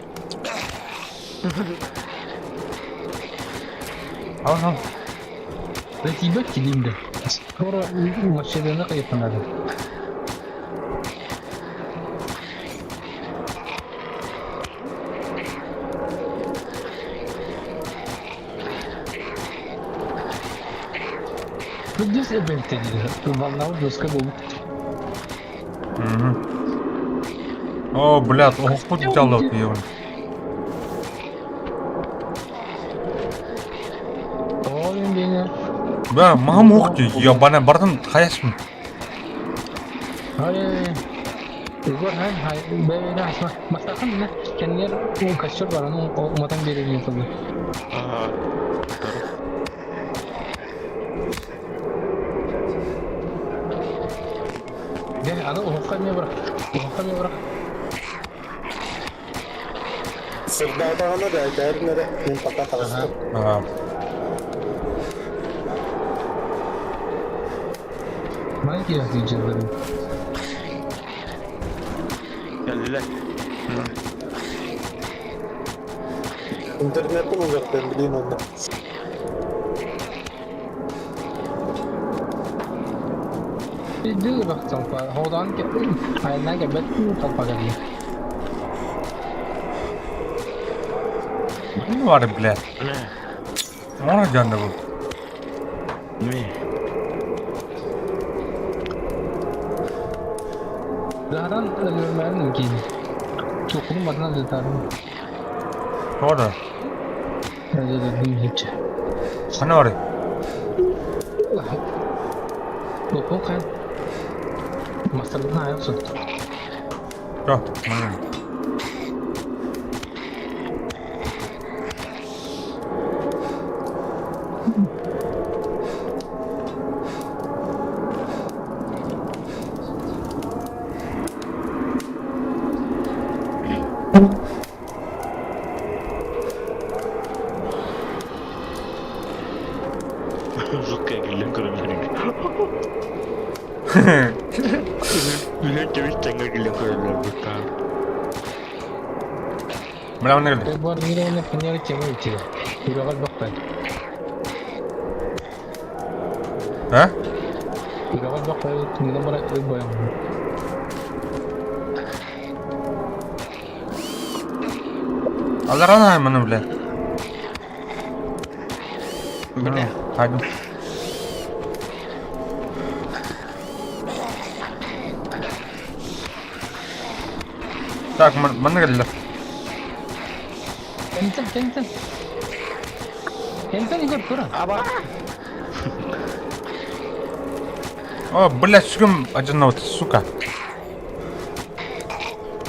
Ал. Ретибет килимде. Скоро машинаны кайфанады. Здесь эбенте дейді. Волнау доска болды. О, блядь, оқпыт жалап ебан. О, енді. Бля, мағам оқты, ебана, бардын қаясың. Ай. Игор хай бәйбәйді асма. Мастақын не? Кәнер ол кәшір бар, оның ұматан берелі етілді. Gel ana uğurkamaya bırak. Uğurkamaya bırak. Sırdağdağına da dərine de men paqa tağızdım. Belki yazıyıcılarım. Geldiler. İnternetten uzak ben bileyim onu. Bir de bak talpa. Hodan ki hayalına gebet mi talpa geldi. Ne var блядь? Ne? Ona canlı bu. Ne? Zaran ölmeyelim ki. Çokulun adına zetarım. Orada. Öyle dedim hiç. Hani var? Dokun kan. Masalahın ayaksı. Yok. Mana? Жуткая гелем-крылья. Bilen kemik tengah geliyor bukan. Mana mana geldi? Bu arada yine kenyari kemik içi. Uragal baktan. Ha? Uragal baktan neden bana kırık boyam. Allah razı mana bile. Bile. Hadi. Так, mana geldiler. Enten. Enten ikut kurang. Apa? О, блядь, сюгем один вот, сука.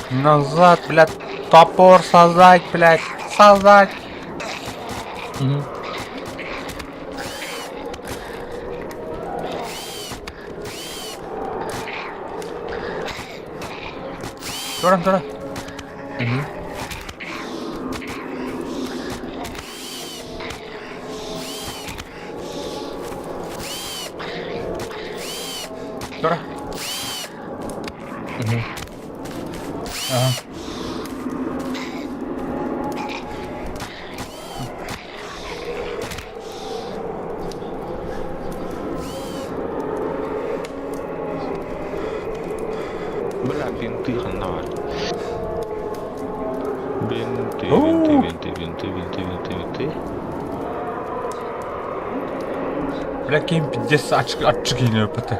Назад, блядь. Топор создать, блядь. Создать. Тора. Тора. Ага. Bela binti kenal. Binti. Блядь, кем пиздец отчик не пыты.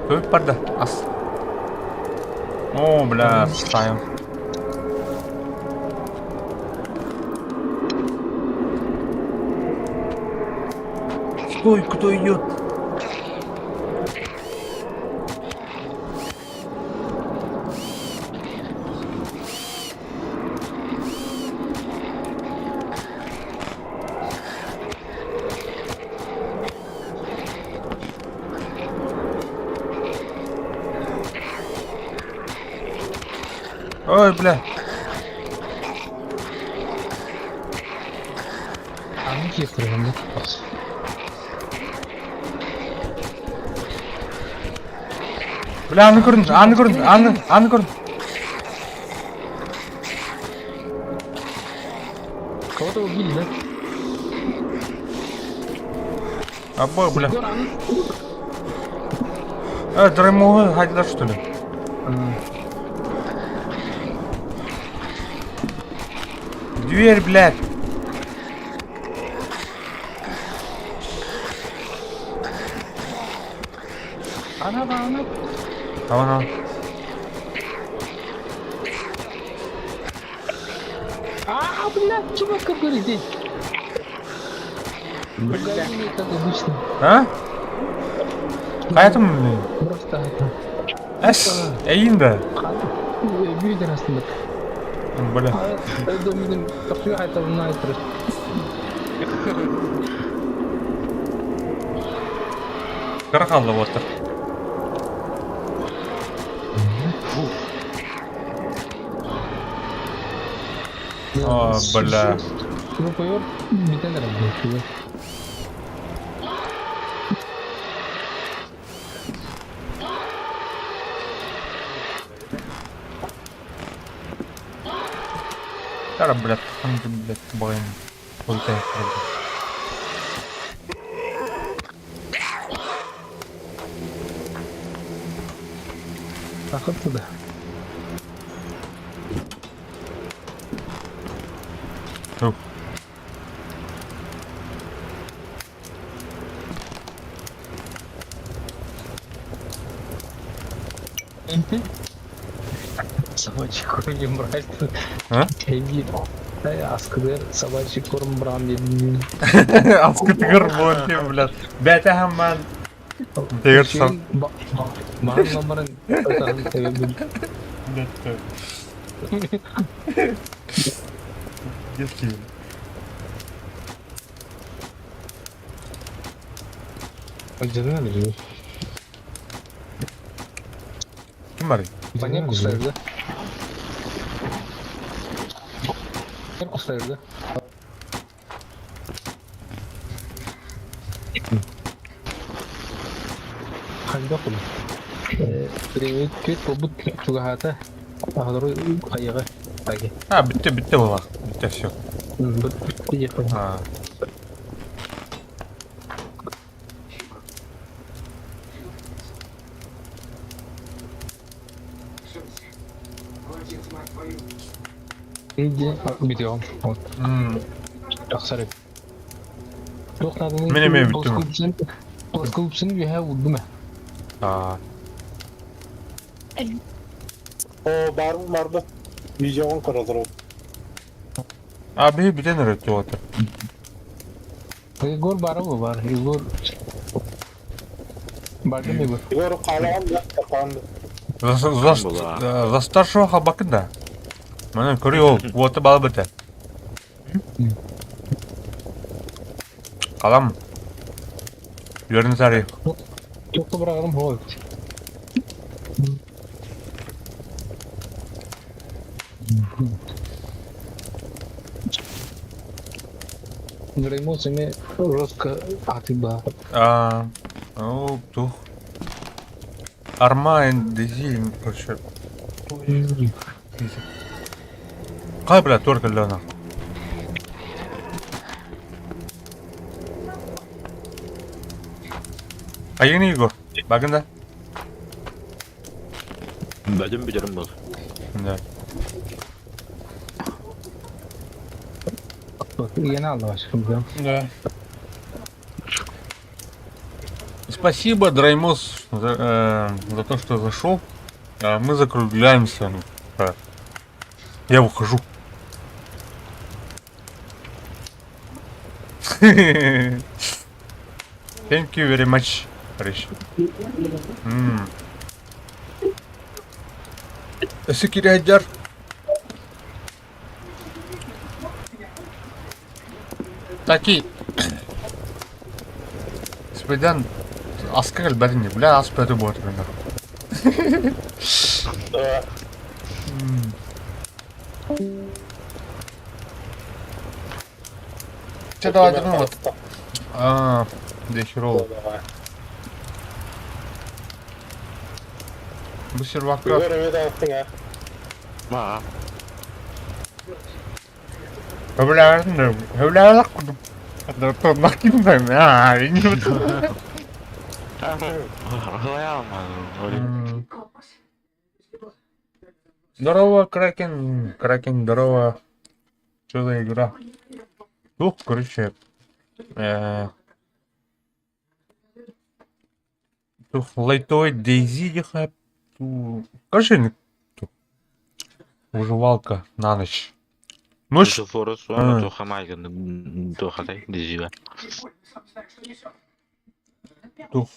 Выпада. Ас. О, бля, ставим. Стой, кто идет? Ой, бля. Anı kestirelim de. Бля, аны көрün. Kau tuh gila. Або, бля. Kurang. Драймовый хайдер, что ли? Дверь, блядь. Ana. Tamam. Блядь, чувак, как говорит, здесь. Блядь, как обычно. А? Hayatım mı? Просто это. Eğinde. Büyüdün aslında. Böyle. Öldüğümüzün kapıyı hayatımına aittir. Karakallı otur. О, бля. Şunu koyuyor, bir tane bırakıyor. Кара, блядь, он, блядь, блин. Улетай, блядь. Takıntı da. Тух. Собачий корм не брать. А? Эми. Аскыдыр собачий корм брам dedim. Аскы тыгыр болон тем, блядь. Бәті хамман. Тыгыр сам. Маған номерын атағын тәуелдім. Детки. Acıdın öyle diyor. Kim var? Bana kusardı. Ne kusardı? Hadi bakalım. Привет, привет, побуд чугахата. Ахадыры қайығы. Таги. Ha bitti bu bak. Bitti все. Bitti yapalım. Ha. İyice bitiyor. Aksarı. Yok lan. Benim bitti mi? Плоскоупсыны bir ha vurdu mu? Ha. O vardı. Videon kırılır o. Abi bir tane öğretti o atı. Igor bara mı var? Igor... Bardın mı Igor? Igor kalan da kapandı. За старшего хабакы да. Mana көрüyor ol. Bu atı balı biter. Kalam. Görün sarı. Çok da bırakalım hol. Греймо сене роска атиба. Ну, тух. Арма эндези, короче. Кай, бля, только лёна. А yeni Igor. Bakın da. Bedim bilirim bu. Да. Bak yeni aldı aşkım. Да. Спасибо, Драймос, за то, что зашел. Мы закругляемся. Ну, я ухожу. Thank you very much, Риш. Эсикири Хаджар. Таки. Спидан аска гэлбэрни, бля, ас бэдэ бот бэнэ. Че давай дырны вот. Дехирол. Bu sirvakka. Igor eve de attın ha. Ma. Hövlerden kurdum. Tırnak gibi ben. Ha, bilmiyorum. Hılaya almadım. Здорово, Кракен. Кракен, здорово. Что за игра? Ух, короче. Тух лайтовый Дейзи ехать. Короче, выживалка на ночь. Ночь. Şu forus var, toxa maygın, toxaday diziyor. Тух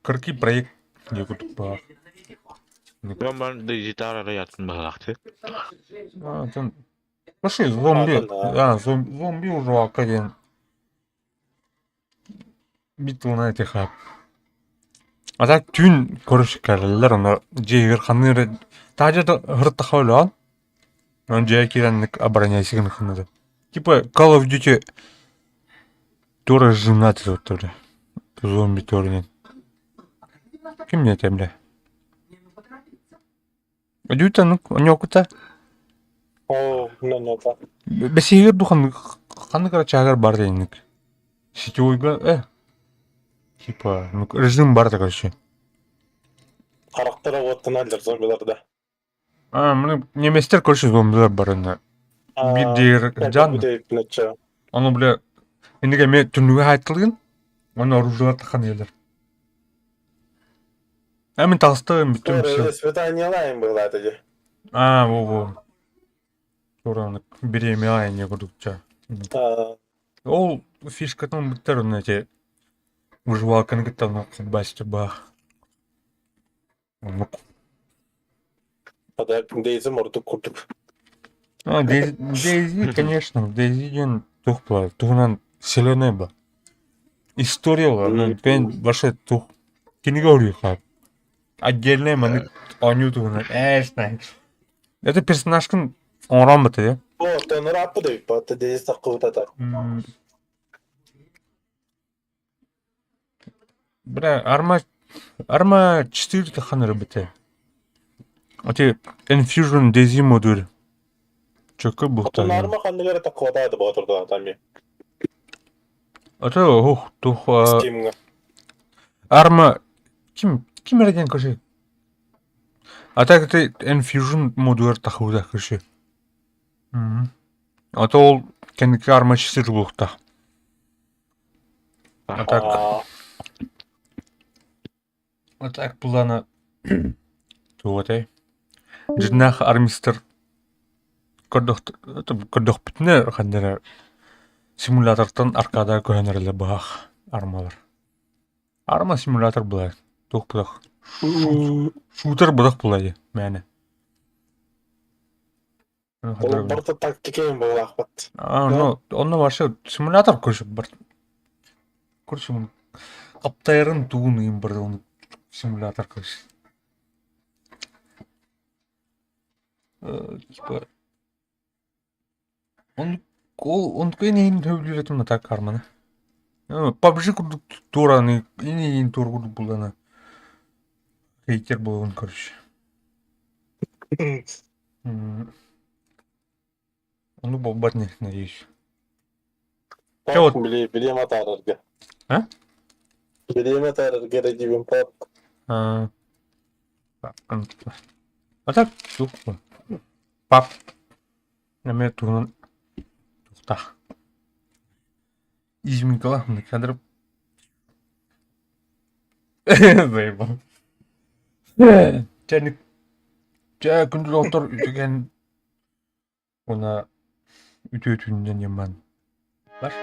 кырки проект. Не кутупа. Ben dijital arayatın bağlaktı. Пошли, зомби. Ладно, Да, зомби уживалка ден. Битва на этих. А так тюн, короче, карлер, но джейгер ханыр. Тажа хыртта хавлан. Он джейкиренник обороняйся ханыр. Типа Call of Duty тоже женат вот тоже. Зомби тоже. Кем мне тем, бля? Дюта, ну, у него куда? O ne da. Бесигер духан ханы чагар бар дейник. Сетевойга, типа, ну, режим бар короче. Karaktere ottun alır zombilerde. Мына неместер, короче, зомбилер бар анда. bir diğer can. Onu bile indi me tünüge haytılgın. Onu orujlar takan yerler. Hemen tastığım bütün bir şey. Испытание было. Bu. Soranlık bir yemeği aynı kurdukça. Ол фишкадан биттер унаje выживалканы гытална басты ба. Дейзи морду курдук. Дейзи, конечно, Дейзи тух была, тухнан вселенная была. История была, ну, пен вообще тух. Кино говорю, как. Отдельная маны аню тухнан, знаю. Это персонажкан онран быты, я. О, то на рапу да випа, ты дейзи такого-то. Бля, арма 4 таханыры быты. Ати Infusion Дейзи модуль. Чөкө бухта. Нарма ханныгара такого-то батырды атами. Это тух Steam'ga. арма kim ерген көші? Ата кіті Infusion модулер тақуыда көші. Ата ол кәндікі арма 4 бұлықта. Атак бұлана туғатай. Жинақ армистер көрдіқ бітіне қандары симулятордан аркада көрінерлі бағақ армалар. Арма симулятор бұлай. Туқ бұдақ. Шутер бұдақ бұлай. Мәні. Барта тактикейін бұл ақпат. Онна баршы симулятор көрші бар. Көрші мұн қаптайырын туғын үйін барды оны симулятор көрші. Типа... Он көйнейін төбілеретін атак арманы. PUBG күрдік тураны, инейін тур күрдік бұлданы. Хейтер болуын көрші. Onu bomba ne diyor? Пап, билем атарырга. А? Билем атарырга регибим пап. А так, тух. Пап. Неме турнан. Тухта. İzmir'de ne kadar Zayıf. Çenik. Gündüz otur ütügen ona ütünden yaman. Var.